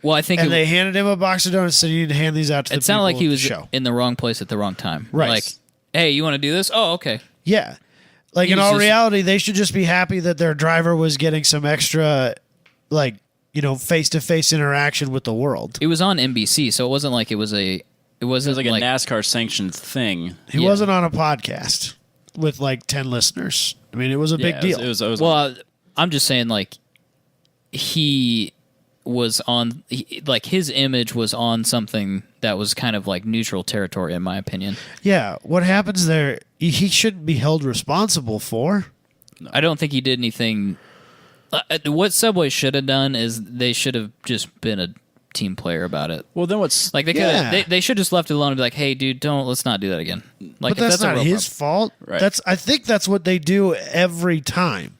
Well, I think and they handed him a box of donuts, said you need to hand these out to the people. It sounded like he was show. in the wrong place at the wrong time. Right. Like, hey, you want to do this? Oh, okay. Yeah. Like, in all reality, they should just be happy that their driver was getting some extra, like, face-to-face interaction with the world. It was on NBC, so it wasn't like it was like a NASCAR sanctioned thing. He wasn't on a podcast with like 10 listeners. I mean, it was a big deal. It was well, I'm just saying, like, he was on, like, his image was on something that was kind of like neutral territory, in my opinion. Yeah, what happens there, he shouldn't be held responsible for. No. I don't think he did anything. What Subway should have done is they should have just been a team player about it. Well, then what's like they should just left it alone and be like, hey, dude, let's not do that again. Like, but that's not his fault. Right. I think that's what they do every time.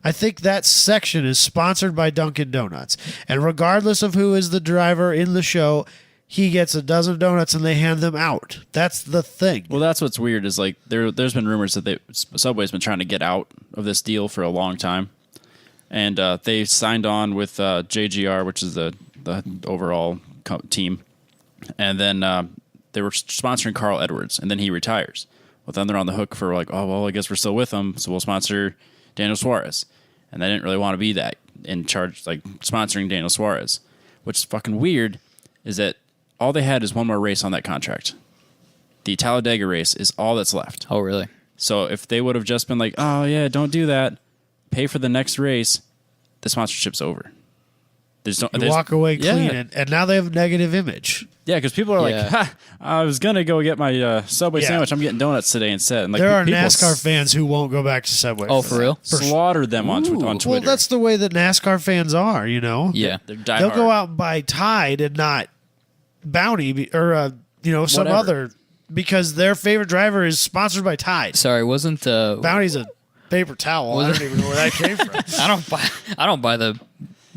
I think that section is sponsored by Dunkin' Donuts, and regardless of who is the driver in the show, he gets a dozen donuts and they hand them out. That's the thing. Well, that's what's weird is like there's been rumors that Subway's been trying to get out of this deal for a long time, and they signed on with JGR, which is the overall team, and then they were sponsoring Carl Edwards, and then he retires. Well, then they're on the hook for like, oh well, I guess we're still with him, so we'll sponsor Daniel Suarez. And they didn't really want to be that in charge, like sponsoring Daniel Suarez. Which is fucking weird, is that all they had is one more race on that contract. The Talladega race is all that's left. Oh, really? So if they would have just been like, oh yeah, don't do that, pay for the next race, the sponsorship's over. You walk away clean, and now they have a negative image. Yeah, because people are like, ha, I was going to go get my Subway sandwich. I'm getting donuts today instead. And like, there are NASCAR fans who won't go back to Subway. Oh, for real? Slaughtered them on Twitter. Well, that's the way that NASCAR fans are, Yeah. They'll go out and buy Tide and not Bounty or, some other, because their favorite driver is sponsored by Tide. Sorry, wasn't... Bounty's a paper towel. I don't even know where that came from. I don't buy the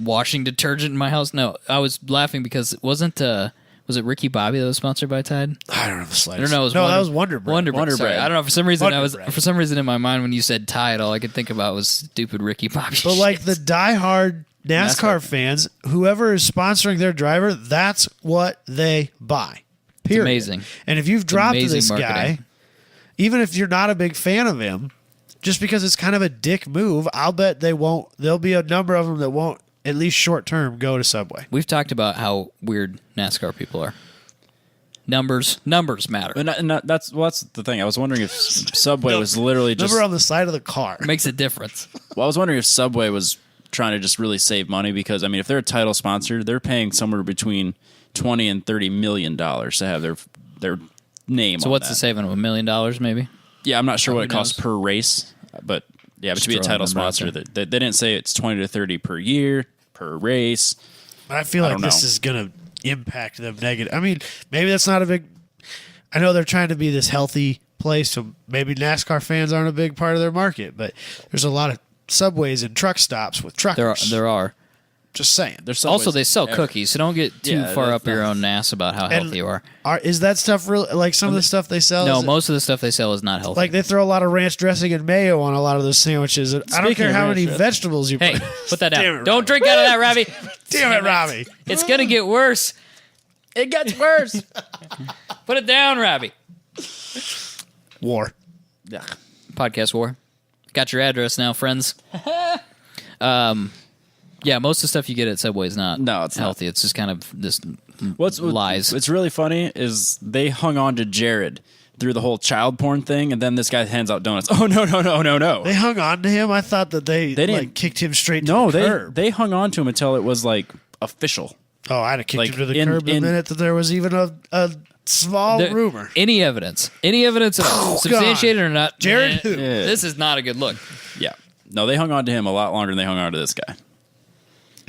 washing detergent in my house. No, I was laughing because was it Ricky Bobby that was sponsored by Tide? I don't know the slightest. No, that was Wonder Bread. Wonder Bread. I don't know, for some reason Wonder Bread. in my mind when you said Tide, all I could think about was stupid Ricky Bobby. But like the diehard NASCAR fans, whoever is sponsoring their driver, that's what they buy. Period. It's amazing. And if you've dropped this marketing. guy, even if you're not a big fan of him, just because it's kind of a dick move, I'll bet there'll be a number of them that won't, at least short term, go to Subway. We've talked about how weird NASCAR people are. Numbers matter. And that's the thing. I was wondering if Subway was literally just number on the side of the car makes a difference. Well, I was wondering if Subway was trying to just really save money, because I mean, if they're a title sponsor, they're paying somewhere between $20 and $30 million to have their name. So on what's that. the saving of $1 million, maybe? Yeah, I'm not sure what it costs per race, but yeah, but to be a title sponsor, they didn't say it's 20 to 30 per year per race. I feel like this is going to impact them negative. I mean, maybe that's not a big. I know they're trying to be this healthy place, so maybe NASCAR fans aren't a big part of their market, but there's a lot of Subways and truck stops with truckers. There are. Just saying. Also, they sell cookies, so don't get too far up your own ass about how healthy you are. Is that stuff real? Like some of the stuff they sell? No, most of the stuff they sell is not healthy. Like they throw a lot of ranch dressing and mayo on a lot of those sandwiches. I don't care how many vegetables you put. Hey, put that down. Damn it, don't drink out of that, Robbie. Damn it, Robbie. It's going to get worse. It gets worse. Put it down, Robbie. War. Yeah. Podcast war. Got your address now, friends. Yeah, most of the stuff you get at Subway is not healthy. Not. It's just kind of this lies. What's really funny is they hung on to Jared through the whole child porn thing, and then this guy hands out donuts. Oh, no. They hung on to him? I thought that they didn't, kicked him straight to the curb. They hung on to him until it was, like, official. Oh, I'd have kicked him to the curb the minute that there was even a small rumor. Any evidence at all, substantiated or not. Jared, this is not a good look. Yeah. No, they hung on to him a lot longer than they hung on to this guy.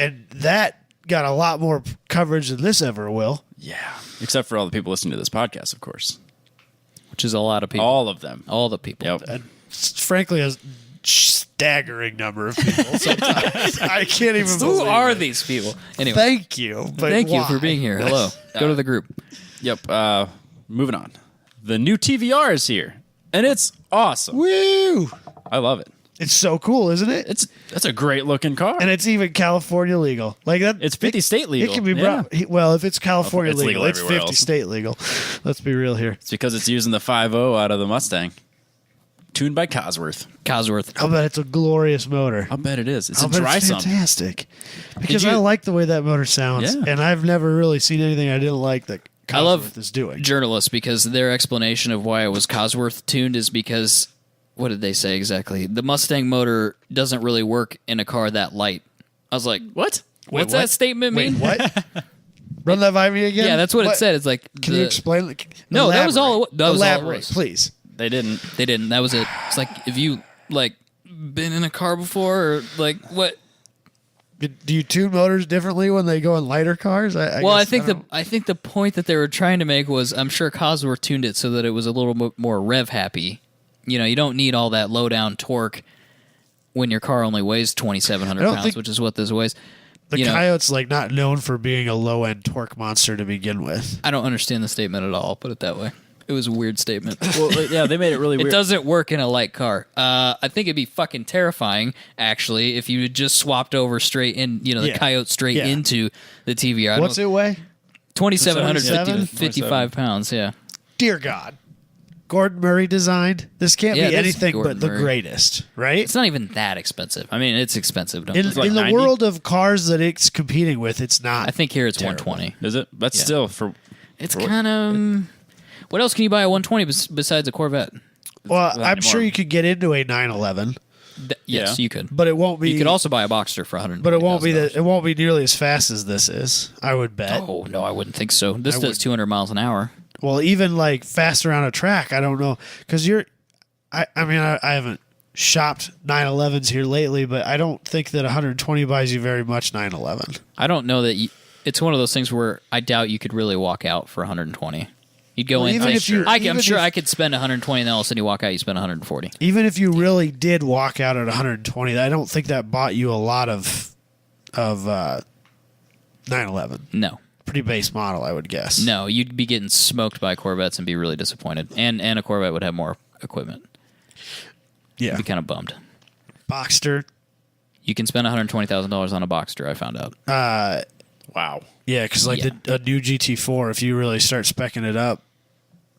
And that got a lot more coverage than this ever will. Yeah. Except for all the people listening to this podcast, of course. Which is a lot of people. All of them. All the people. Yep. And frankly, a staggering number of people. Sometimes I can't even believe Who are these people? Anyway. Thank you. But Thank you for being here. Hello. Go to the group. Yep. moving on. The new TVR is here, and it's awesome. Woo! I love it. It's so cool, isn't it? That's a great looking car. And it's even California legal. Like that. It's 50 state legal. It can be Yeah. brought. Well, if it's California It's legal, legal it's 50 everywhere else. state legal. Let's be real here. It's because it's using the 5.0 out of the Mustang, tuned by Cosworth. I'll bet it's a glorious motor. I'll bet it is. It's I'll a bet dry it's sump. fantastic. Because you- I like the way that motor sounds, Yeah. and I've never really seen anything I didn't like that Cosworth I love is doing. journalists because their explanation of why it was Cosworth tuned is because, what did they say exactly? The Mustang motor doesn't really work in a car that light. I was like, what? What's what? that statement Wait, mean? what? Run that by me again. Yeah, that's what it said. It's like, Can you explain? No, that was all it- that was all it Elaborate, was. please. They didn't. They didn't. That was it. It's like, if you, like, been in a car before, or, like, what? Do you tune motors differently when they go in lighter cars? Well, I guess think I think the point that they were trying to make was, I'm sure Cosworth tuned it so that it was a little bit more rev happy. You know, you don't need all that low down torque when your car only weighs 2,700 I don't pounds, think- which is what this weighs. the you know, Coyote's like not known for being a low end torque monster to begin with. I don't understand the statement at all. Put it that way. It was a weird statement. Well, yeah, they made it really It weird. doesn't work in a light car. I think it'd be fucking terrifying, actually, if you had just swapped over straight in, the Yeah. Coyote straight Yeah. into the TVR. What's it weigh? 2,755 pounds, yeah. Dear God. Gordon Murray designed. This can't Yeah, be it is anything Gordon but the Murray. greatest, right? It's not even that expensive. I mean, it's expensive. Don't In, get me like in the 90? world of cars that it's competing with, it's not. I think here it's terrible. 120. Is it? That's Yeah. still for. It's kind of... What else can you buy a 120 besides a Corvette? Well, not I'm sure anymore. you could get into a 911, Yes, Yeah. you could. but it won't be. You could also buy a Boxster for 100. But it won't be that. It won't be nearly as fast as this is. I would bet. Oh, no, I wouldn't think so. This I does would- 200 miles an hour. Well, even like faster on a track, I don't know, because you're. I mean, I haven't shopped 911s here lately, but I don't think that 120 buys you very much 911. I don't know that it's one of those things where I doubt you could really walk out for 120. You'd go Well, in. even if you- I'm even sure if- I could spend 120, and then all of a sudden you walk out, you spend 140. Even if you really did walk out at 120, I don't think that bought you a lot of 911. No, Pretty base model, I would guess. no, you'd be getting smoked by Corvettes and be really disappointed. And a Corvette would have more equipment. Yeah. You'd be kind of bummed. Boxster. You can spend $120,000 on a Boxster. I found out. Wow. Yeah, because like Yeah. a new GT4, if you really start specking it up,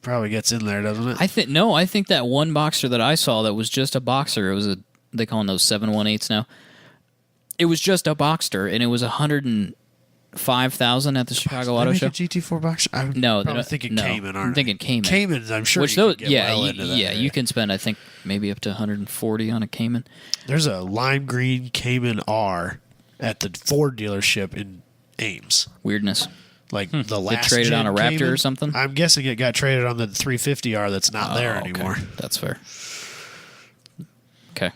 probably gets in there, doesn't it? I think that one Boxster that I saw that was just a Boxer. It was they call them those 718s now. It was just a Boxster, and it was $105,000 at the Chicago Auto Show. A GT4 Boxster? I'm No, probably they're thinking no. Cayman, aren't I'm thinking Cayman. Caymans, I'm sure Which you those, could get well into that area. you can spend, I think, maybe up to 140 on a Cayman. There's a lime green Cayman R at the Ford dealership in Ames. Weirdness. Like the last traded gen on a Raptor Cayman. or something? I'm guessing it got traded on the 350R that's not there Oh, okay. anymore. That's fair. Okay.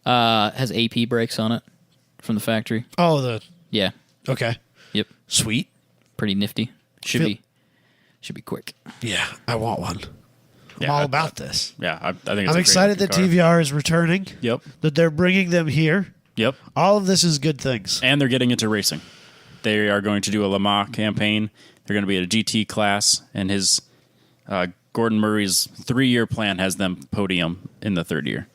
Has AP brakes on it from the factory. Oh, Yeah. okay. Yep. Sweet. Pretty nifty. Should Feel- be quick. Yeah, I want one. I'm Yeah, all about this. Yeah, I think it's I'm excited that TVR is returning, Yep. that they're bringing them here. Yep. All of this is good things. And they're getting into racing. They are going to do a Le Mans campaign. They're going to be at a GT class, and his Gordon Murray's 3-year plan has them podium in the 3rd year.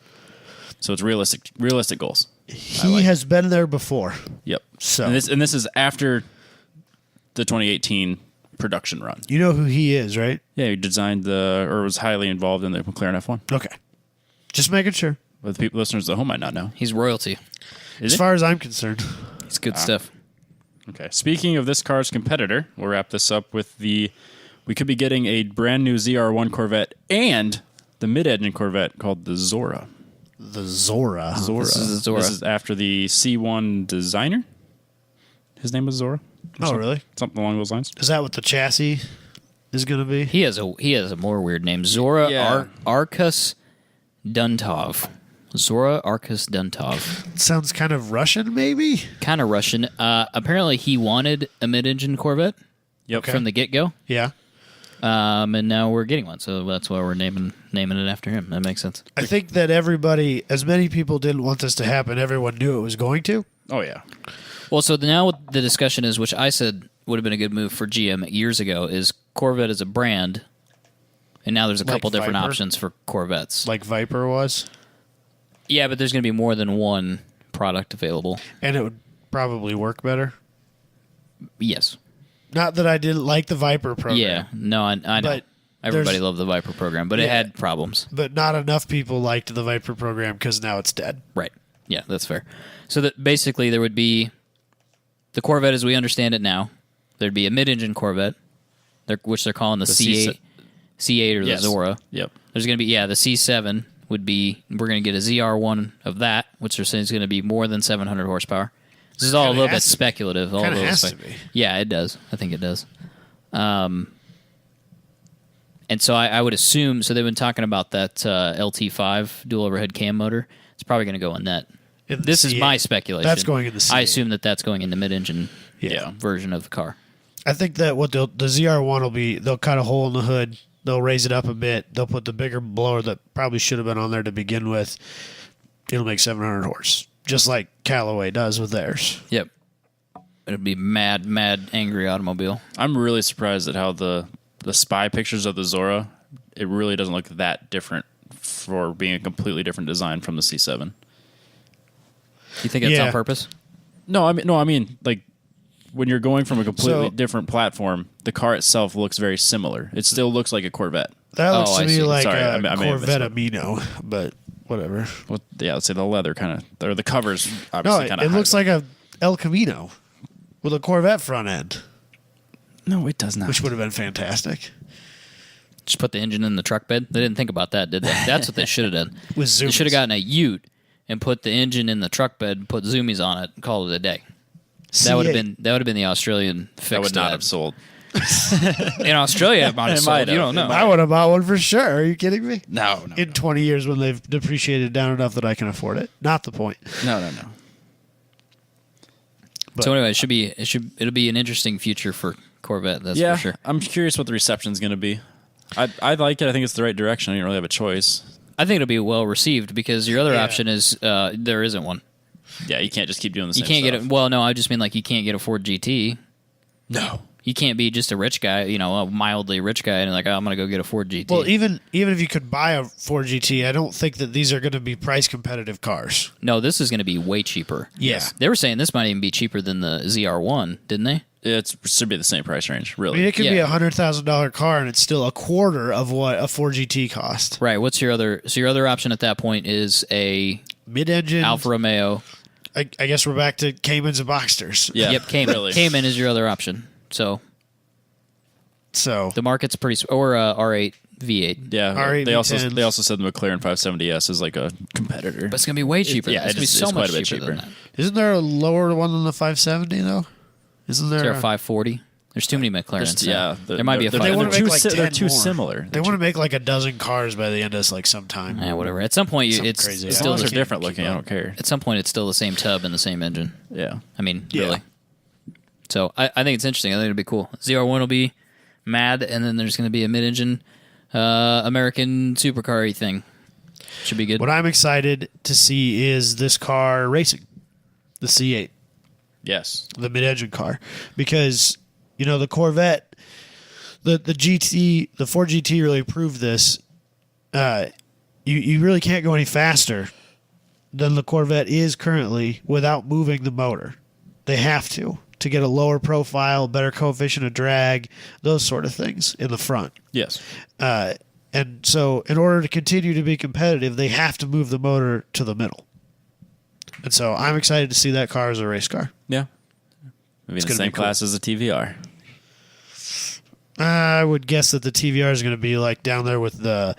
So it's realistic goals. He has been there before. Yep. So- and this is after the 2018 production run. You know who he is, right? Yeah, he designed or was highly involved in the McLaren F1. Okay. Just making sure. But the people listeners at home might not know. He's royalty. Is As it? far as I'm concerned. It's good stuff. Okay. Speaking of this car's competitor, we'll wrap this up with we could be getting a brand new ZR1 Corvette and the mid-engine Corvette called the Zora. The Zora. This is the Zora. This is after the C1 designer. His name was Zora. Oh, really? Something along those lines. Is that what the chassis is going to be? He has a more weird name. Zora Yeah. Arkus Duntov. Zora Arkus Duntov. Sounds kind of Russian, maybe? Kind of Russian. Apparently, he wanted a mid-engine Corvette Yep. from the get-go, Yeah. and now we're getting one. So that's why we're naming it after him. That makes sense. I think that everybody, as many people didn't want this to happen, everyone knew it was going to. Oh, yeah. Well, so now what the discussion is, which I said would have been a good move for GM years ago is Corvette as a brand, and now there's a couple different Viper? options for Corvettes. Like Viper was. Yeah, but there's going to be more than one product available. And it would probably work better. Yes. Not that I didn't like the Viper program. Yeah. No, I know. But Everybody there's- loved the Viper program, but it Yeah. had problems. But not enough people liked the Viper program because now it's dead. Right. Yeah, that's fair. So that basically there would be the Corvette as we understand it now. There'd be a mid-engine Corvette, which they're calling the C8, C8 or Yes. the Zora. Yep. There's going to be, the C7 would be, we're going to get a ZR1 of that, which they're saying is going to be more than 700 horsepower. This is all a Kinda little bit has to be. speculative. Kinda has to be. Yeah, it does. I think it does. And so I would assume, so they've been talking about that LT5 dual overhead cam motor. It's probably going to go in that. In the This is C8. my speculation. That's going in the C8. I assume that that's going in the mid-engine Yeah. version of the car. I think that the ZR1 will be, they'll cut a hole in the hood, they'll raise it up a bit, they'll put the bigger blower that probably should have been on there to begin with. It'll make 700 horse, just like Callaway does with theirs. Yep. It'll be mad, angry automobile. I'm really surprised at how the spy pictures of the Zora, it really doesn't look that different for being a completely different design from the C7. You think that's Yeah. on purpose? No, I mean, like when you're going from a completely So- different platform, the car itself looks very similar. It still looks like a Corvette. That looks Oh, to I me see. like Sorry, a I may have Corvette missed Amino, but whatever. Well, yeah, let's say the leather kind of, or the covers No, obviously kind of. it looks like a El Camino with a Corvette front end, no, it does not. which would have been fantastic. Just put the engine in the truck bed? They didn't think about that, did they? That's what they should have done. With They should have zoomies. gotten a Ute and put the engine in the truck bed, put zoomies on it, and called it a day. That would have been the Australian fix. that would to not have sold. In Australia, it might have It sold. might You have. don't know. I would have bought one for sure. Are you kidding me? No. In 20 years when they've depreciated down enough that I can afford it. Not the point. No. But So anyway, it'll be an interesting future for Corvette. That's Yeah, for sure. I'm curious what the reception's going to be. I like it. I think it's the right direction. I don't really have a choice. I think it'll be well received because your other Yeah. option is there isn't one. Yeah, you can't just keep doing the You same can't get stuff. it. Well, no, I just mean like you can't get a Ford GT. No. You can't be just a rich guy, a mildly rich guy, and like, I'm going to go get a Ford GT. Well, even if you could buy a Ford GT, I don't think that these are going to be price competitive cars. No, this is going to be way cheaper. Yeah. They were saying this might even be cheaper than the ZR1, didn't they? It should be the same price range, I really. mean, it could be Yeah. a $100,000 car, and it's still a quarter of what a Ford GT cost. Right. What's your other? So your other option at that point is a Mid-engine. Alfa Romeo. I guess we're back to Caymans and Boxsters. Yeah, Yep, Cayman. really. Cayman is your other option. So So the market's pretty, or R8 V8. Yeah, R8 they also V10s. said the McLaren 570S is like a competitor. But it's going to be way cheaper. yeah, it's going to be it's so quite much a bit cheaper than cheaper. that. isn't there a lower one than the 570 though? Isn't Is there? there a 540? There's too many McLarens. There might be a they're, 540. They wanna they're make too like si- they're 10 too more. similar. They want to make like a dozen cars by the end of sometime. Yeah, whatever. At some point, Something it's crazy. As still long as the, they're different looking, I don't care. at some point it's still the same tub and the same engine. Yeah. I mean, Yeah. really. So I think it's interesting. I think it'll be cool. ZR1 will be mad, and then there's going to be a mid-engine American supercar-y thing. Should be good. What I'm excited to see is this car racing, the C8, Yes. the mid-engine car, because the Corvette, the GT, the Ford GT really proved this. You really can't go any faster than the Corvette is currently without moving the motor. They have to get a lower profile, better coefficient of drag, those sort of things in the front. Yes. And so, in order to continue to be competitive, they have to move the motor to the middle. And so, I'm excited to see that car as a race car. Yeah. Maybe in the gonna same be cool. class as the TVR. I would guess that the TVR is going to be like down there with the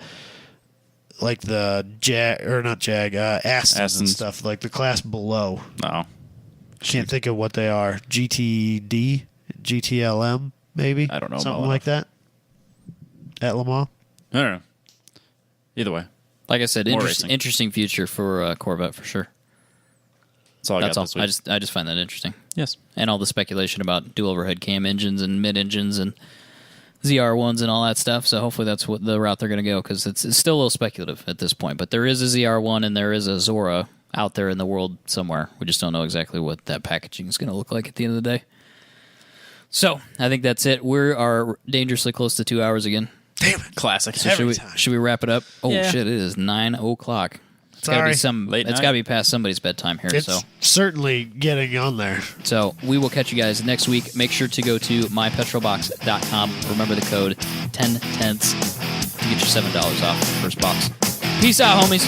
Jag or not Jag, Astons and Astons. stuff, like the class below. No. Can't think of what they are. GTD, GTLM, maybe. I don't know something well like that. At Le Mans. I don't know. Either way. Like I said, More racing. interesting future for Corvette for sure. That's all I That's got all. this week. I just find that interesting, Yes. and all the speculation about dual overhead cam engines and mid engines and ZR1s and all that stuff. So hopefully that's what the route they're going to go, because it's still a little speculative at this point. But there is a ZR1 and there is a Zora out there in the world somewhere. We just don't know exactly what that packaging is going to look like at the end of the day. So I think that's it. We are dangerously close to 2 hours again. Damn it. Classic. So Every should time. we wrap it up? Oh Yeah. shit! It is 9 o'clock. It's got to Sorry. be some. Late It's night. got to be past somebody's bedtime here. It's So certainly getting on there. we will catch you guys next week. Make sure to go to mypetrolbox.com. Remember the code 10tenths to get your $7 off the first box. Peace out, homies.